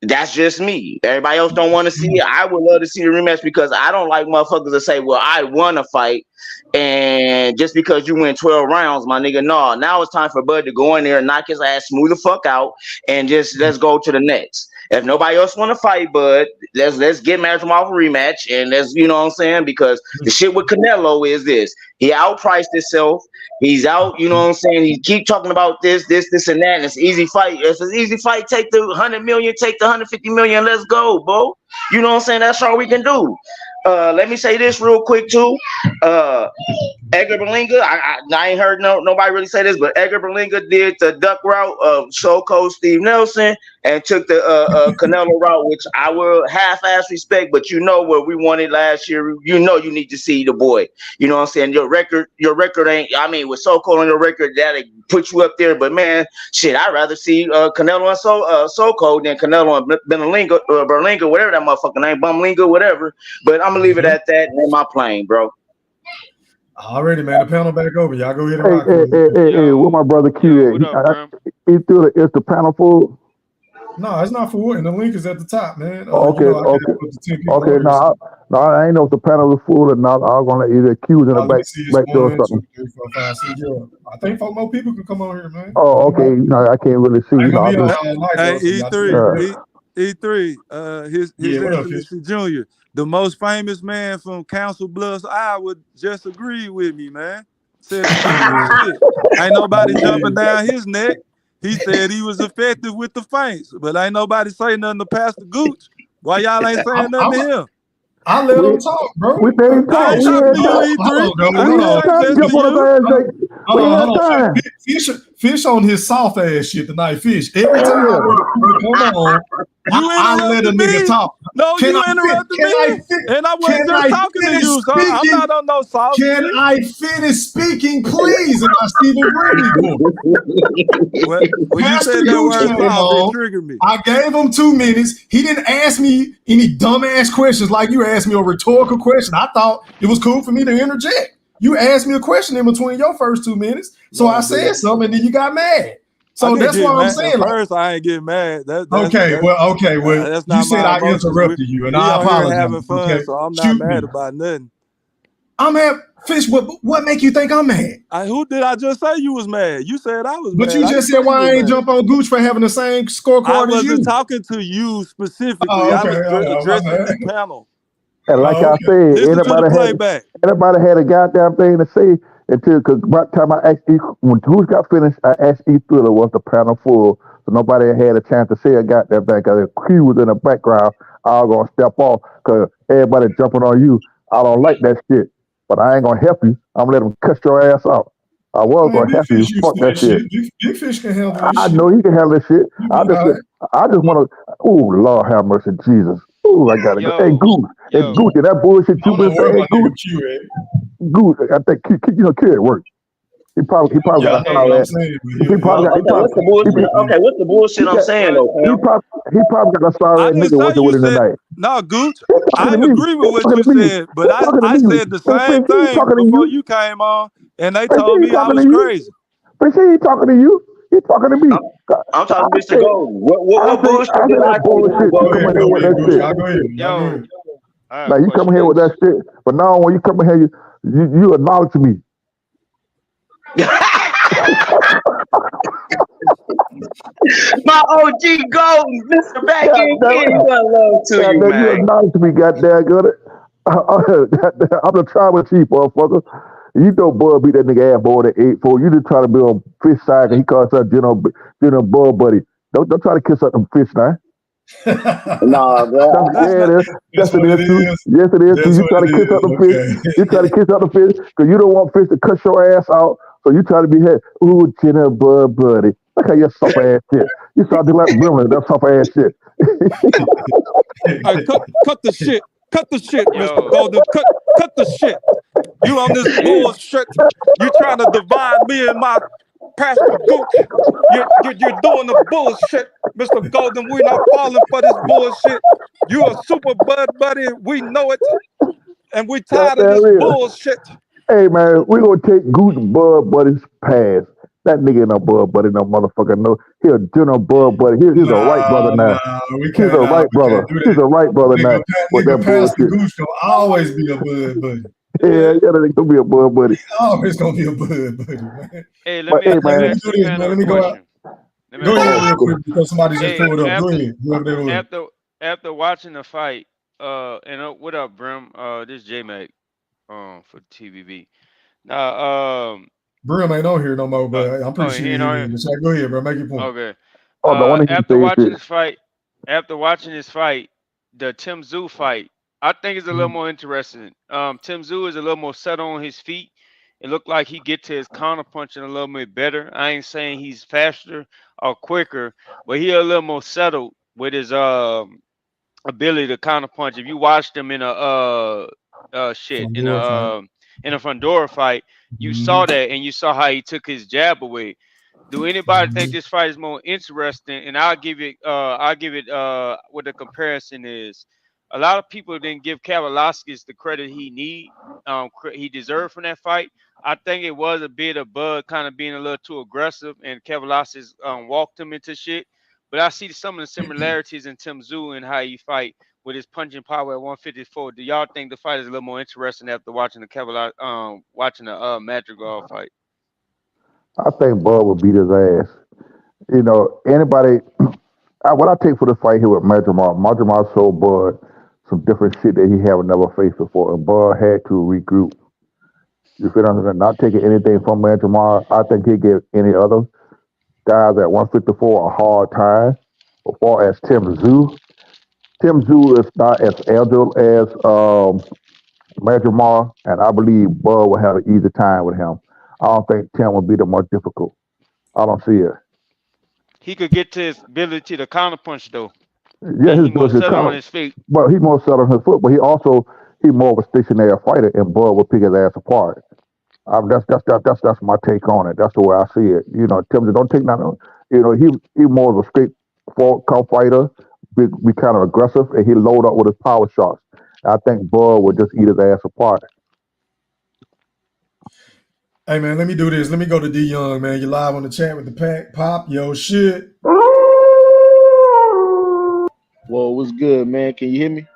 That's just me. Everybody else don't want to see it. I would love to see the rematch because I don't like motherfuckers that say, well, I won a fight. And just because you win 12 rounds, my nigga, no. Now it's time for Bud to go in there and knock his ass smooth the fuck out and just let's go to the next. If nobody else want to fight Bud, let's get Madrimov a rematch and let's, you know what I'm saying? Because the shit with Canelo is this. He outpriced himself. He's out, you know what I'm saying? He keep talking about this, and that, and it's an easy fight. It's an easy fight. Take the 100 million, take the 150 million, let's go, bro. You know what I'm saying? That's all we can do. Let me say this real quick too. Edgar Berlanga, I ain't heard nobody really say this, but Edgar Berlanga did the duck route of So Cold Steve Nelson and took the Canelo route, which I will half-ass respect, but you know what we wanted last year. You know you need to see the boy. You know what I'm saying? Your record ain't, I mean, with So Cold on your record, that'll put you up there, but man, shit, I'd rather see Canelo and So Cold than Canelo and Berlanga, whatever that motherfucker name, Bumlinga, whatever. But I'm gonna leave it at that and in my plane, bro. Already, man. The panel back over. Y'all go ahead and rock. Hey, where my brother Q at? He threw the, is the panel full? No, it's not full, and the link is at the top, man. Okay. No, I ain't know if the panel was full or not. I was gonna let either Q's in the back door or something. 1, 2, 3, 4, 5, 6, 7. I think 4 more people can come on here, man. Oh, okay. No, I can't really see. Hey, E3, His Excellency Junior, the most famous man from Council Bluffs, Iowa, just agreed with me, man. Said shit. Ain't nobody jumping down his neck. He said he was effective with the feints, but ain't nobody say nothing to Pastor Gooch. Why y'all ain't saying nothing to him? I let him talk, bro. We let him I talk. ain't We talking had to you, time. E3. Hold We on. had time to Just jump to on his you. ass. Like, we had time. Fish on his soft ass shit tonight. Fish. Every time I come on, You I let a interrupted nigga me. talk. No, Can you I interrupted me. And I wasn't just talking to finish you, so I'm speaking? not on no soft Can shit. I finish speaking, please? And I see the green board. When you Pastor said that Gooch word came soft, it on. triggered me. I gave him 2 minutes. He didn't ask me any dumbass questions like you asked me a rhetorical question. I thought it was cool for me to interject. You asked me a question in between your first 2 minutes. So I said something and then you got mad. I So didn't that's get why I'm mad. At saying, like, first, I ain't getting mad. That's you not said my I emotions. interrupted you, and We I on here apologize. having fun, Okay, so I'm not shoot me. mad about nothing. I'm at Fish. What make you think I'm mad? Who did I just say you was mad? You said I was But mad. you I just didn't said say you why was I ain't mad. jump on Gooch for having the same I scorecard as wasn't you. talking to you specifically. Oh, I okay. was My addressing bad. the panel. And like Oh, I okay. said, Listen to the playback. anybody had a goddamn thing to say until, because by the time I asked when Who's got finished, I asked E Thriller was the panel full, so nobody had a chance to say a goddamn thing. Because the Q was in the background, I was gonna step off because everybody jumping on you. I don't like that shit, but I ain't gonna help you. I'm gonna let them cut your ass out. I was Man, gonna Big help you. Fish used Fuck to that that shit. shit. Big Fish can handle this I shit. know he can handle this shit. You be all right. I just want to. Oh Lord, have mercy, Jesus. Oh, I gotta go. Hey, Goose. Hey, Goose, that bullshit I you don't know been where saying. Hey, my Goose. nigga Q at. Goose. I think kid at work. He probably Yeah, got I a know what sorry I'm ass. saying. But He probably got. He Okay, probably. what's the bullshit? Okay, what's the bullshit I'm saying though, He Cam? probably got a sorry I ass didn't nigga say working you with him said tonight. no, Gooch. He's talking I to me. agree with He's what talking you to me. said, but He's talking to I me. said the Hey, same Fish, he thing talking to before you. you came on, and they Fish, told he me I talking was to you. crazy. Fish, he talking to you. He talking to me. I'm talking to I Mr. say, Golden. What bullshit I say did I that say, Mr. bullshit. You go come Golden? in ahead, here go with ahead, that Gooch. shit. Y'all go ahead. Y'all go Yo, ahead. I have Now a you come question. here with that shit, but now when you come in here, you acknowledge me. My OG Golden, Mr. Back God End damn Kid, it. one love to God you, damn, you man. acknowledge me, goddamn good. I'm the tribal chief, motherfucker. You know Bud beat that nigga ass boy at 8-4. You just try to be on fish side and he calls us General Bud Buddy. Don't try to kiss up them fish now. Nah, bro. That's what it it is too. is. Yes, it is too. That's You what try to it kiss up is. the fish. You try to kiss up the fish because you don't want fish to cut your ass out. So you try to be here. Ooh, General Bud Buddy. Look how you soft ass shit. You sound just like Gremlin. That soft ass shit. Hey, cut the shit. Cut the shit, Mr. Yo, Golden. Cut the shit. You on this bullshit. You trying to divide me and my Pastor Gooch. You're doing the bullshit, Mr. Golden. We're not falling for this bullshit. You a super bud buddy. We know it. And we tired of this Goddamn real. bullshit. Hey man, we gonna take Goose Bud Buddy's pass. That nigga ain't no Bud Buddy, no motherfucker. No, he a General Bud Buddy. He's a right brother now. We He's can't a right do brother. He's that. a right brother now with that Nigga Pastor bullshit. Gooch gonna always be a bud buddy. Yeah, that nigga gonna be a Bud Buddy. Always gonna be a bud buddy, man. hey, let But me hey let me man, Let me ask do the this, man. panel a Let me go out. question. Let me Go ask the ahead panel a real quick question. because somebody just Hey, pulled up. Go ahead, whoever they were. after watching the fight, and what up, Brim? This is J Mac, for TVB. Now, Brim ain't on here no more, but I'm pretty sure he he ain't on is. here. So go ahead, bro. Make your point. Okay. oh, the one that he After say watching shit. this fight, the Tim Tszyu fight, I think it's a little more interesting. Tim Tszyu is a little more set on his feet. It looked like he get to his counter punching a little bit better. I ain't saying he's faster or quicker, but he a little more settled with his ability to counter punch. If you watched him in a Fundora fight, you saw that and you saw how he took his jab away. Do anybody think this fight is more interesting? And I'll give it what the comparison is. A lot of people didn't give Kavaliauskas the credit he deserved from that fight. I think it was a bit of Bud kind of being a little too aggressive, and Kavaliauskas walked him into shit. But I see some of the similarities in Tim Tszyu and how he fight with his punching power at 154. Do y'all think the fight is a little more interesting after watching the Madrigal fight? I think Bud would beat his ass. You know, anybody. What I take for the fight here with Madrimov showed Bud some different shit that he haven't never faced before, and Bud had to regroup. You feel what I'm saying? Not taking anything from Madrimov. I think he'd give any other guys at 154 a hard time. As far as Tim Tszyu Tim Zoo is not as agile as Madrimov, and I believe Bud will have an easy time with him. I don't think Tim will be the more difficult. I don't see it. He could get to his ability to counterpunch though, Yeah, and his he more ability to settled on counter, his feet. but he's more set on his foot. But he more of a stationary fighter, and Bud will pick his ass apart. That's my take on it. That's the way I see it. You know, Tim don't take nothing. You know, he more of a straight forward come fighter, be kind of aggressive, and he load up with his power shots. I think Bud would just eat his ass apart. Hey man, let me do this. Let me go to D Young, man. You live on the chat with the pack. Pop, yo shit. Whoa, what's good, man? Can you hear me?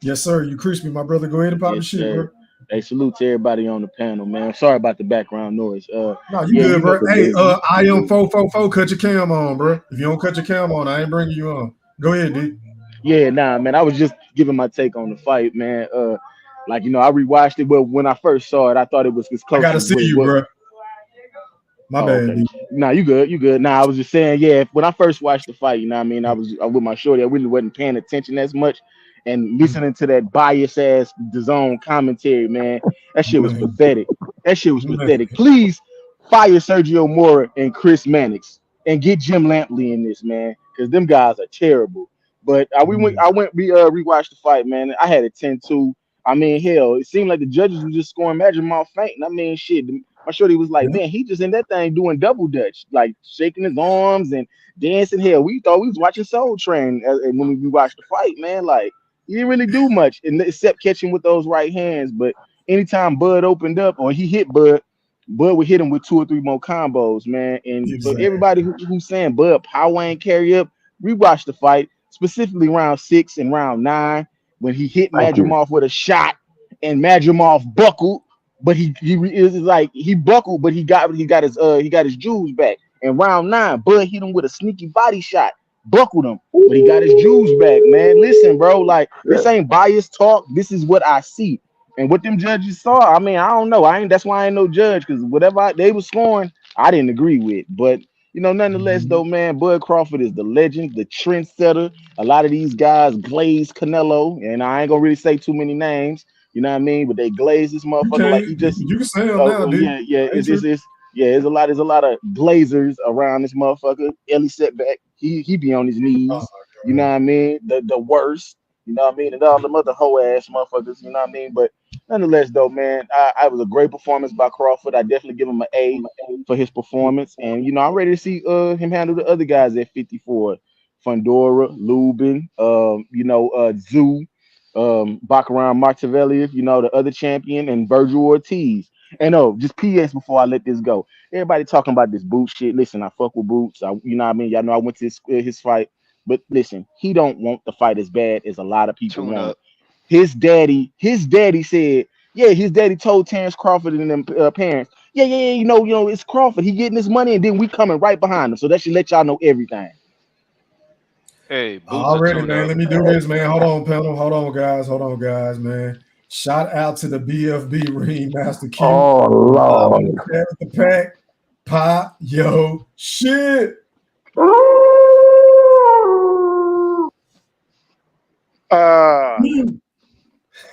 Yes, sir. You crispy, my brother. Go ahead and pop the Yes, shit, bro. sir. Hey, salute to everybody on the panel, man. Sorry about the background noise. No, you Yeah, good, you know, bro. Hey, I am 444. Cut your cam on, bro. If you don't cut your cam on, I ain't bringing you on. Go ahead, D. yeah, nah, man. I was just giving my take on the fight, man. Like you know, I rewatched it, but when I first saw it, I thought it was as I close gotta as see what it you, was. bro. My bad, Okay. D. Nah, you good. You good. Nah, I was just saying, yeah, when I first watched the fight, you know what I mean? I was with my shorty. I really wasn't paying attention as much. And listening to that bias ass DAZN commentary, man, that shit was pathetic. That shit was pathetic. Please fire Sergio Mora and Chris Mannix and get Jim Lampley in this, man, because them guys are terrible. But I went rewatched the fight, man. I had it 10-2. I mean, hell, it seemed like the judges were just scoring Madrimov fainting. I mean, shit. My shorty was like, man, he just in that thing doing double dutch, like shaking his arms and dancing. Hell, we thought we was watching Soul Train when we watched the fight, man. Like, he didn't really do much except catching with those right hands. But anytime Bud opened up or he hit Bud would hit him with 2 or 3 more combos, man. And for everybody who's saying Bud power ain't carry up, rewatch the fight, specifically round 6 and round 9 when he hit Madrimov with a shot and Madrimov buckled, but he buckled, but he got his jewels back. In round 9, Bud hit him with a sneaky body shot, buckled him, but he got his jewels back, man. Listen, bro, like this ain't biased talk. This is what I see. And what them judges saw, I mean, I don't know. That's why I ain't no judge, because whatever they was scoring, I didn't agree with. But you know, nonetheless, though, man, Bud Crawford is the legend, the trendsetter. A lot of these guys glaze Canelo, and I ain't gonna really say too many names. You know what I mean? But they glaze this motherfucker like he just. You can say him now, dude. There's a lot of glazers around this motherfucker. Ellie Setback, he be on his knees. You know what I mean? The worst. You know what I mean? And all the other hoe ass motherfuckers. You know what I mean? But nonetheless, though, man, I was a great performance by Crawford. I definitely give him an A for his performance, and you know I'm ready to see him handle the other guys at 54. Fundora, Lubin, Zoo, Baccarat Martivelli, you know, the other champion, and Virgil Ortiz. And just PS before I let this go. Everybody talking about this Boots shit. Listen, I fuck with Boots. You know what I mean? Y'all know I went to his fight. But listen, he don't want the fight as bad as a lot of people want. His daddy said, yeah, his daddy told Terence Crawford and them parents, yeah, you know, it's Crawford. He getting his money, and then we coming right behind him. So that should let y'all know everything. Hey, Boots are Already, tuned man. up. Let me do this, man. Hold on, panel. Hold on, guys, man. Shout out to the BFB Ring Master Q. Oh Lord. With the pack. Pop, yo, shit.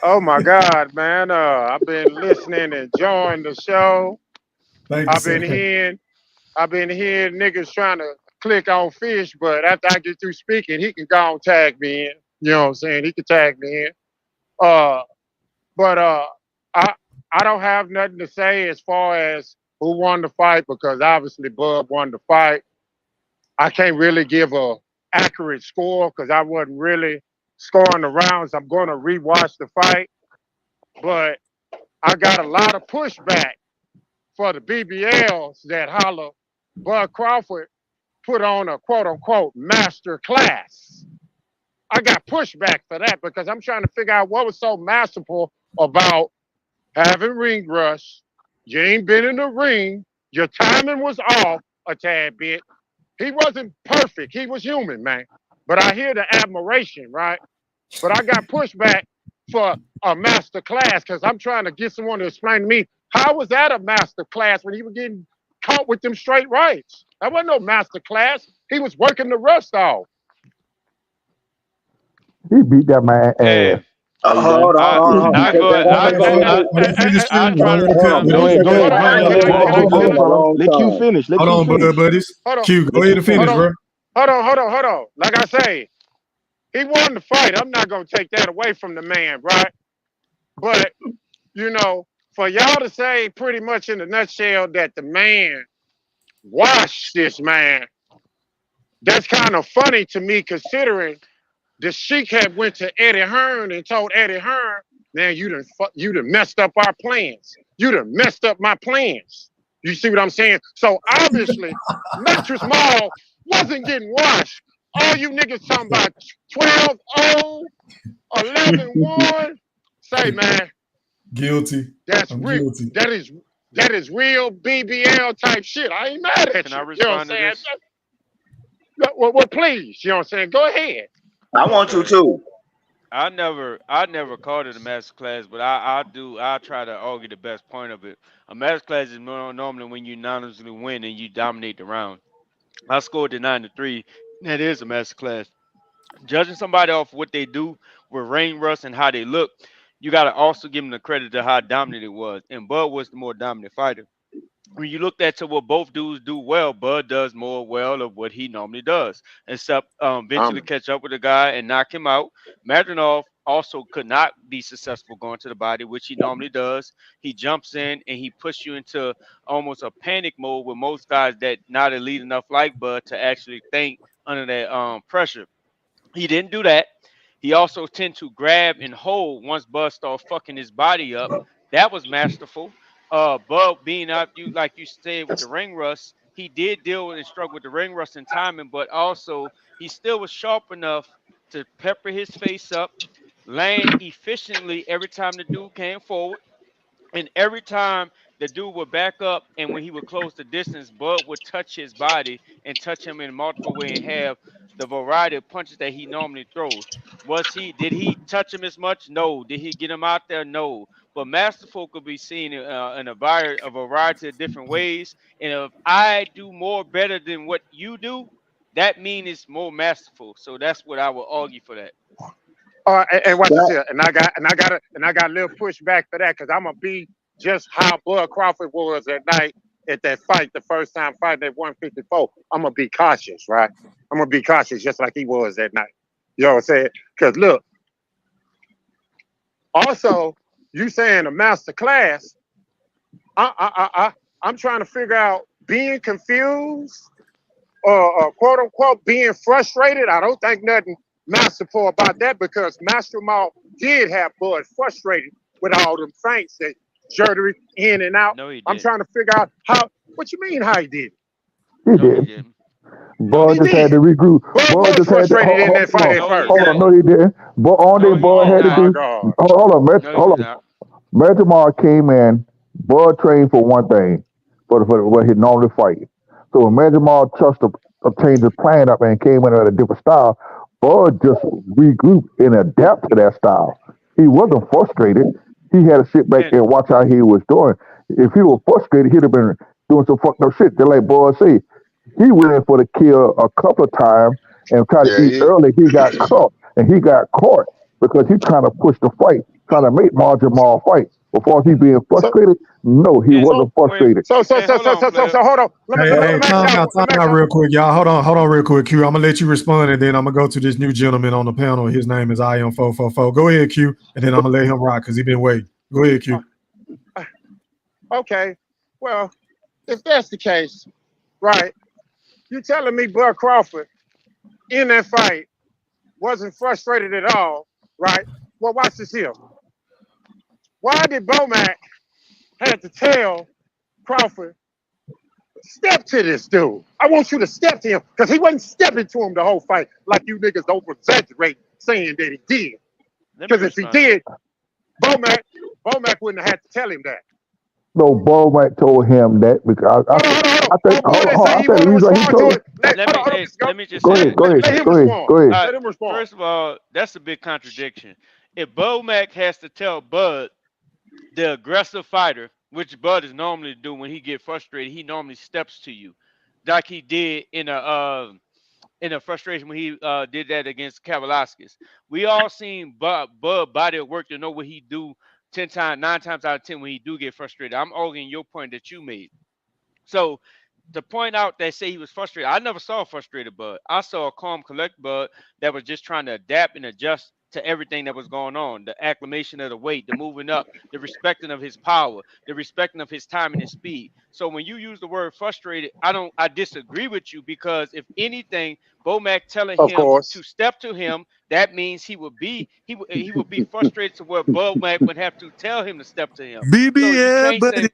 Oh my God, man. I've been listening, enjoying the show. I've been hearing niggas trying to click on Fish, but after I get through speaking, he can go and tag me in. You know what I'm saying? He can tag me in. But I don't have nothing to say as far as who won the fight, because obviously Bud won the fight. I can't really give a accurate score because I wasn't really scoring the rounds. I'm going to rewatch the fight, but I got a lot of pushback for the BBLs that holler Bud Crawford put on a quote unquote master class. I got pushback for that because I'm trying to figure out what was so masterful about having ring rust. You ain't been in the ring. Your timing was off a tad bit. He wasn't perfect. He was human, man. But I hear the admiration, right? But I got pushback for a master class because I'm trying to get someone to explain to me, how was that a master class when he was getting caught with them straight rights? That wasn't no master class. He was working the rust off. He beat that man ass. Hold I on. I go I go Let him finish, Q. I Let try him to let him respond finish. to Go this. ahead, go ahead, go ahead. Hold on. Let It's been a long Let Q time. finish. Let Hold Q on, finish. buddies. Hold on. Q, go Let ahead Q and finish, finish. bro. Hold on. Like I say, he won the fight. I'm not gonna take that away from the man, right? But you know, for y'all to say pretty much in a nutshell that the man washed this man, that's kind of funny to me considering the Sheik had went to Eddie Hearn and told Eddie Hearn, man, you done messed up our plans. You done messed up my plans. You see what I'm saying? So obviously, Mattress Mall wasn't getting washed. All you niggas talking about 12-0, 11-1. Say, man, Guilty. that's I'm real. guilty. That is real BBL type shit. I ain't mad at Can you. I You know what I'm respond to saying? this? Well, please. You know what I'm saying? Go ahead. I want you Okay. to. I never called it a master class, but I try to argue the best point of it. A master class is normally when you unanimously win and you dominate the round. I scored the 9-3. That is a master class. Judging somebody off what they do with ring rust and how they look, you got to also give them the credit to how dominant it was. And Bud was the more dominant fighter. When you looked at to what both dudes do well, Bud does more well of what he normally does, except eventually catch up with the guy and knock him out. Madrimov also could not be successful going to the body, which he normally does. He jumps in and he puts you into almost a panic mode with most guys that not elite enough like Bud to actually think under that pressure. He didn't do that. He also tend to grab and hold once Bud started fucking his body up. That was masterful. Bud being out, you like you said with the ring rust, he did deal with and struggle with the ring rust and timing, but also he still was sharp enough to pepper his face up, land efficiently every time the dude came forward. And every time the dude would back up, and when he would close the distance, Bud would touch his body and touch him in multiple ways and have the variety of punches that he normally throws. Did he touch him as much? No. Did he get him out there? No. But masterful could be seen in a variety of different ways. And if I do more better than what you do, that means it's more masterful. So that's what I would argue for that. All right, and watch this here. And I got a little pushback for that because I'm gonna be just how Bud Crawford was that night at that fight, the first time fighting at 154. I'm gonna be cautious, right? I'm gonna be cautious just like he was that night. You know what I'm saying? Because look, also you saying a master class. I'm trying to figure out being confused or quote unquote being frustrated. I don't think nothing masterful about that because Master Mall did have Bud frustrated with all them feints that Jerry in and out. No, he I'm didn't. trying to figure out how. What you mean how he did? He No, he did. didn't. Bud He just had to did. regroup. Bud Bud was just had to frustrated in that fight on, at No, he first. hold on. didn't. No, he didn't. But only No, he Bud did Oh had to my not. do. God. Hold on, No, he hold did on. not. Madrimov came in. Bud trained for one thing, for what he normally fight. So when Madrimov changed his plan up and came in at a different style, Bud just regrouped and adapt to that style. He wasn't frustrated. He had to sit back And and watch how he was doing. If he was frustrated, he'd have been doing some fucked up shit. Just like Bud said, he went in for the kill a couple of times and tried to Yeah, eat early. He got caught, and he got caught because he trying to push the fight, trying to make Madrimov fight. Before he being So frustrated, no, he and wasn't wait, frustrated. hold on, player. so hold on. Hey, Let hey, me ask time y'all. out, Let me ask real y'all. quick, y'all. Hold on, real quick, Q. I'm gonna let you respond, and then I'm gonna go to this new gentleman on the panel. His name is IM444. Go ahead, Q, and then I'm gonna let him rock because he been waiting. Go ahead, Q. Okay. Well, if that's the case, right? You telling me Bud Crawford in that fight wasn't frustrated at all, right? Well, watch this here. Why did Bomac had to tell Crawford, step to this dude? I want you to step to him because he wasn't stepping to him the whole fight like you niggas over exaggerate saying that he did. Let me Because if he respond to did, Bomac wouldn't have had to tell him that. No, Bowman told him that because I think Before they I say he think the want to reason he respond to told. it, let let me just Go say ahead, this. go ahead, let him go ahead, respond. go ahead. Let him respond. First of all, that's a big contradiction. If Bomac has to tell Bud, the aggressive fighter, which Bud is normally do when he get frustrated, he normally steps to you, like he did in in the frustration when he did that against Kavaliauskas. We all seen Bud body of work to know what he do 9 times out of 10 when he do get frustrated. I'm arguing your point that you made. So to point out that say he was frustrated, I never saw a frustrated Bud. I saw a calm, collected Bud that was just trying to adapt and adjust to everything that was going on. The acclimation of the weight, the moving up, the respecting of his power, the respecting of his time and his speed. So when you use the word frustrated, I disagree with you, because if anything, Bomac telling Of him course. to step to him, that means he would be frustrated to where Bomac would have to tell him to step to him. So BBL, buddy.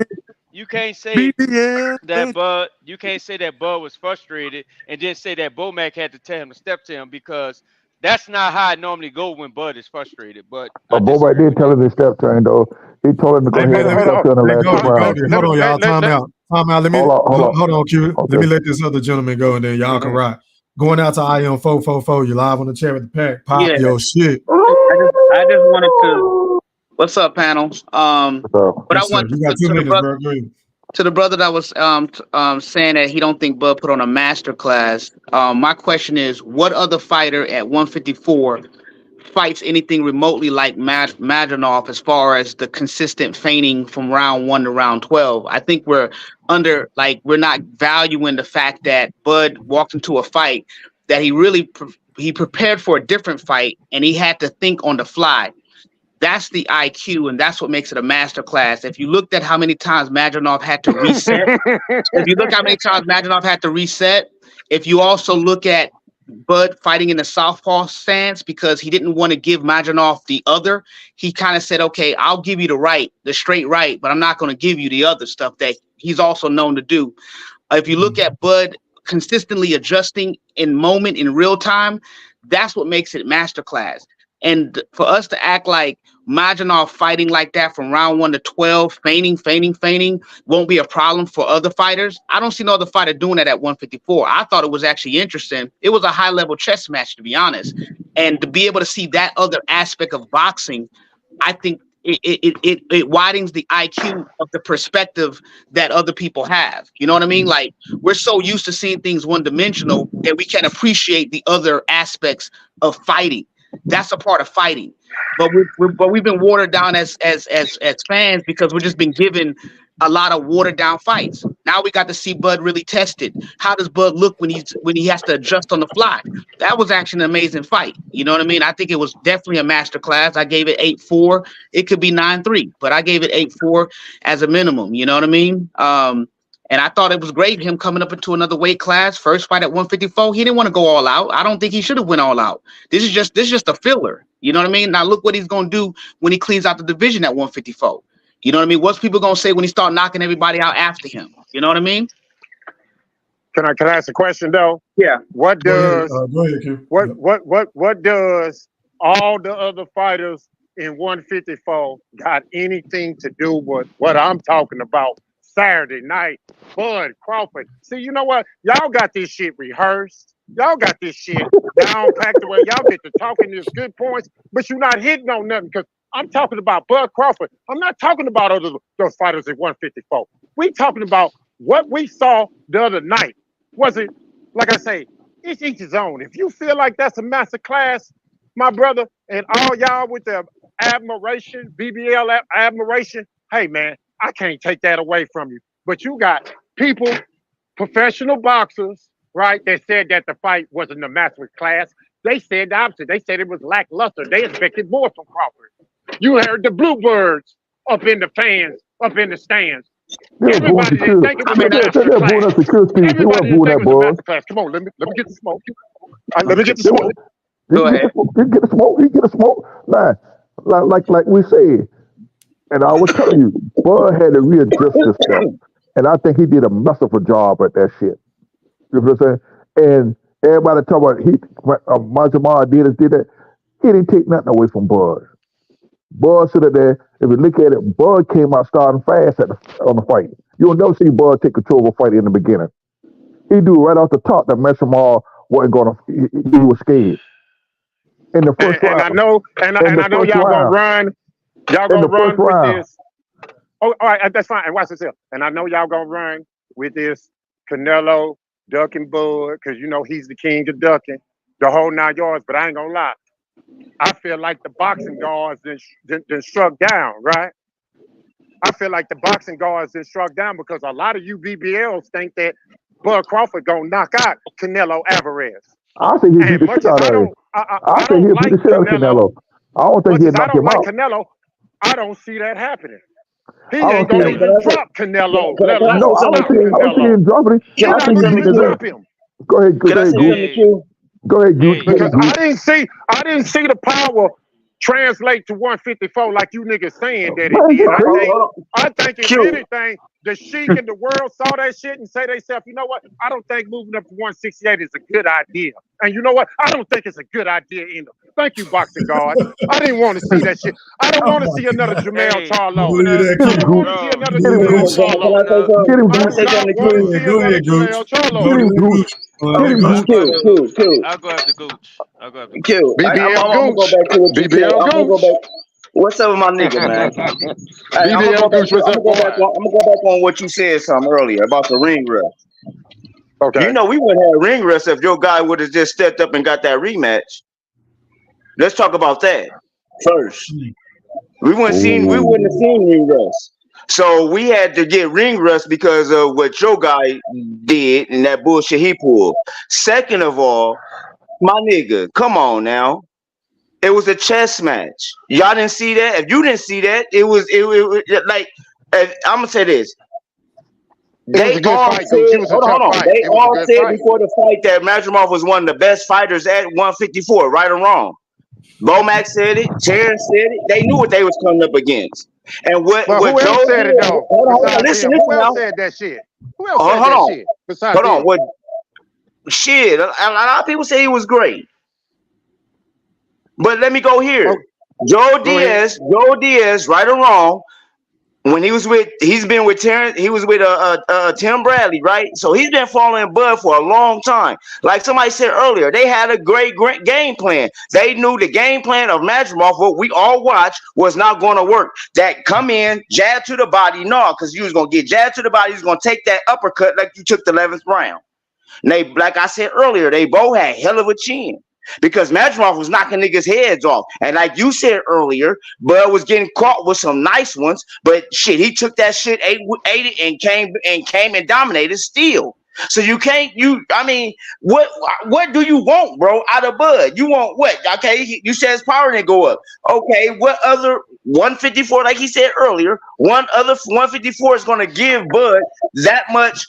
you can't say BBL, that buddy. you can't say that Bud was frustrated and then say that Bomac had to tell him to step to him, because that's not how I normally go when Bud is frustrated. But I But Bomac disagree did with tell that. him to step turn though. He told him to go Hey ahead man, and let step turn the last 2 rounds. hold on, y'all. Time out. Let me Hold hold on, Q. Let me Okay. let this other gentleman go, and then y'all can rock. Going out to IM 444. You live on the chat with the pack. Pop Yeah. your shit. I just wanted to. What's up, panel? But I Yes, sir. want You got 2 to the minutes, brother bro. Go ahead. to the brother that was saying that he don't think Bud put on a master class. My question is, what other fighter at 154 fights anything remotely like Madrimov as far as the consistent feigning from round 1 to round 12? I think we're not valuing the fact that Bud walked into a fight that he prepared for a different fight and he had to think on the fly. That's the IQ, and that's what makes it a master class. If you looked at how many times Madrimov had to reset, if you also look at Bud fighting in the southpaw stance because he didn't want to give Madrimov the other, he kind of said, okay, I'll give you the straight right, but I'm not going to give you the other stuff that he's also known to do. If you look at Bud consistently adjusting in real time, that's what makes it masterclass. And for us to act like Madrimov fighting like that from round 1 to 12, feigning, won't be a problem for other fighters. I don't see no other fighter doing that at 154. I thought it was actually interesting. It was a high-level chess match, to be honest. And to be able to see that other aspect of boxing, I think it widens the IQ of the perspective that other people have. You know what I mean? Like, we're so used to seeing things one-dimensional that we can't appreciate the other aspects of fighting. That's a part of fighting. But we've been watered down as fans because we've just been given a lot of watered down fights. Now we got to see Bud really tested. How does Bud look when he has to adjust on the fly? That was actually an amazing fight. You know what I mean? I think it was definitely a master class. I gave it 8-4. It could be 9-3, but I gave it 8-4 as a minimum. You know what I mean? And I thought it was great him coming up into another weight class. First fight at 154. He didn't want to go all out. I don't think he should have went all out. This is just a filler. You know what I mean? Now look what he's gonna do when he cleans out the division at 154. You know what I mean? What's people gonna say when he start knocking everybody out after him? You know what I mean? Can I ask a question though? Yeah. What does Go ahead, Q. what does all the other fighters in 154 got anything to do with what I'm talking about? Saturday night, Bud Crawford. See, you know what? Y'all got this shit rehearsed. Y'all got this shit down packed the way y'all get to talking these good points, but you're not hitting on nothing because I'm talking about Bud Crawford. I'm not talking about those fighters at 154. We talking about what we saw the other night. Was it, like I say, it's each his own. If you feel like that's a master class, my brother, and all y'all with the admiration, BBL admiration, hey man, I can't take that away from you. But you got people, professional boxers, right, that said that the fight wasn't a master class. They said the opposite. They said it was lackluster. They expected more from Crawford. You heard the bluebirds up in the fans, up in the stands. Everybody didn't think it was a master class. Everybody didn't think it was a master class. Come on, let me get the smoke. Let me get the smoke. Go ahead. He get a smoke. Like we said. And I was telling you, Bud had to readjust himself. And I think he did a masterful job at that shit. You know what I'm saying? And everybody talk about Madrimov did that. He didn't take nothing away from Bud. Bud stood there. If you look at it, Bud came out starting fast on the fight. You'll never see Bud take control of a fight in the beginning. He knew right off the top that Madrimov wasn't going to. He was scared. In the first round, and I know y'all gonna run. Y'all gonna run with this. Oh, all right, that's fine. And watch this here. And I know y'all gonna run with this Canelo ducking Bud, because you know he's the king of ducking, the whole 9 yards. But I ain't gonna lie, I feel like the boxing guards then struck down, right? I feel like the boxing guards then struck down because a lot of you BBLs think that Bud Crawford gonna knock out Canelo Alvarez. I think he beat And the much shit as out I of him. don't, I think don't he'll like beat the shit out of Canelo. I don't think much he'll as I knock don't him like out. Canelo, I don't see that happening. He I don't ain't see gonna him. even drop Canelo, let alone No, I don't stop see him. I don't see Canelo. him dropping it. He I not think gonna he even beat his ass. drop him. Go ahead, Can I say Goose. something to you? Go ahead, Goose. Because I didn't see the power translate to 154 like you niggas saying that it Man, did. you I crazy. think if anything, the Sheik and the world saw that shit and say themselves, you know what? I don't think moving up to 168 is a good idea. And you know what? I don't think it's a good idea either. Thank you, boxing guard. I didn't want to see that shit. I don't want to see another Jamel Charlo. Get him, I don't want Goose. to see another Get him, Jamel Goose. Charlo. Get him, I Goose. do not want to see another Jamel Get him, Charlo. Goose. Get him, Goose. I'll go after Gooch. I'll go after Gooch. Q. I'm BBL gonna go Gooch. back to what you said. BBL I'm gonna go Gooch. back. What's up with my nigga, man? Hey, I'm gonna go BBL back Gooch, to. what's I'm up, gonna go boy? back on. I'm gonna go back on what you said some earlier about the ring rust. Okay. You know we wouldn't have ring rust if your guy would have just stepped up and got that rematch. Let's talk about that first. We wouldn't have seen ring rust. So we had to get ring rust because of what your guy did and that bullshit he pulled. Second of all, my nigga, come on now. It was a chess match. Y'all didn't see that? If you didn't see that, it was like I'm gonna say this. It was a good fight, Gooch. It was a tough fight. They It was a all good said fight. before the fight that Madrimov was one of the best fighters at 154, right or wrong. Bomac said it, Terence said it. They knew what they was coming up against. And what But who Joe else said did, it though? hold on, Besides listen him, who else now. said that shit? Who else Hold said that on. shit besides Hold on. him? What shit? A lot of people say he was great. But let me go here. Joe Diaz, right or wrong, when he's been with Terrence, he was with Tim Bradley, right? So he's been following Bud for a long time. Like somebody said earlier, they had a great game plan. They knew the game plan of Madrimov, what we all watched, was not going to work. That come in, jab to the body, no, because you was going to get jabbed to the body, he's going to take that uppercut like you took the 11th round. And they, like I said earlier, they both had hell of a chin. Because Madrimov was knocking niggas' heads off. And like you said earlier, Bud was getting caught with some nice ones, but shit, he took that shit, ate it, and came and dominated still. So you can't, what do you want, bro, out of Bud? You want what? Okay, you said his power didn't go up. Okay, what other 154, like he said earlier, one other 154 is going to give Bud that much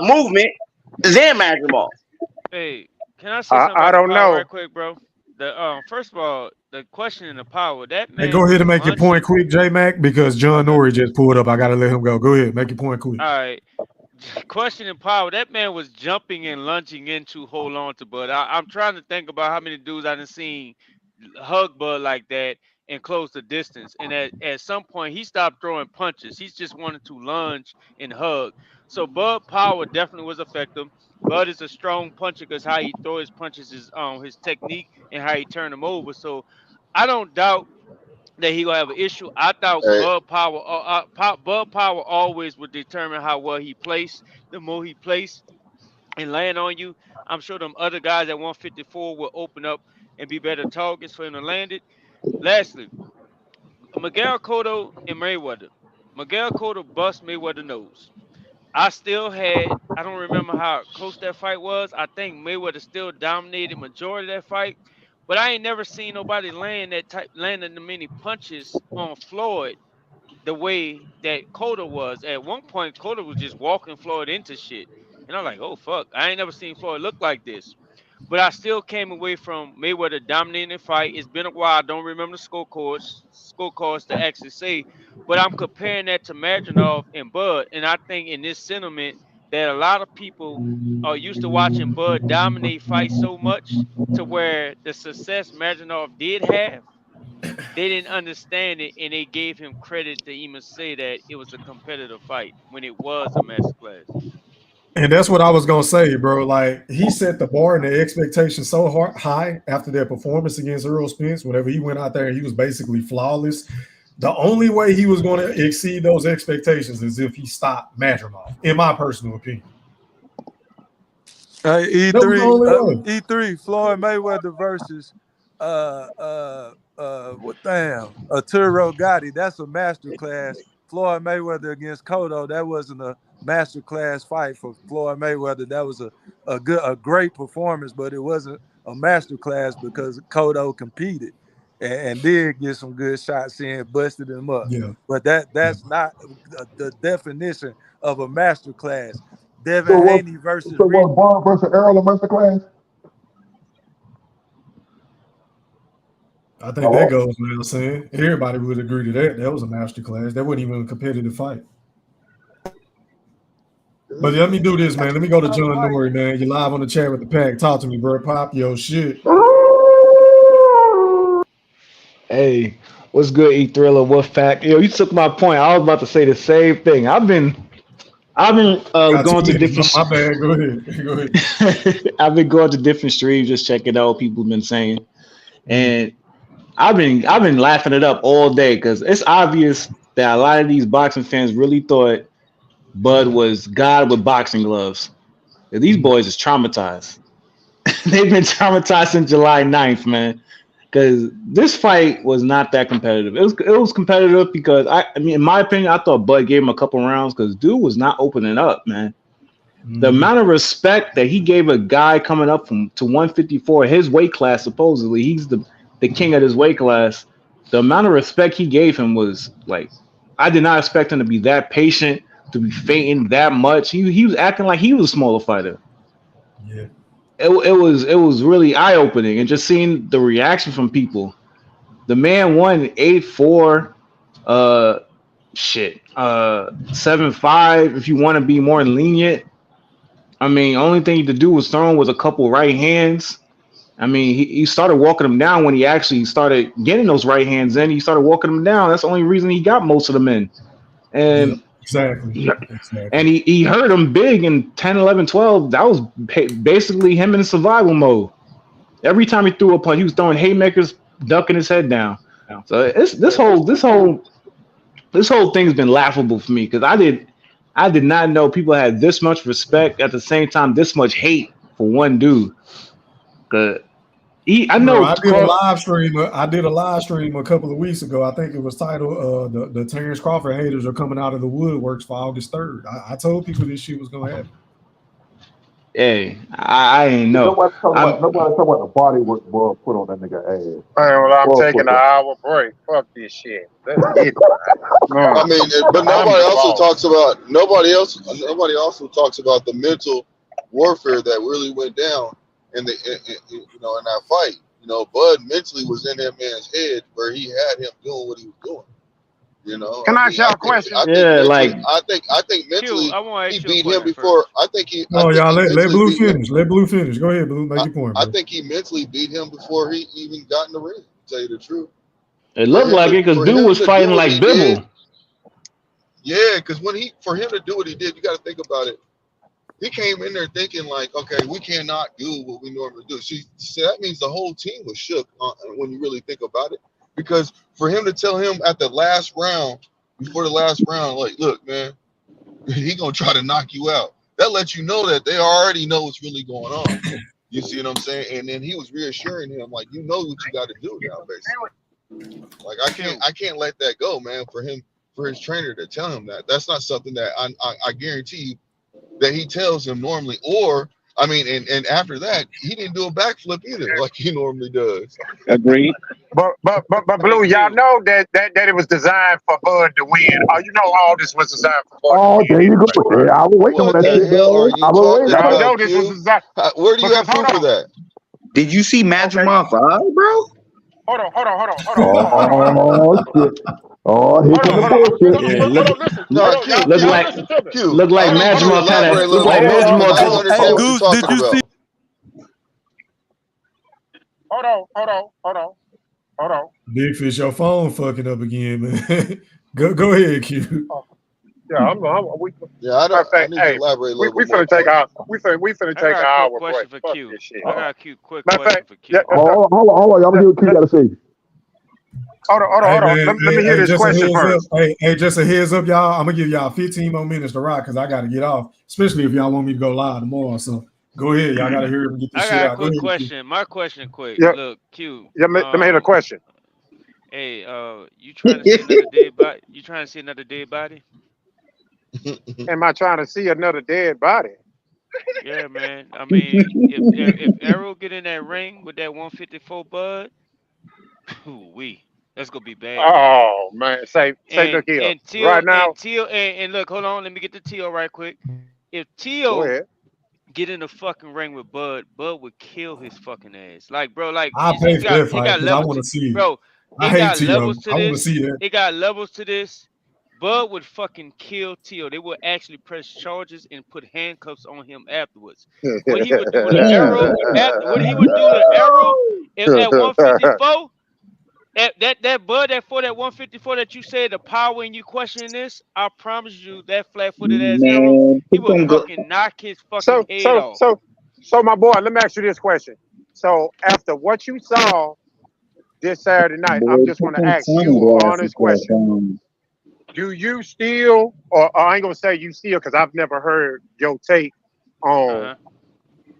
movement than Madrimov? Hey, can I say something I about the don't power know. right quick, bro? First of all, the question in the power, that Hey, man go ahead and was make your point quick, J Mac, because John Norrie just pulled up. I gotta let him go. Go ahead, make your point quick. All right. Question in power, that man was jumping and lunging in to hold on to Bud. I'm trying to think about how many dudes I done seen hug Bud like that and close the distance. And at some point, he stopped throwing punches. He's just wanted to lunge and hug. So Bud power definitely was effective. Bud is a strong puncher because how he throw his punches is his technique and how he turn them over. So I don't doubt that he gonna have an issue. I thought Hey, Bud Power always would determine how well he placed. The more he placed and land on you, I'm sure them other guys at 154 will open up and be better targets for him to land it. Lastly, Miguel Cotto and Mayweather. Miguel Cotto bust Mayweather nose. I don't remember how close that fight was. I think Mayweather still dominated majority of that fight. But I ain't never seen nobody landing the many punches on Floyd the way that Cotto was. At one point, Cotto was just walking Floyd into shit. And I'm like, oh fuck. I ain't never seen Floyd look like this. But I still came away from Mayweather dominating the fight. It's been a while. I don't remember the scorecards to actually say. But I'm comparing that to Madrimov and Bud. And I think in this sentiment that a lot of people are used to watching Bud dominate fights so much to where the success Madrimov did have, they didn't understand it and they gave him credit to even say that it was a competitive fight when it was a masterclass. And that's what I was gonna say, bro. Like he set the bar and the expectation so high after their performance against Earl Spence. Whenever he went out there, and he was basically flawless. The only way he was going to exceed those expectations is if he stopped Madrimov, in my personal opinion. Hey, That was the only way. E3, Floyd Mayweather versus Arturo Gotti. That's a masterclass. Floyd Mayweather against Cotto. That wasn't a masterclass fight for Floyd Mayweather. That was a great performance, but it wasn't a masterclass because Cotto competed and did get some good shots in, busted him up. Yeah. But that's not the definition of a masterclass. Devin So what? Haney versus So Reed. what? Bud versus Earl in masterclass? I think that Oh, goes without saying. Everybody would agree to that. That was a masterclass. That wasn't even a competitive fight. But let me do this, man. Let me go to John Nori, man. You're live on the chat with the pack. Talk to me, bro. Pop your shit. Hey, what's good, E Thriller? What fact? Yo, you took my point. I was about to say the same thing. I've been Got 2 going to minutes. different. My bad. Go ahead. Go ahead. I've been going to different streams, just checking out what people have been saying, and I've been laughing it up all day because it's obvious that a lot of these boxing fans really thought Bud was God with boxing gloves. These boys is traumatized. They've been traumatized since July 9th, man. Because this fight was not that competitive. It was competitive because I mean, in my opinion, I thought Bud gave him a couple rounds because dude was not opening up, man. The amount of respect that he gave a guy coming up to 154, his weight class, supposedly he's the king of this weight class. The amount of respect he gave him was like, I did not expect him to be that patient, to be fainting that much. He was acting like he was a smaller fighter. Yeah. It was really eye opening, and just seeing the reaction from people. The man won 8-4, 7-5. If you want to be more lenient, I mean, only thing he had to do was throw him was a couple right hands. I mean, he started walking him down when he actually started getting those right hands in. He started walking him down. That's the only reason he got most of them in. And exactly. And he hurt him big in 10, 11, 12. That was basically him in survival mode. Every time he threw a punch, he was throwing haymakers, ducking his head down. So this whole thing's been laughable for me because I did not know people had this much respect at the same time, this much hate for one dude. I know. I did a live stream a couple of weeks ago. I think it was titled "The Terence Crawford haters are coming out of the woodworks for August 3rd." I told people this shit was gonna happen. Hey, I ain't know. Nobody talking about the body work Bud put on that nigga ass. Hey, well, I'm taking an hour break. Fuck this shit. Let's get it. I mean, but nobody also talks about the mental warfare that really went down in that fight. You know, Bud mentally was in that man's head where he had him doing what he was doing. You know, Can I ask y'all a question? I think mentally he beat him before. I think he. Y'all let Blue finish. Let Blue finish. Go ahead, Blue. Make your point. I think he mentally beat him before he even got in the ring. To tell you the truth, it looked like it because dude was fighting like Bibble. Yeah, because for him to do what he did, you got to think about it. He came in there thinking like, okay, we cannot do what we normally do. So that means the whole team was shook when you really think about it. Because for him to tell him at the last round, before the last round, like, look, man, he gonna try to knock you out. That lets you know that they already know what's really going on. You see what I'm saying? And then he was reassuring him, like, you know what you got to do now, basically. Like, I can't let that go, man. For his trainer to tell him that, that's not something that I guarantee you that he tells him normally. Or I mean, and after that, he didn't do a backflip either, like he normally does. Agreed. But Blue, y'all know that it was designed for Bud to win. You know all this was designed for Bud to win. There you go. Yeah, I was waiting on that shit. Y'all know this was designed. Where do you have proof of that? Did you see Madrimov, bro? Hold on. Oh shit. Oh, here comes the bullshit. Look like Madrimov had a look like Madrimov. Hey, Goose, did you see? Hold on. Big Fish, your phone fucking up again, man. Go ahead, Q. Yeah, I need to elaborate a little we bit more. finna take our hour break. For Fuck Q. this shit. I got a quick question for Q. Hold on. Y'all hear what Q got to say. Hold on. Let me hear this question first. Just a heads up, y'all. I'm gonna give y'all 15 more minutes to rock because I got to get off, especially if y'all want me to go live tomorrow. So Go ahead. Y'all gotta hear him get this I shit got a out. Go quick ahead. question. My question quick. Yeah, Look, Q. yeah. Let me hear the question. Hey, you trying to see another dead body? You trying to see another dead body? Am I trying to see another dead body? Yeah, man. I mean, if Arrow get in that ring with that 154 Bud, that's gonna be bad, man. Oh man, say And look here. and Right Teal now, and look, hold on, let me get to Teal right quick. If go Teal ahead. get in the fucking ring with Bud, Bud would kill his fucking ass. Like, bro, like I'll pay it's for that it fight got because I levels want to, to see it. bro. I It hate got Tio. levels to I want to this. see that. It got levels to this. Bud would fucking kill Teal. They would actually press charges and put handcuffs on him afterwards. What he would do with an arrow after what he would do to Arrow at 154. That Bud that 154 that you said the power and you questioning this, I promise you that flat footed ass Arrow, Man, he put would them go. fucking knock his fucking So head so off. so so my boy, let me ask you this question. So after what you saw this Saturday night, I'm Boy, just put going to them ask you an sunglasses honest back question. on. Do you still, or I ain't gonna say you still, because I've never heard your take Uh-huh.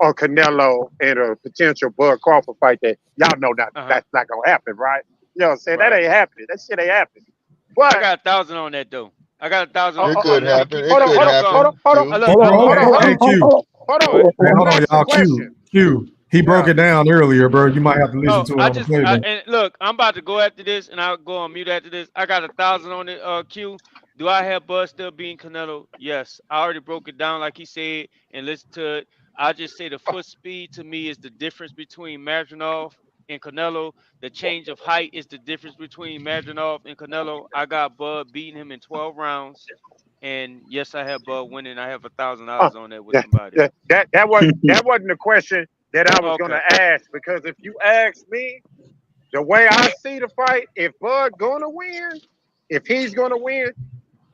on Canelo and a potential Bud Crawford fight that y'all know Uh-huh. that's not gonna happen, right? You know what I'm saying? That Right. ain't happening. That shit ain't happening. I But got 1,000 on that though. I got 1,000 on It Bud. could Let me happen. keep It hold on, could hold on, hold happen. on, hold on, Q. look, Hold on, hold on. hold Hey, on, Q. hold go on. ahead. Hey, Let hold me on, ask the y'all. Q. question. Q. He broke Yeah. it down earlier, bro. You might have to listen Oh, to it on the playback. and look, I'm about to go after this, and I'll go on mute after this. I got 1,000 on it. Q. Do I have Bud still being Canelo? Yes. I already broke it down like he said, and listen to it. I just say the foot speed to me is the difference between Madrimov and Canelo. The change of height is the difference between Madrimov and Canelo. I got Bud beating him in 12 rounds, and yes, I have Bud winning. I have $1,000 on that with Yeah, somebody. yeah, that wasn't the question that I was Okay. gonna ask, because if you ask me the way I see the fight, if Bud gonna win, if he's gonna win,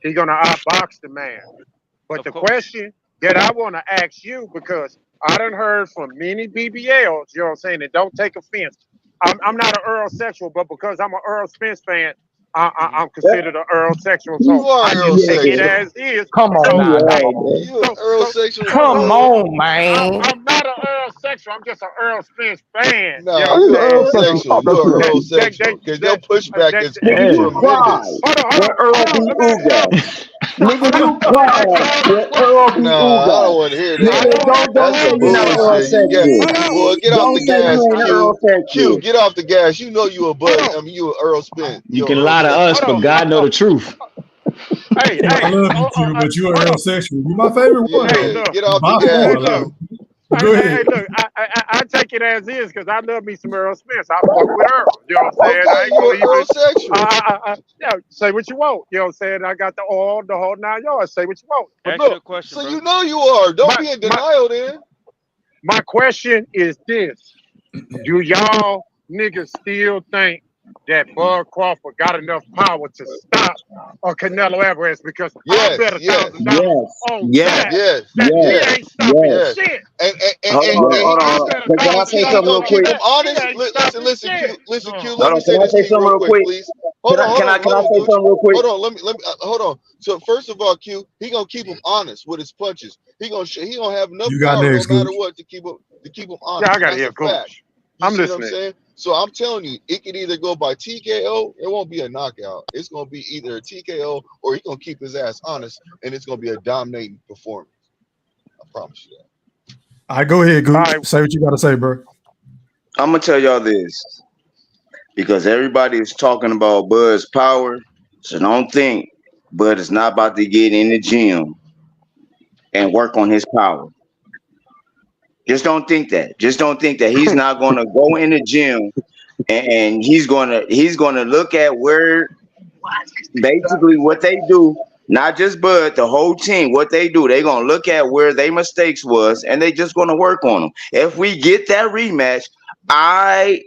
he's gonna outbox the man. But Of the course. question that I want to ask you, because I done heard from many BBLs, you know what I'm saying, and don't take offense. I'm not an Earl sexual, but because I'm an Earl Spence fan, I'm considered an Earl sexual, You so are I just take it Eurosexual. as is. Come on So, now, so, dog. You so, are so, Eurosexual so, for Come so, real. on, man. I'm not an Earl sexual. I'm just an Earl Spence fan. You know Nah, what I'm you saying? are Earl So Sexton Eurosexual. talk You that are shit. Eurosexual. Because your pushback is Yeah. Nigga, you cry. tremendous. When Earl hold on. beat Let me Ugas. Nigga, hold on. you Let me cry. ask y'all this When question. Earl beat Nah, I don't Ugas. want to hear I that. Nigga, don't have to don't That's say some you're argue not with Earl you. bullshit. You got Sexton. Hold on. boy, get off Don't the say you gas, ain't Q. Earl Q, Sexton. get off the gas. You know you a Hold bud. on. I mean you a Earl Spin. You You a can Earl lie to us, Hold sexual. but on. God know the truth. Hey, I hey. love you, Q, but you're Hold a on. sexual. You're my favorite one, Hey, though. Yeah, look. get off the By gas, Hey, far, look. like. Q. But go ahead. Hey, look. I take it as is, because I love me some Earl Spence. I fuck with Earl. You know what I'm saying? I Okay, ain't you gonna a even. Earl sexual. Yeah, say what you want. You know what I'm saying? I got the whole 9 yards. Say what you want. But Ask you look, a question, So bro. you know you are. Don't my be in my denial then. my question is this: do y'all niggas still think that Bud Crawford got enough power to stop Canelo Alvarez? Because I Yes, bet yes, $1,000 Yes. on Yes, that yes, he yes, yes, ain't stopping Yes. yes. shit. hold on, Yes. And he hold on, I hold keep on. bet a Can I thousand say he dollars something gonna real on keep quick? him that he honest. ain't Listen, stopping listen, shit. Q, listen, Q. Hold Let me on, say can I this say to you something real real quick, quick? please. Hold on, hold on, Can hold I on, say Gooch. something real quick? Hold on. So first of all, Q, he gonna keep him honest with his punches. He gonna have enough You got power no next, matter Gooch. what to keep him Yeah, I honest. gotta That's hear a fact. coach. You I'm see what I'm listening. saying? So I'm telling you, it can either go by TKO. It won't be a knockout. It's gonna be either a TKO or he gonna keep his ass honest, and it's gonna be a dominating performance. I promise you that. All right, go ahead, All Gooch. right. Say what you got to say, bro. I'm gonna tell y'all this because everybody is talking about Bud's power. So don't think Bud is not about to get in the gym and work on his power. Just don't think that. Just don't think that he's not gonna go in the gym and he's gonna look at where basically what they do, not just Bud, the whole team, what they do, they gonna look at where they mistakes was and they just gonna work on them. If we get that rematch, I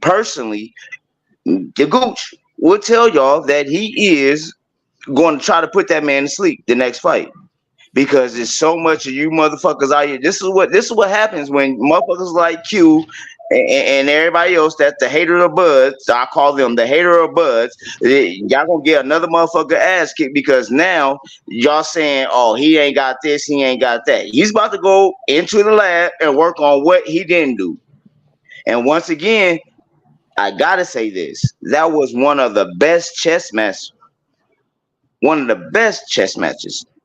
personally, the Gooch will tell y'all that he is going to try to put that man to sleep the next fight. Because there's so much of you motherfuckers out here. This is what happens when motherfuckers like Q and everybody else that's the hater of Buds, I call them the hater of Buds. Y'all gonna get another motherfucker ass kick because now y'all saying, oh, he ain't got this, he ain't got that. He's about to go into the lab and work on what he didn't do. And once again, I gotta say this: that was one of the best chess matches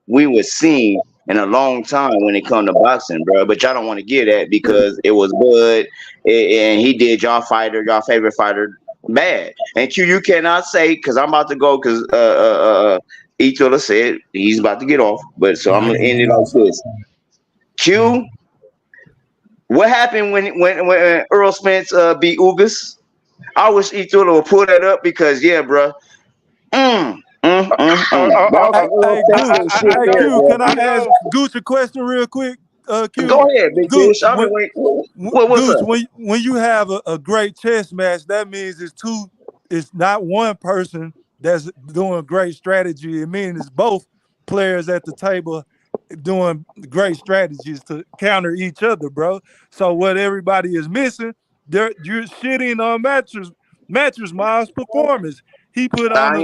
we were seeing in a long time when it come to boxing, bro. But y'all don't want to get that because it was Bud and he did y'all favorite fighter bad. And Q, you cannot say because I'm about to go because Etula said he's about to get off. But so I'm gonna end it like this. Q, what happened when Earl Spence beat Ugas? I wish Etula would pull that up because bro. Hey, Q, can I ask Gooch a question real quick? Q, go ahead, big Gooch, fish. I've been waiting. What's Gooch, up? when you have a great chess match, that means it's not one person that's doing great strategy. It means it's both players at the table doing great strategies to counter each other, bro. So what everybody is missing, you're shitting on Mattress Miles' performance. He put on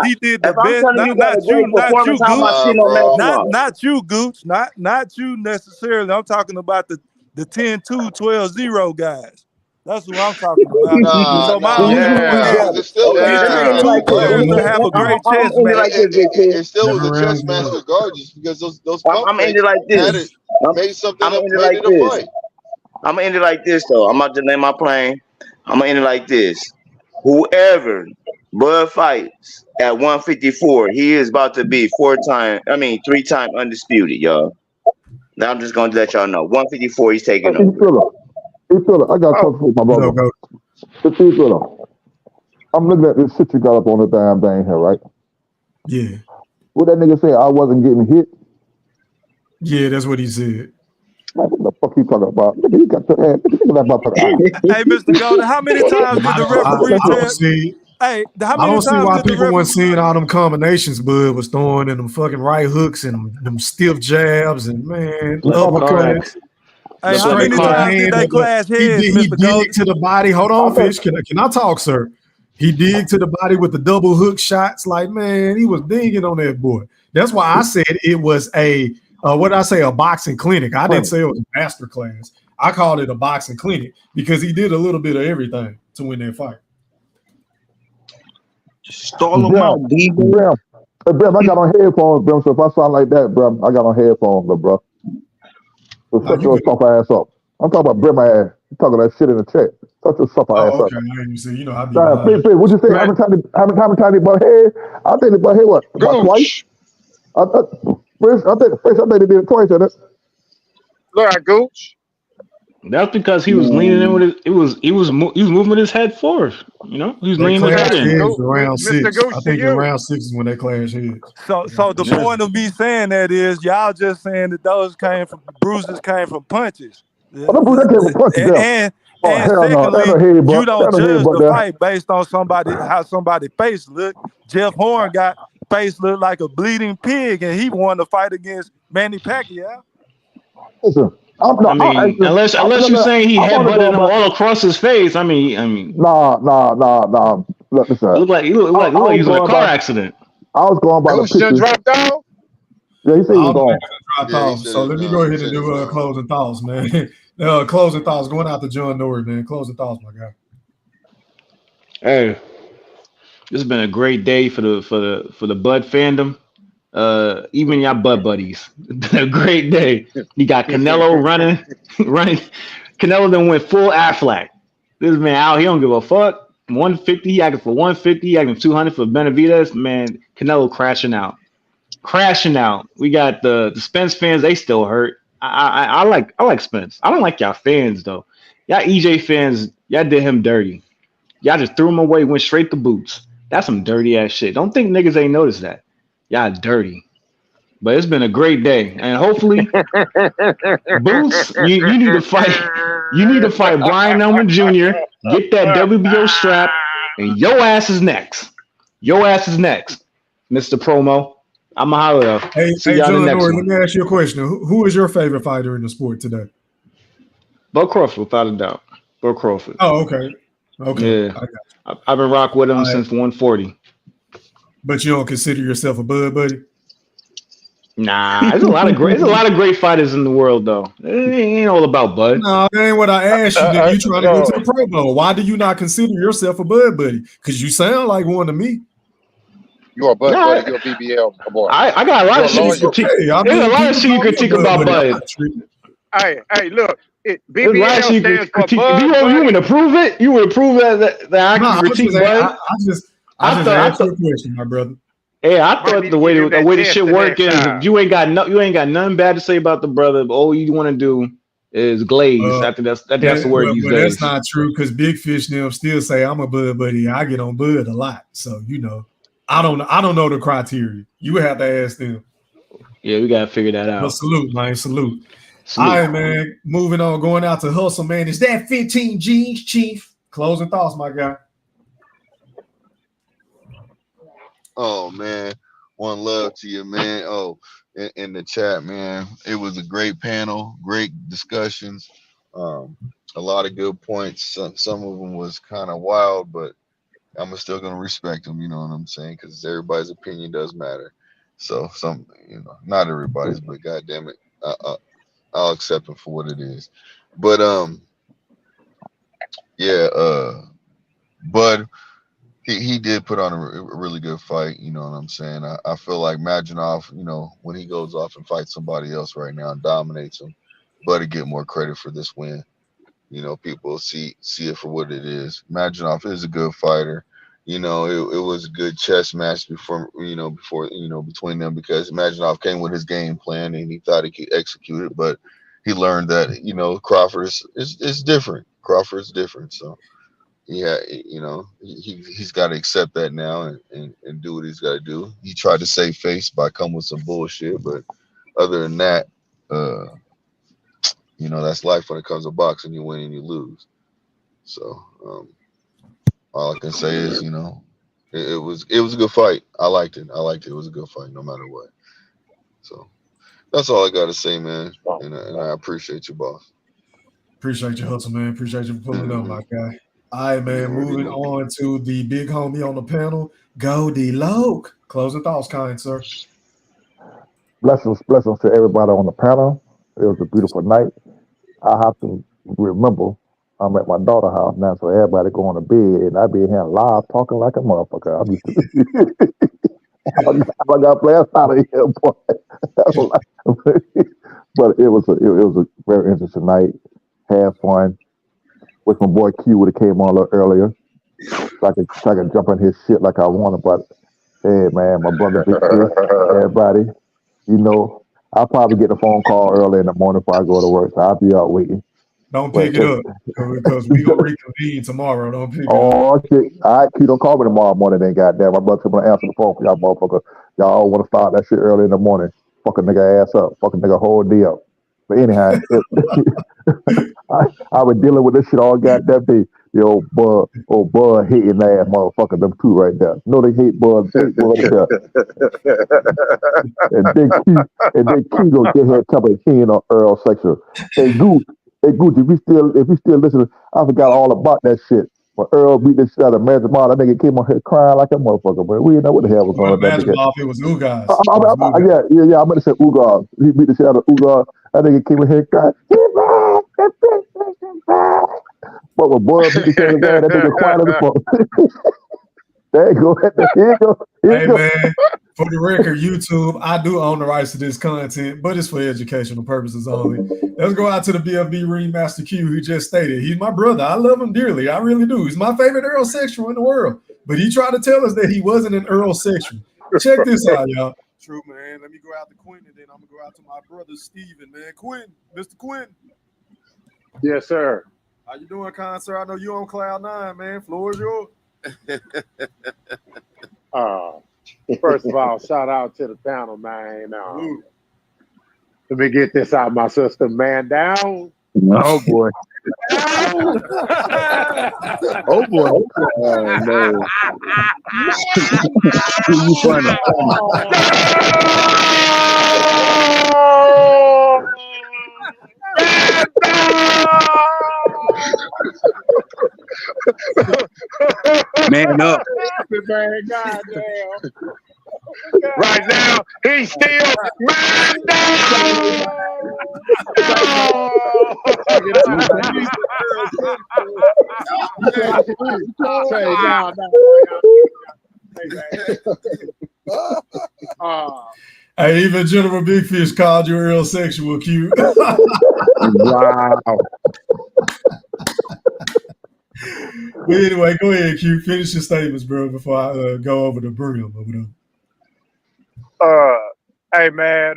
he did the if I'm best. telling you got a great performance, how am I shitting on Madrimov? Not you, Gooch. Not you necessarily. I'm talking about the 10-2, 12-0 guys. That's who I'm talking about. So my only point is It's still you treat two players to have a great chess match. It still was a chess match regardless because those pump I'm ending like this. made something I'm up, ending made like it a this. fight. I'm gonna end it like this though. I'm about to land my plane. I'm gonna end it like this. Whoever Bud fights at 154, he is about to be 3-time undisputed, y'all. Now I'm just gonna let y'all know. 154, he's taking over. Etula, I got to talk to my brother. Etula, I'm looking at this shit you got up on the damn thing here, right? Yeah. What that nigga say? I wasn't getting hit. Yeah, that's what he said. Man, what the fuck you talking about? Nigga, he got your ass. Nigga, that motherfucker. Hey, Mr. Golden, how many times did the referee tell? Hey, how I many don't see times why did the people referee? weren't seeing all them combinations Bud was throwing and them fucking right hooks and them stiff jabs and uppercuts. Hey, how many times did they clash heads, He Mr. Golden? dig to the body. Hold on, Fish. Can I talk, sir? He dig to the body with the double hook shots. Like, man, he was digging on that boy. That's why I said it was a boxing clinic. I didn't say it was a master class. I called it a boxing clinic because he did a little bit of everything to win that fight. Stall him out, Bram. Hey, Bram, I got on headphones, Bram. So if I sound like that, Bram, I got on headphones, bro. So shut your soft ass up. I'm talking about Bram ass. You talking that shit in the chat. Shut your soft ass up. Okay. I didn't even see. I be Nah, what you say? How many times they butt head? I think they butt head what? About twice? I think they did it twice, didn't it? Look, Gooch. That's because he was leaning in with it. He was moving his head forward. You know, he was leaning his head in. Round 6. I think in round 6 is when they clash heads. So the point of me saying that is y'all just saying that those bruises came from punches. That came from punches. And secondly, you don't judge the fight based on how somebody's face look. Jeff Horn got face look like a bleeding pig, and he won the fight against Manny Pacquiao. Listen, unless you're saying he headbutted him all across his face. I mean. Nah. Listen, it looked like he was in a car accident. I was going by the pictures. Dropped down? Yeah, he said he was gone. Dropped off. So let me go ahead and do closing thoughts, man. Closing thoughts going out to John Norrie, man. Closing thoughts, my guy. Hey, this has been a great day for the Bud fandom. Even y'all Bud buddies. It's been a great day. You got Canelo running. Canelo then went full Affleck. This man out, he don't give a fuck. 150, he acting for 150, he acting 200 for Benavidez. Man, Canelo crashing out. We got the Spence fans, they still hurt. I like Spence. I don't like y'all fans though. Y'all EJ fans, y'all did him dirty. Y'all just threw him away, went straight to boots. That's some dirty ass shit. Don't think niggas ain't noticed that. Y'all dirty. But it's been a great day. And hopefully, Boots, you need to fight. You need to fight Brian Elman Jr., get that WBO strap, and your ass is next. Mr. Promo. I'm a holler. Hey, See y'all John the next Norrie, one. let me ask you a question. Who is your favorite fighter in the sport today? Bud Crawford, without a doubt. for Crawford. Oh, okay. Okay. Yeah, I've been rock with him since 140. But you don't consider yourself a bud buddy? Nah, there's a lot of great fighters in the world though. It ain't all about Bud. No, that ain't what I asked you. Nigga. You trying to go to the Pro Bowl? Why do you not consider yourself a bud buddy? Because you sound like one to me. You're a bud buddy. You're a BBL boy. I got a lot of shit you critique. There's a lot of shit you critique about Bud. Hey, look. There's a lot of shit you stands for critique. Bud You would approve it? You would approve that I can critique Bud? I just asked you a question, my brother. Yeah, I thought the way the shit work is if you ain't got nothing bad to say about the brother, but all you want to do is glaze. I think that's the word these days. That's not true because Big Fish and them still say I'm a bud buddy. I get on Bud a lot, so I don't know the criteria. You would have to ask them. Yeah, we gotta figure that out. But salute, man, salute. All right, man. Moving on, going out to Hustle, man. Is that 15 G's, Chief? Closing thoughts, my guy. Oh man, one love to you, man. Oh, in the chat, man. It was a great panel, great discussions. A lot of good points. Some of them was kind of wild, but I'm still gonna respect them. You know what I'm saying? Because everybody's opinion does matter. So not everybody's, but goddamn it, I'll accept them for what it is. But Bud. He did put on a really good fight, you know what I'm saying? I feel like Madrimov, when he goes off and fights somebody else right now and dominates him, but to get more credit for this win. People see it for what it is. Madrimov is a good fighter. It was a good chess match before between them because Madrimov came with his game plan and he thought he could execute it, but he learned that, Crawford is different. Crawford's different, so. Yeah, he's got to accept that now and do what he's got to do. He tried to save face by coming with some bullshit, but other than that, that's life when it comes to boxing. You win and you lose. So all I can say is, it was a good fight. I liked it. It was a good fight, no matter what. So that's all I got to say, man. And I appreciate you, boss. Appreciate your hustle, man. Appreciate you for pulling up, my guy. All right, man. Moving on to the big homie on the panel, Goldie Loke. Closing thoughts, kind sir. Blessings to everybody on the panel. It was a beautiful night. I have to remember I'm at my daughter's house now, so everybody going to bed, and I be here live talking like a motherfucker. I got plans out of here, boy. But it was a very interesting night. Had fun. Wish my boy Q would have came on a little earlier, so I could jump in his shit like I wanted. But hey, man, my brother, Big Chris, everybody, I'll probably get a phone call early in the morning before I go to work, so I'll be out waiting. Don't pick it up because we gonna reconvene tomorrow. Don't pick it up. Oh shit! All right, Q, don't call me tomorrow morning. Then goddamn, my brother's gonna answer the phone for y'all, motherfucker. Y'all want to start that shit early in the morning? Fuck a nigga ass up. Fuck a nigga whole day up. But anyhow, I been dealing with this shit all goddamn day. Bud hating ass motherfucker, them two right there. No, they hate Bud. Hate Bud there. and then Q gonna get here and tell me he ain't on Earl section. Hey Gooch, if you still listening, I forgot all about that shit. When Earl beat the shit out of Madrimov, that nigga came on here crying like a motherfucker, but we didn't know what the hell was going on. Madrimov, it was Ugas. Yeah, I meant to say Ugas. He beat the shit out of Ugas. That nigga came in here crying. But when boy beat the shit out of that nigga quiet as fuck. There you go. Hey, man, for the record, YouTube, I do own the rights to this content, but it's for educational purposes only. Let's go out to the BFB Ringmaster Q, who just stated, he's my brother. I love him dearly. I really do. He's my favorite Earl-sexual in the world. But he tried to tell us that he wasn't an Earl-sexual. Check this out, y'all. True, man. Let me go out to Quentin, and then I'm going to go out to my brother, Steven, man. Quentin, Mr. Quentin. Yes, sir. How you doing, sir? I know you on cloud 9, man. Floor is yours. First of all, shout out to the panel, man. Let me get this out of my system, man. Down. Oh boy. Oh boy. Oh no. You funny. Man up. Man, goddamn. Right now, he's still man down. Say no. Hey, even General Big Fish called you real sexual, Q. Wow. But anyway, go ahead, Q. Finish your statements, bro, before I go over the brim over there. Hey man,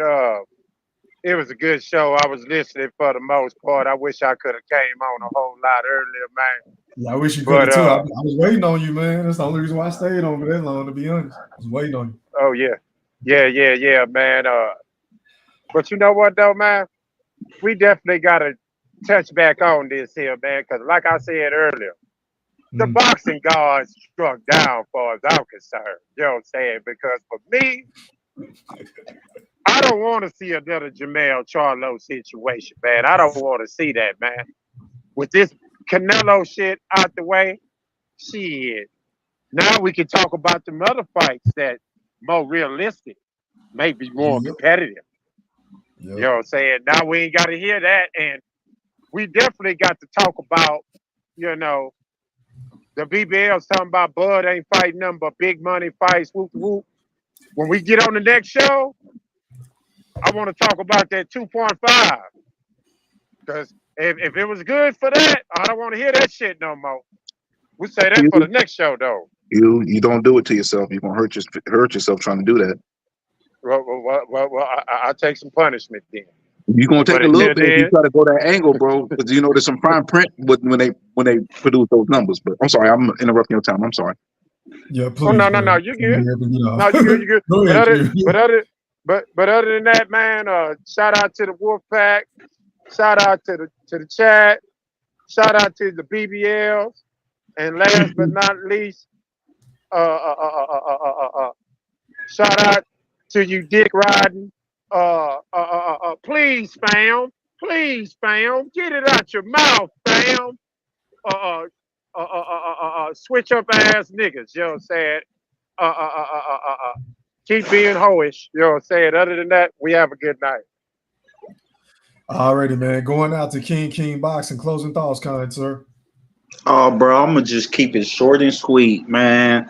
it was a good show. I was listening for the most part. I wish I could have came on a whole lot earlier, man. Yeah, I wish you could have too. I was waiting on you, man. That's the only reason why I stayed on for that long, to be honest. I was waiting on you. Oh yeah, man. But you know what though, man? We definitely gotta touch back on this here, man, because like I said earlier, the boxing gods struck down for as I'm concerned. You know what I'm saying? Because for me, I don't want to see another Jamel Charlo situation, man. I don't want to see that, man. With this Canelo shit out the way, shit. Now we can talk about the other fights that more realistic, maybe more competitive. You know what I'm saying? Now we ain't got to hear that, and we definitely got to talk about, you know, the BBL's talking about Bud ain't fighting nothing but big money fights, whoop whoop. When we get on the next show, I want to talk about that 2.5. Because if it was good for that, I don't want to hear that shit no more. We'll say that for the next show, though. You don't do it to yourself. You're gonna hurt yourself trying to do that. Well, I'll take some punishment then. You're gonna take a little bit if you try to go that angle, bro. Because you know there's some fine print when they produce those numbers. But I'm sorry, I'm interrupting your time. I'm sorry. Yeah, please. Oh no, you're good. No, you're good. But other than that, man, shout out to the Wolfpack, shout out to the chat, shout out to the BBLs, and last but not least, shout out to you dick riding. Please, fam, get it out your mouth, fam. Switch up ass niggas, you know what I'm saying? Keep being hoish, you know what I'm saying? Other than that, we have a good night. Alrighty, man. Going out to King Boxing. Closing thoughts, kind sir. Oh, bro, I'm gonna just keep it short and sweet, man.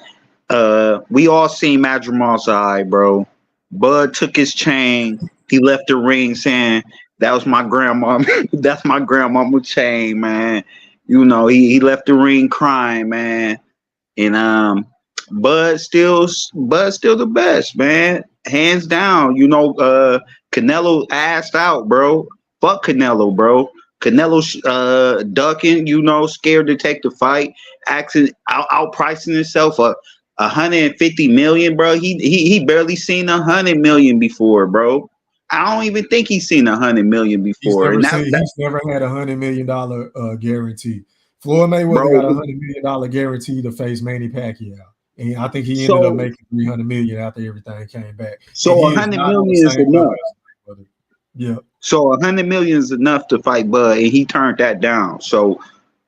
We all seen Madrimov's eye, bro. Bud took his chain. He left the ring saying, "That was my grandma. That's my grandmama chain, man." You know, he left the ring crying, man. And Bud's still the best, man. Hands down. You know, Canelo assed out, bro. Fuck Canelo, bro. Canelo ducking, you know, scared to take the fight, outpricing himself a 150 million, bro. He barely seen 100 million before, bro. I don't even think he's seen 100 million before. He's never had $100 million guarantee. Floyd Mayweather got $100 million guarantee to face Manny Pacquiao, and I think he ended up making 300 million after everything came back. So 100 million is enough. Yeah. So 100 million is enough to fight Bud, and he turned that down. So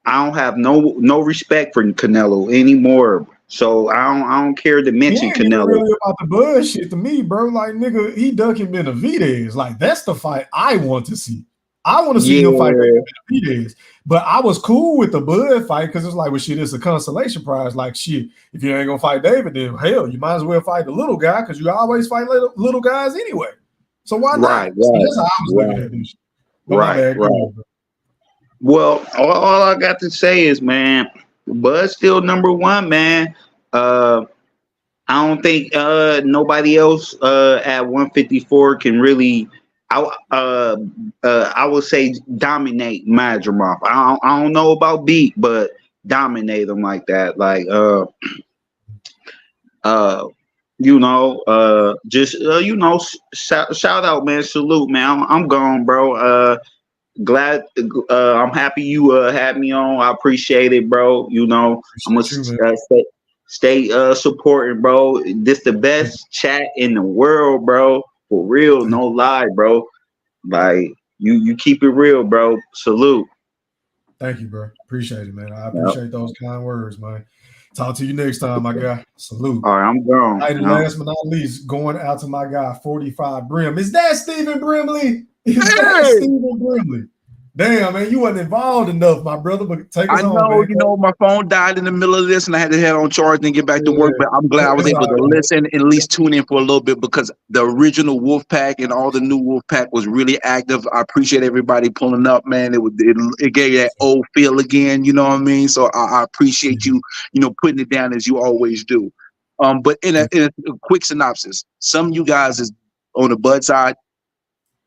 I don't have no respect for Canelo anymore. So I don't care to mention Canelo. Really about the Bud shit to me, bro. Like, nigga, he ducking Benavidez. Like, that's the fight I want to see. I want to see him fight Benavidez. But I was cool with the Bud fight because it's like, well, shit, it's a consolation prize. Like, shit, if you ain't gonna fight David, then hell, you might as well fight the little guy because you always fight little guys anyway. So why not? Right. So that's how I was looking at this. Right. Well, all I got to say is, man, Bud's still number one, man. I don't think nobody else at 154 can really, I would say, dominate Madrimov. I don't know about beat, but dominate them like that. Like, you know, you know, shout out, man. Salute, man. I'm gone, bro. Glad, I'm happy you had me on. I appreciate it, bro. You know, I'm gonna stay supporting, bro. This the best chat in the world, bro. For real, no lie, bro. Like you keep it real, bro. Salute. Thank you, bro. Appreciate it, man. I Yep. appreciate those kind words, man. Talk to you next time, my guy. Salute. All right, I'm gone. Hey, last but not least, going out to my guy, 45 Brim. Is that Stephen Brimley? Is that Stephen Brimley? Damn, man, you wasn't involved enough, my brother. But take us I know, home, man. you know, my phone died in the middle of this and I had to head on charge and get back to work, but I'm glad I was able to listen and at least tune in for a little bit because the original Wolfpack and all the new Wolfpack was really active. I appreciate everybody pulling up, man. It gave that old feel again, you know what I mean? So I appreciate you, you know, putting it down as you always do. But in a quick synopsis, some of you guys is on the Bud side,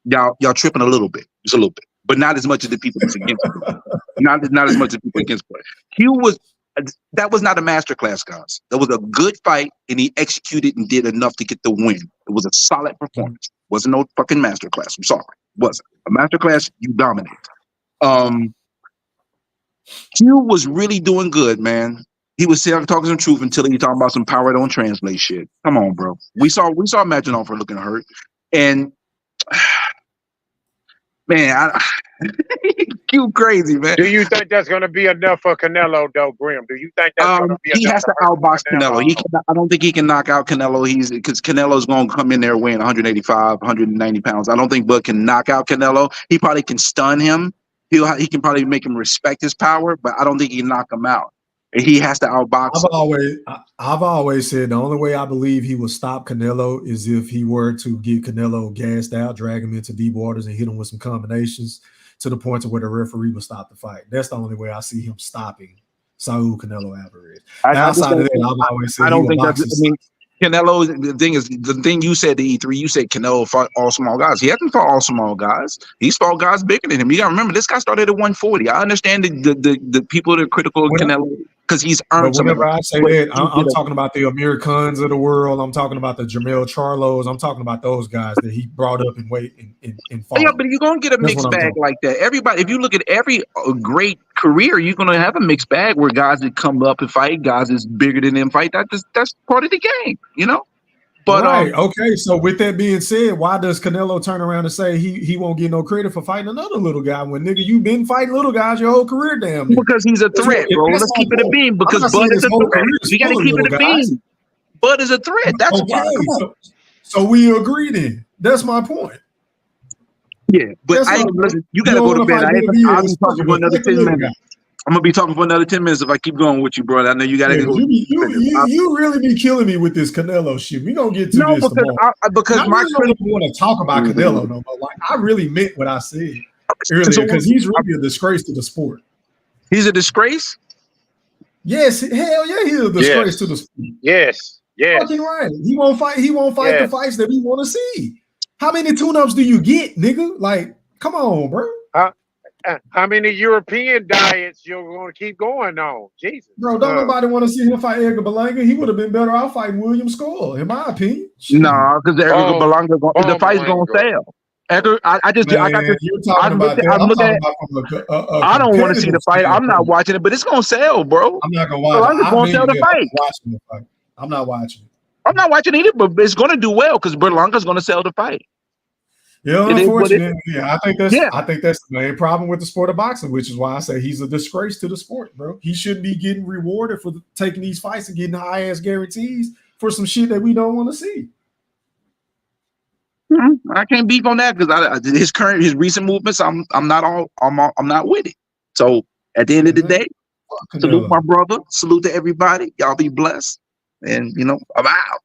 y'all tripping a little bit, just a little bit. But not as much as the people that's against it. Not as much as people against it. That was not a masterclass, guys. That was a good fight, and he executed and did enough to get the win. It was a solid performance. Wasn't no fucking masterclass. I'm sorry. It wasn't. A masterclass, you dominate. Q was really doing good, man. He was talking some truth until he talking about some power don't translate shit. Come on, bro. We saw Madrimov looking hurt. And man, Q crazy, man. Do you think that's going to be enough for Canelo, though, Grim? Do you think that's going to be enough? He has to outbox Canelo. I don't think he can knock out Canelo. Because Canelo's going to come in there weighing 185, 190 pounds. I don't think Bud can knock out Canelo. He probably can stun him. He can probably make him respect his power, but I don't think he can knock him out. He has to outbox. I've always said the only way I believe he will stop Canelo is if he were to get Canelo gassed out, drag him into deep waters, and hit him with some combinations to the point to where the referee will stop the fight. That's the only way I see him stopping Saul Canelo Alvarez. Outside of that, I've always said I don't think that's. I mean, Canelo. The thing you said to E3, you said Canelo fought all small guys. He hasn't fought all small guys. He's fought guys bigger than him. You got to remember, this guy started at 140. I understand the people that are critical of Canelo because he's earned. But whenever I say that, I'm talking about the Amir Khans of the world. I'm talking about the Jamel Charlos. I'm talking about those guys that he brought up in weight and fought. Yeah, but you're gonna get a mixed bag like that. Everybody, if you look at every great career, you're gonna have a mixed bag where guys that come up and fight, guys that's bigger than them fight. That's part of the game, you know. But okay. So with that being said, why does Canelo turn around and say he won't get no credit for fighting another little guy when nigga you've been fighting little guys your whole career, damn nigga? Because he's a threat, bro. Let's keep it a beam. Because Bud is a threat. You got to keep it a beam. Bud is a threat. That's why. So we agree then. That's my point. Yeah, but listen, you got to go to bed. I'll be talking for another 10 minutes. I'm gonna be talking for another 10 minutes if I keep going with you, bro. I know you gotta go. You really be killing me with this Canelo shit. We gonna get to this tomorrow. Because I really don't want to talk about Canelo no more. Like I really meant what I said earlier because he's really a disgrace to the sport. He's a disgrace? Yes, hell yeah, he's a disgrace to the sport. Yes. Fucking right. He won't fight the fights that we want to see. How many tune-ups do you get, nigga? Like, come on, bro. How many European diets you're going to keep going on? Jesus. Bro, don't nobody want to see him fight Edgar Berlanga. He would have been better off fighting William Score, in my opinion. No, because Edgar Berlanga, the fight's going to sell. Edgar, I don't want to see the fight. I'm not watching it, but it's going to sell, bro. I'm not going to watch it. Berlanga's going to sell the fight. I'm not watching it. I'm not watching either, but it's going to do well because Berlanga's going to sell the fight. Yeah, unfortunately, I think that's the main problem with the sport of boxing, which is why I say he's a disgrace to the sport, bro. He shouldn't be getting rewarded for taking these fights and getting high ass guarantees for some shit that we don't want to see. I can't beef on that because his recent movements, I'm not with it. So at the end of the day, salute my brother, salute to everybody. Y'all be blessed, and I'm out.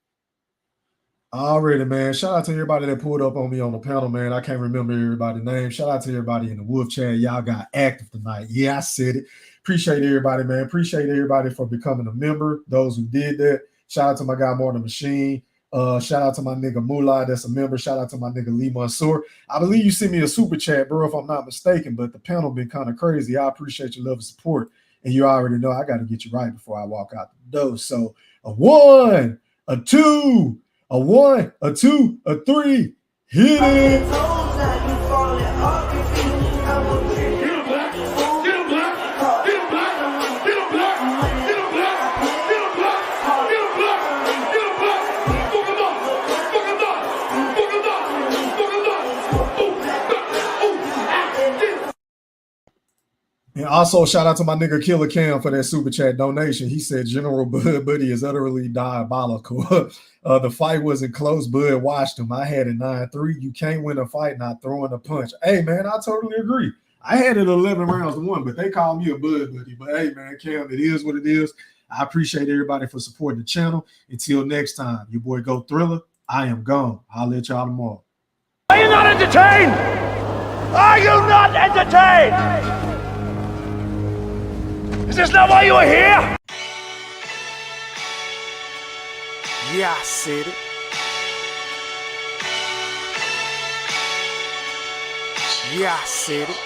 Already, man. Shout out to everybody that pulled up on me on the panel, man. I can't remember everybody's name. Shout out to everybody in the Wolf Chat. Y'all got active tonight. Yeah, I said it. Appreciate everybody, man. Appreciate everybody for becoming a member. Those who did that. Shout out to my guy Morton Machine. Shout out to my nigga Mullah, that's a member. Shout out to my nigga Lee Mansour. I believe you sent me a super chat, bro, if I'm not mistaken, but the panel been kind of crazy. I appreciate your love and support. And you already know I got to get you right before I walk out the door. So a 1, a 2, a 1, a 2, a 3, hit it. And Also, shout out to my nigga Killer Cam for that super chat donation. He said General Bud Buddy is utterly diabolical. The fight wasn't close. Bud watched him. I had it 9-3. You can't win a fight not throwing a punch. Hey, man, I totally agree. I had it 11 rounds to 1, but they call me a Bud Buddy. But hey, man, Cam, it is what it is. I appreciate everybody for supporting the channel. Until next time, your boy Go Thriller. I am gone. I'll let y'all tomorrow. Are you not entertained? Are you not entertained? Is this not why you are here? Yeah, I said it. Yeah, I said it.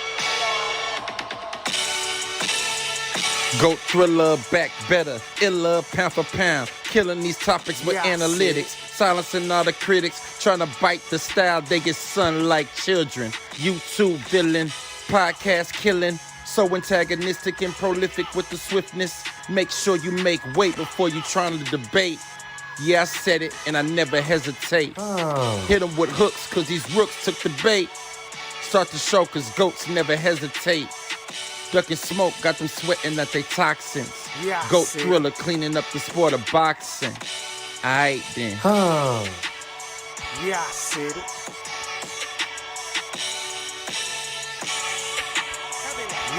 Go Thriller, back better, iller, pound for pound, killing these topics with analytics, silencing all the critics, trying to bite the style, they get sun like children. YouTube villain, podcast killing, so antagonistic and prolific with the swiftness. Make sure you make weight before you trying to debate. Yeah, I said it and I never hesitate. Hit them with hooks cause these rooks took the bait. Start the show cause goats never hesitate. Ducking smoke, got them sweating at they toxins. Yeah, Goat Thriller cleaning up the sport of boxing. Aight then. Yeah, I said it.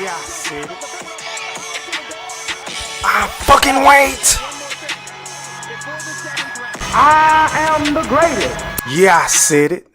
Yeah, I said it. I fucking wait. I am the greatest. Yeah, I said it.